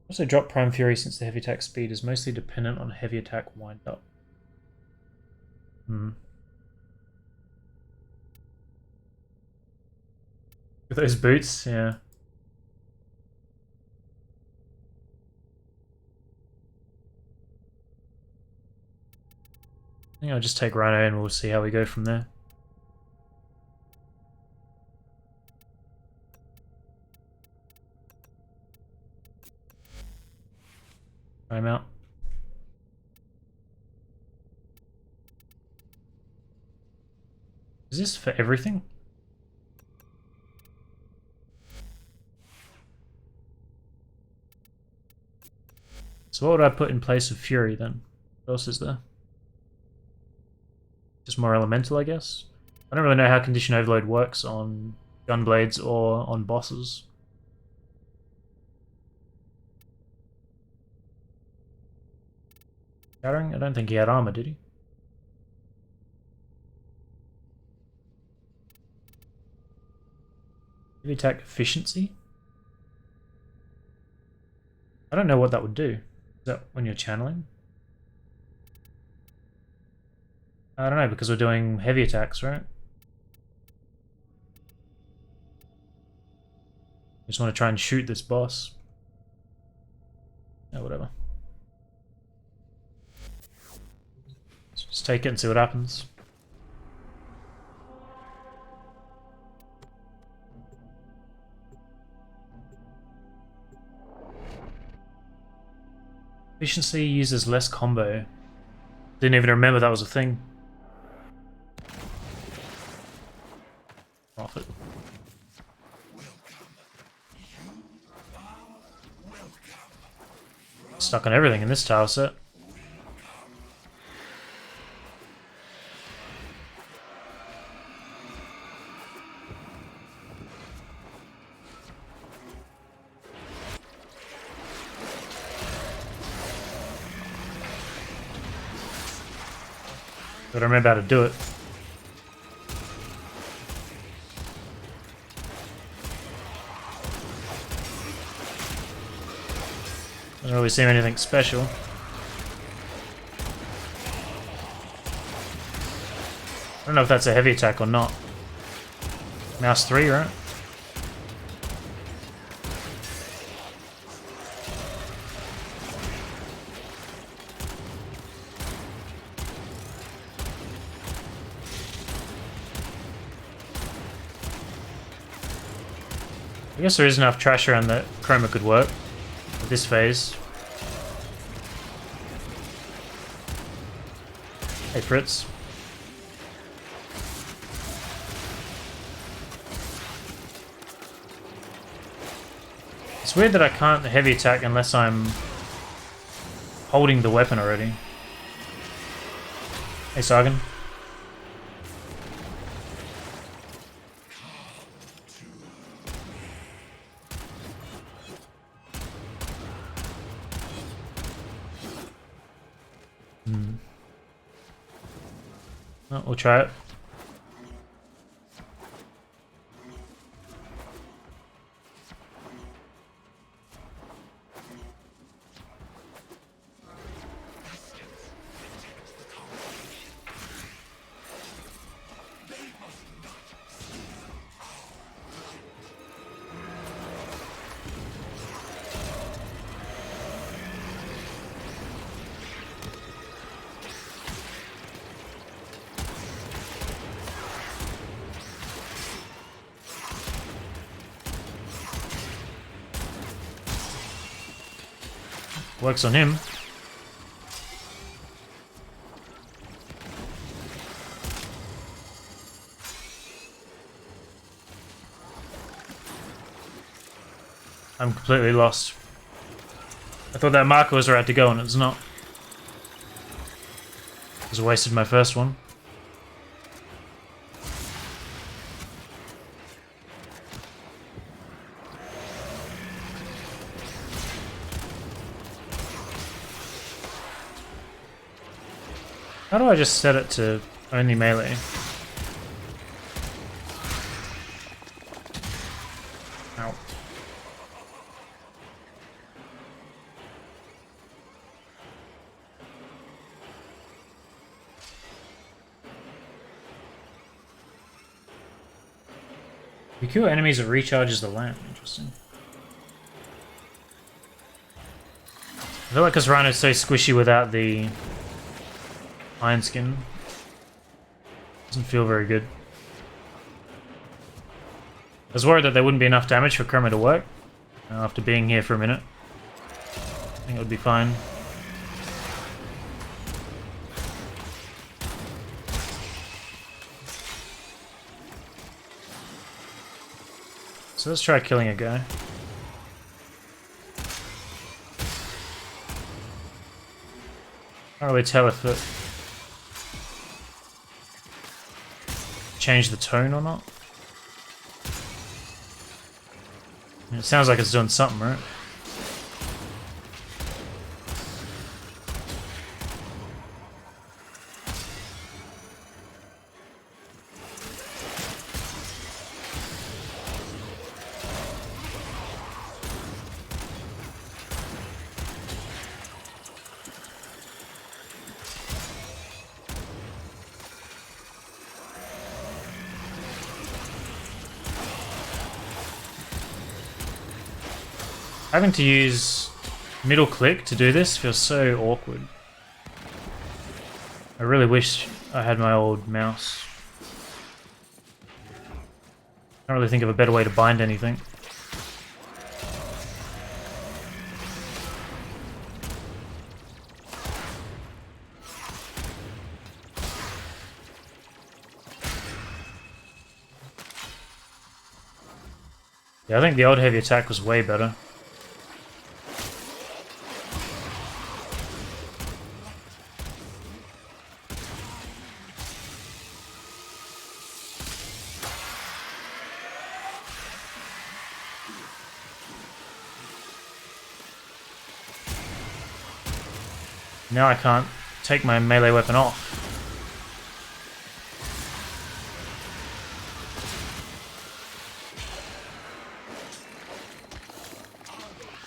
Also drop Prime Fury since the heavy attack speed is mostly dependent on heavy attack wind up. With those boots, yeah. I think I'll just take Rhino and we'll see how we go from there. Try him out. Is this for everything? So what would I put in place of Fury then? What else is there? Just more elemental, I guess. I don't really know how condition overload works on gunblades or on bosses. Scattering? I don't think he had armor, did he? Heavy attack efficiency? I don't know what that would do. Is that when you're channeling? I don't know, because we're doing heavy attacks, right? I just want to try and shoot this boss. Oh, whatever. Let's just take it and see what happens. Efficiency uses less combo. Didn't even remember that was a thing. off it. Stuck on everything in this tile set. But I remember how to do it. Doesn't really seem anything special. I don't know if that's a heavy attack or not. Mouse 3, right? I guess there is enough trash around that Chroma could work at this phase. Hey Fritz. It's weird that I can't heavy attack unless I'm holding the weapon already. Hey Sargon. Oh, we'll try it. Works on him. I'm completely lost. I thought that marker was right to go and it's not. I just wasted my first one. How do I just set it to only melee? Ow. You kill enemies, it recharges the lamp. Interesting. I feel like because Rhino's so squishy without the iron skin, doesn't feel very good. I was worried that there wouldn't be enough damage for Chroma to work after being here for a minute. I think it would be fine. So let's try killing a guy. Can't really tell if it changed the tone or not. It sounds like it's doing something, right? Having to use middle click to do this feels so awkward. I really wish I had my old mouse. I can't really think of a better way to bind anything. Yeah, I think the old heavy attack was way better. Now I can't take my melee weapon off.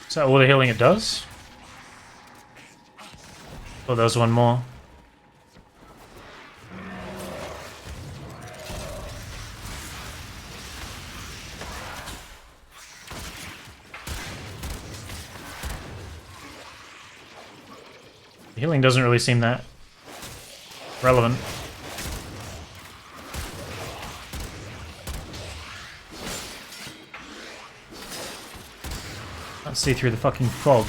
Is that all the healing it does? Oh, there's one more. The healing doesn't really seem that relevant. Can't see through the fucking fog.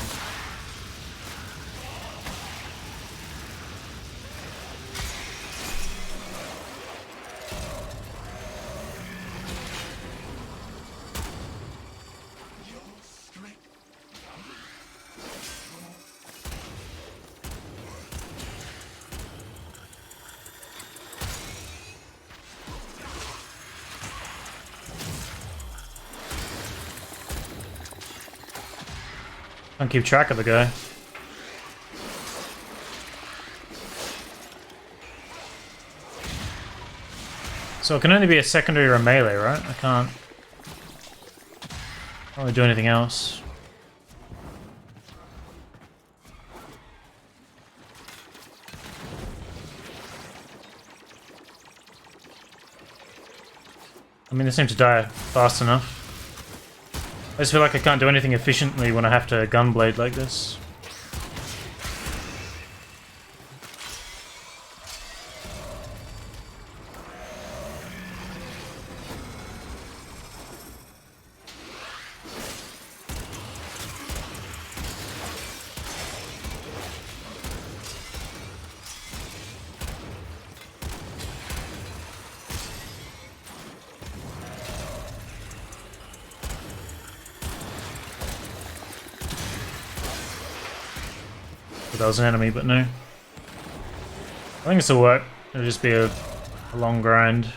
Can't keep track of the guy. So it can only be a secondary or a melee, right? I can't really do anything else. I mean, they seem to die fast enough. I just feel like I can't do anything efficiently when I have to gunblade like this. That was an enemy, but no. I think this will work. It'll just be a long grind.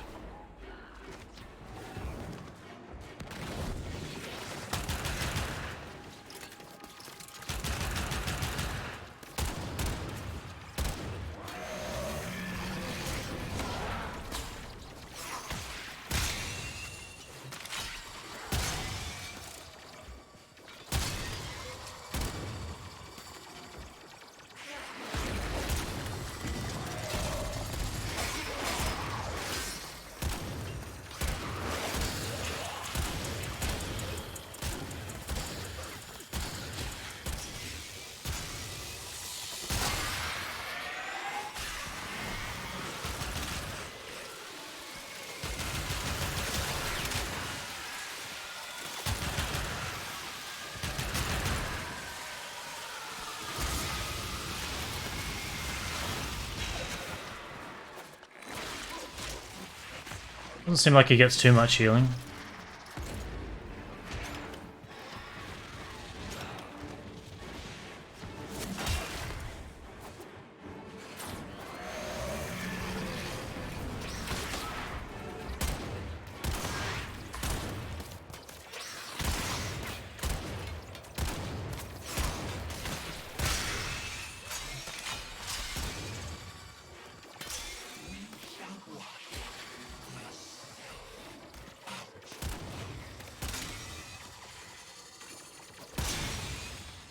Doesn't seem like he gets too much healing.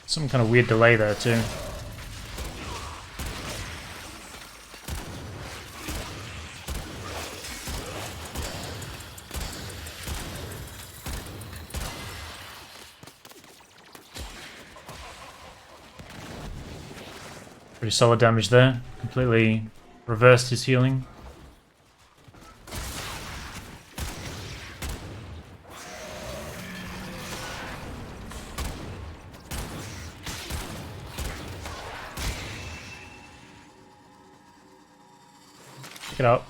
Some kind of weird delay there too. Pretty solid damage there. Completely reversed his healing. Pick it up.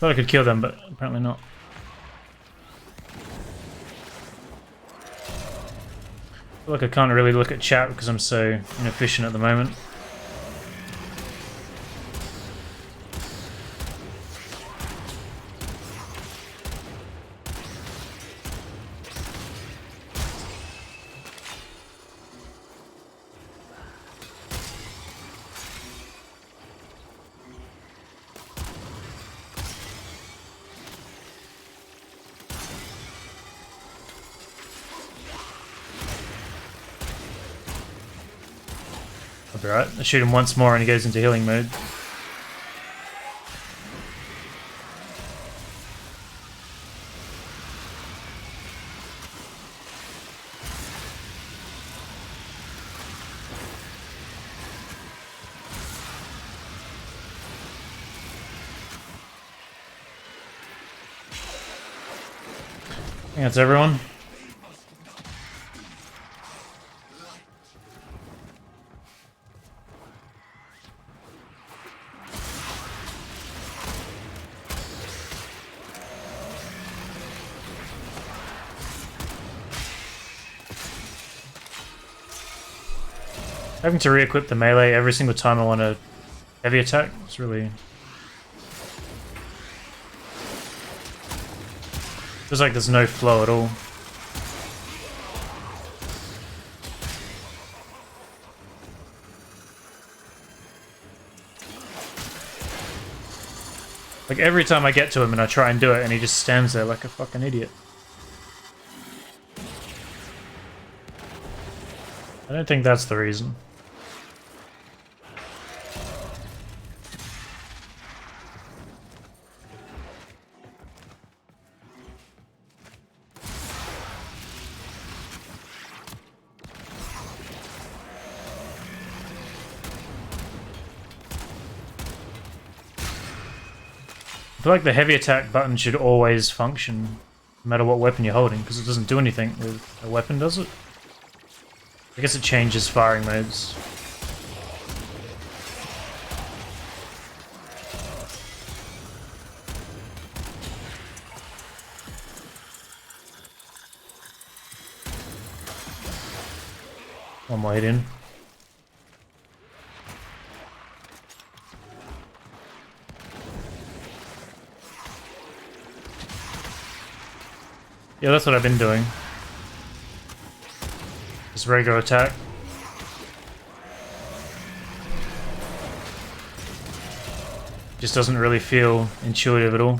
Thought I could kill them, but apparently not. I feel like I can't really look at chat because I'm so inefficient at the moment. Alright, I shoot him once more and he goes into healing mode. I think that's everyone. Having to re-equip the melee every single time I want a heavy attack, it's really... feels like there's no flow at all. Like every time I get to him and I try and do it and he just stands there like a fucking idiot. I don't think that's the reason. I feel like the heavy attack button should always function no matter what weapon you're holding, because it doesn't do anything with a weapon, does it? I guess it changes firing modes. One more hit in. Yeah, that's what I've been doing. Just regular attack. Just doesn't really feel intuitive at all.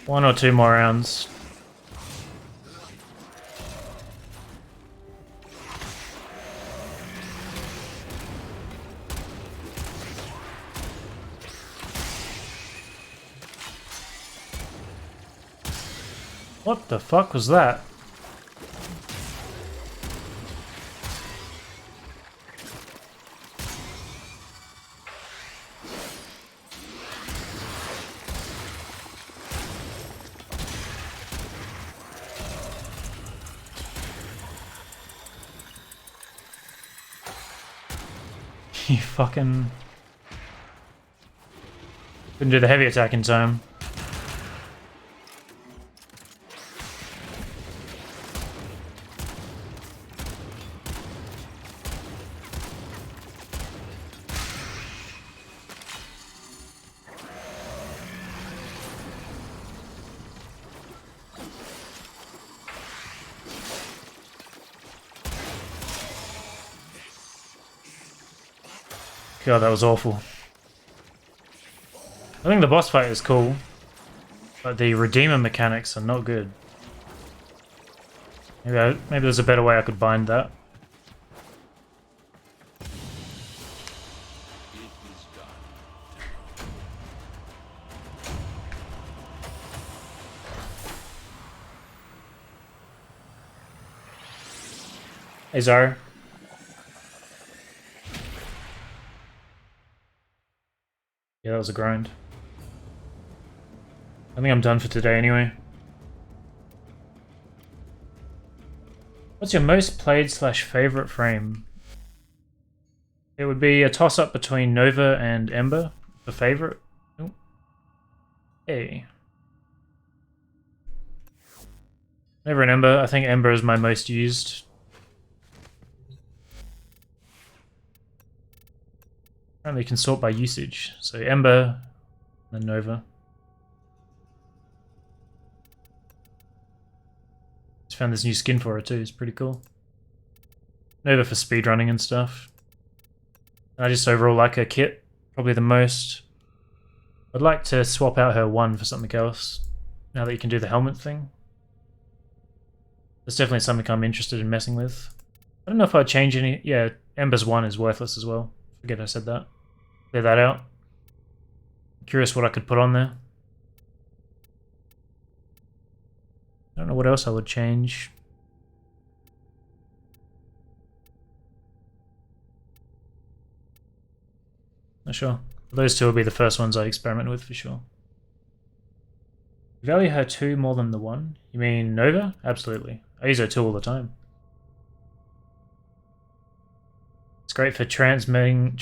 One or two more rounds. What the fuck was that? You fucking... couldn't do the heavy attack in time. God, that was awful. I think the boss fight is cool, but the Redeemer mechanics are not good. Maybe there's a better way I could bind that. It is done. Hey, Zara. Yeah, that was a grind. I think I'm done for today anyway. What's your most played / favorite frame? It would be a toss-up between Nova and Ember for favorite. Oh. Hey. Nova and Ember. I think Ember is my most used. Apparently you can sort by usage. So Ember and Nova. Just found this new skin for it too, it's pretty cool. Nova for speedrunning and stuff. I just overall like her kit, probably the most. I'd like to swap out her 1 for something else, now that you can do the helmet thing. That's definitely something I'm interested in messing with. I don't know if I'd change any... Yeah, Ember's 1 is worthless as well. Forget I said that. Clear that out. Curious what I could put on there. I don't know what else I would change. Not sure. Those two will be the first ones I experiment with for sure. You value her 2 more than the 1? You mean Nova? Absolutely. I use her 2 all the time. It's great for transmitting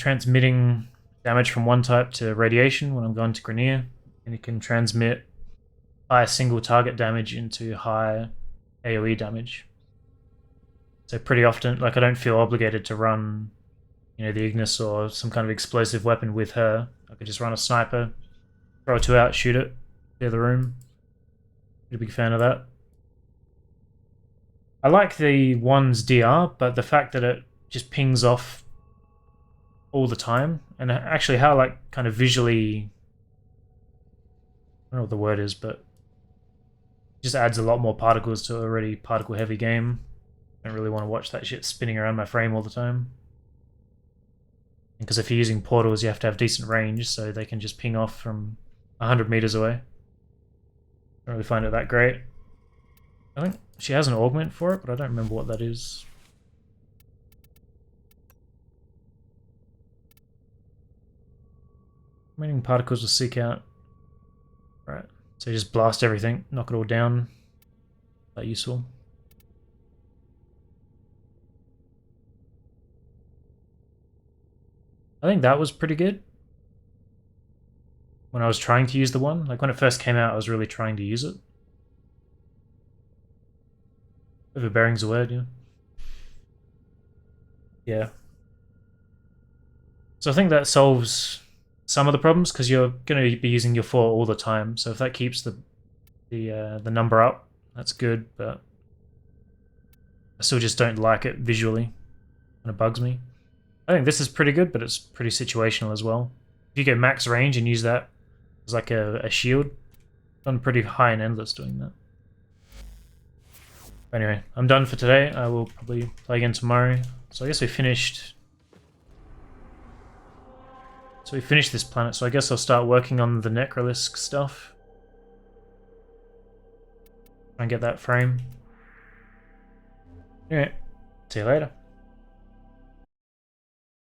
damage from one type to radiation when I'm going to Grenier. And you can transmit high single target damage into high AoE damage. So pretty often, like, I don't feel obligated to run, you know, the Ignis or some kind of explosive weapon with her. I could just run a sniper, throw 2 out, shoot it, clear the room. Pretty big fan of that. I like the 1's DR, but the fact that it just pings off all the time, and actually how, like, kind of visually, I don't know what the word is, but just adds a lot more particles to an already particle heavy game. I don't really want to watch that shit spinning around my frame all the time. Because if you're using portals, you have to have decent range, so they can just ping off from 100 meters away. Don't really find it that great. I think she has an augment for it, but I don't remember what that is. Remaining particles will seek out. Right. So you just blast everything, knock it all down. That useful. I think that was pretty good. When I was trying to use the 1. Like when it first came out, I was really trying to use it. Overbearing's a word, yeah. Yeah. So I think that solves some of the problems, because you're going to be using your 4 all the time. So if that keeps the number up, that's good. But I still just don't like it visually, and it bugs me. I think this is pretty good, but it's pretty situational as well. If you get max range and use that as like a shield, I'm pretty high in Endless doing that. Anyway, I'm done for today. I will probably play again tomorrow. So I guess we finished. So we finished this planet, so I guess I'll start working on the Necrolisk stuff. Try and get that frame. Alright, see you later.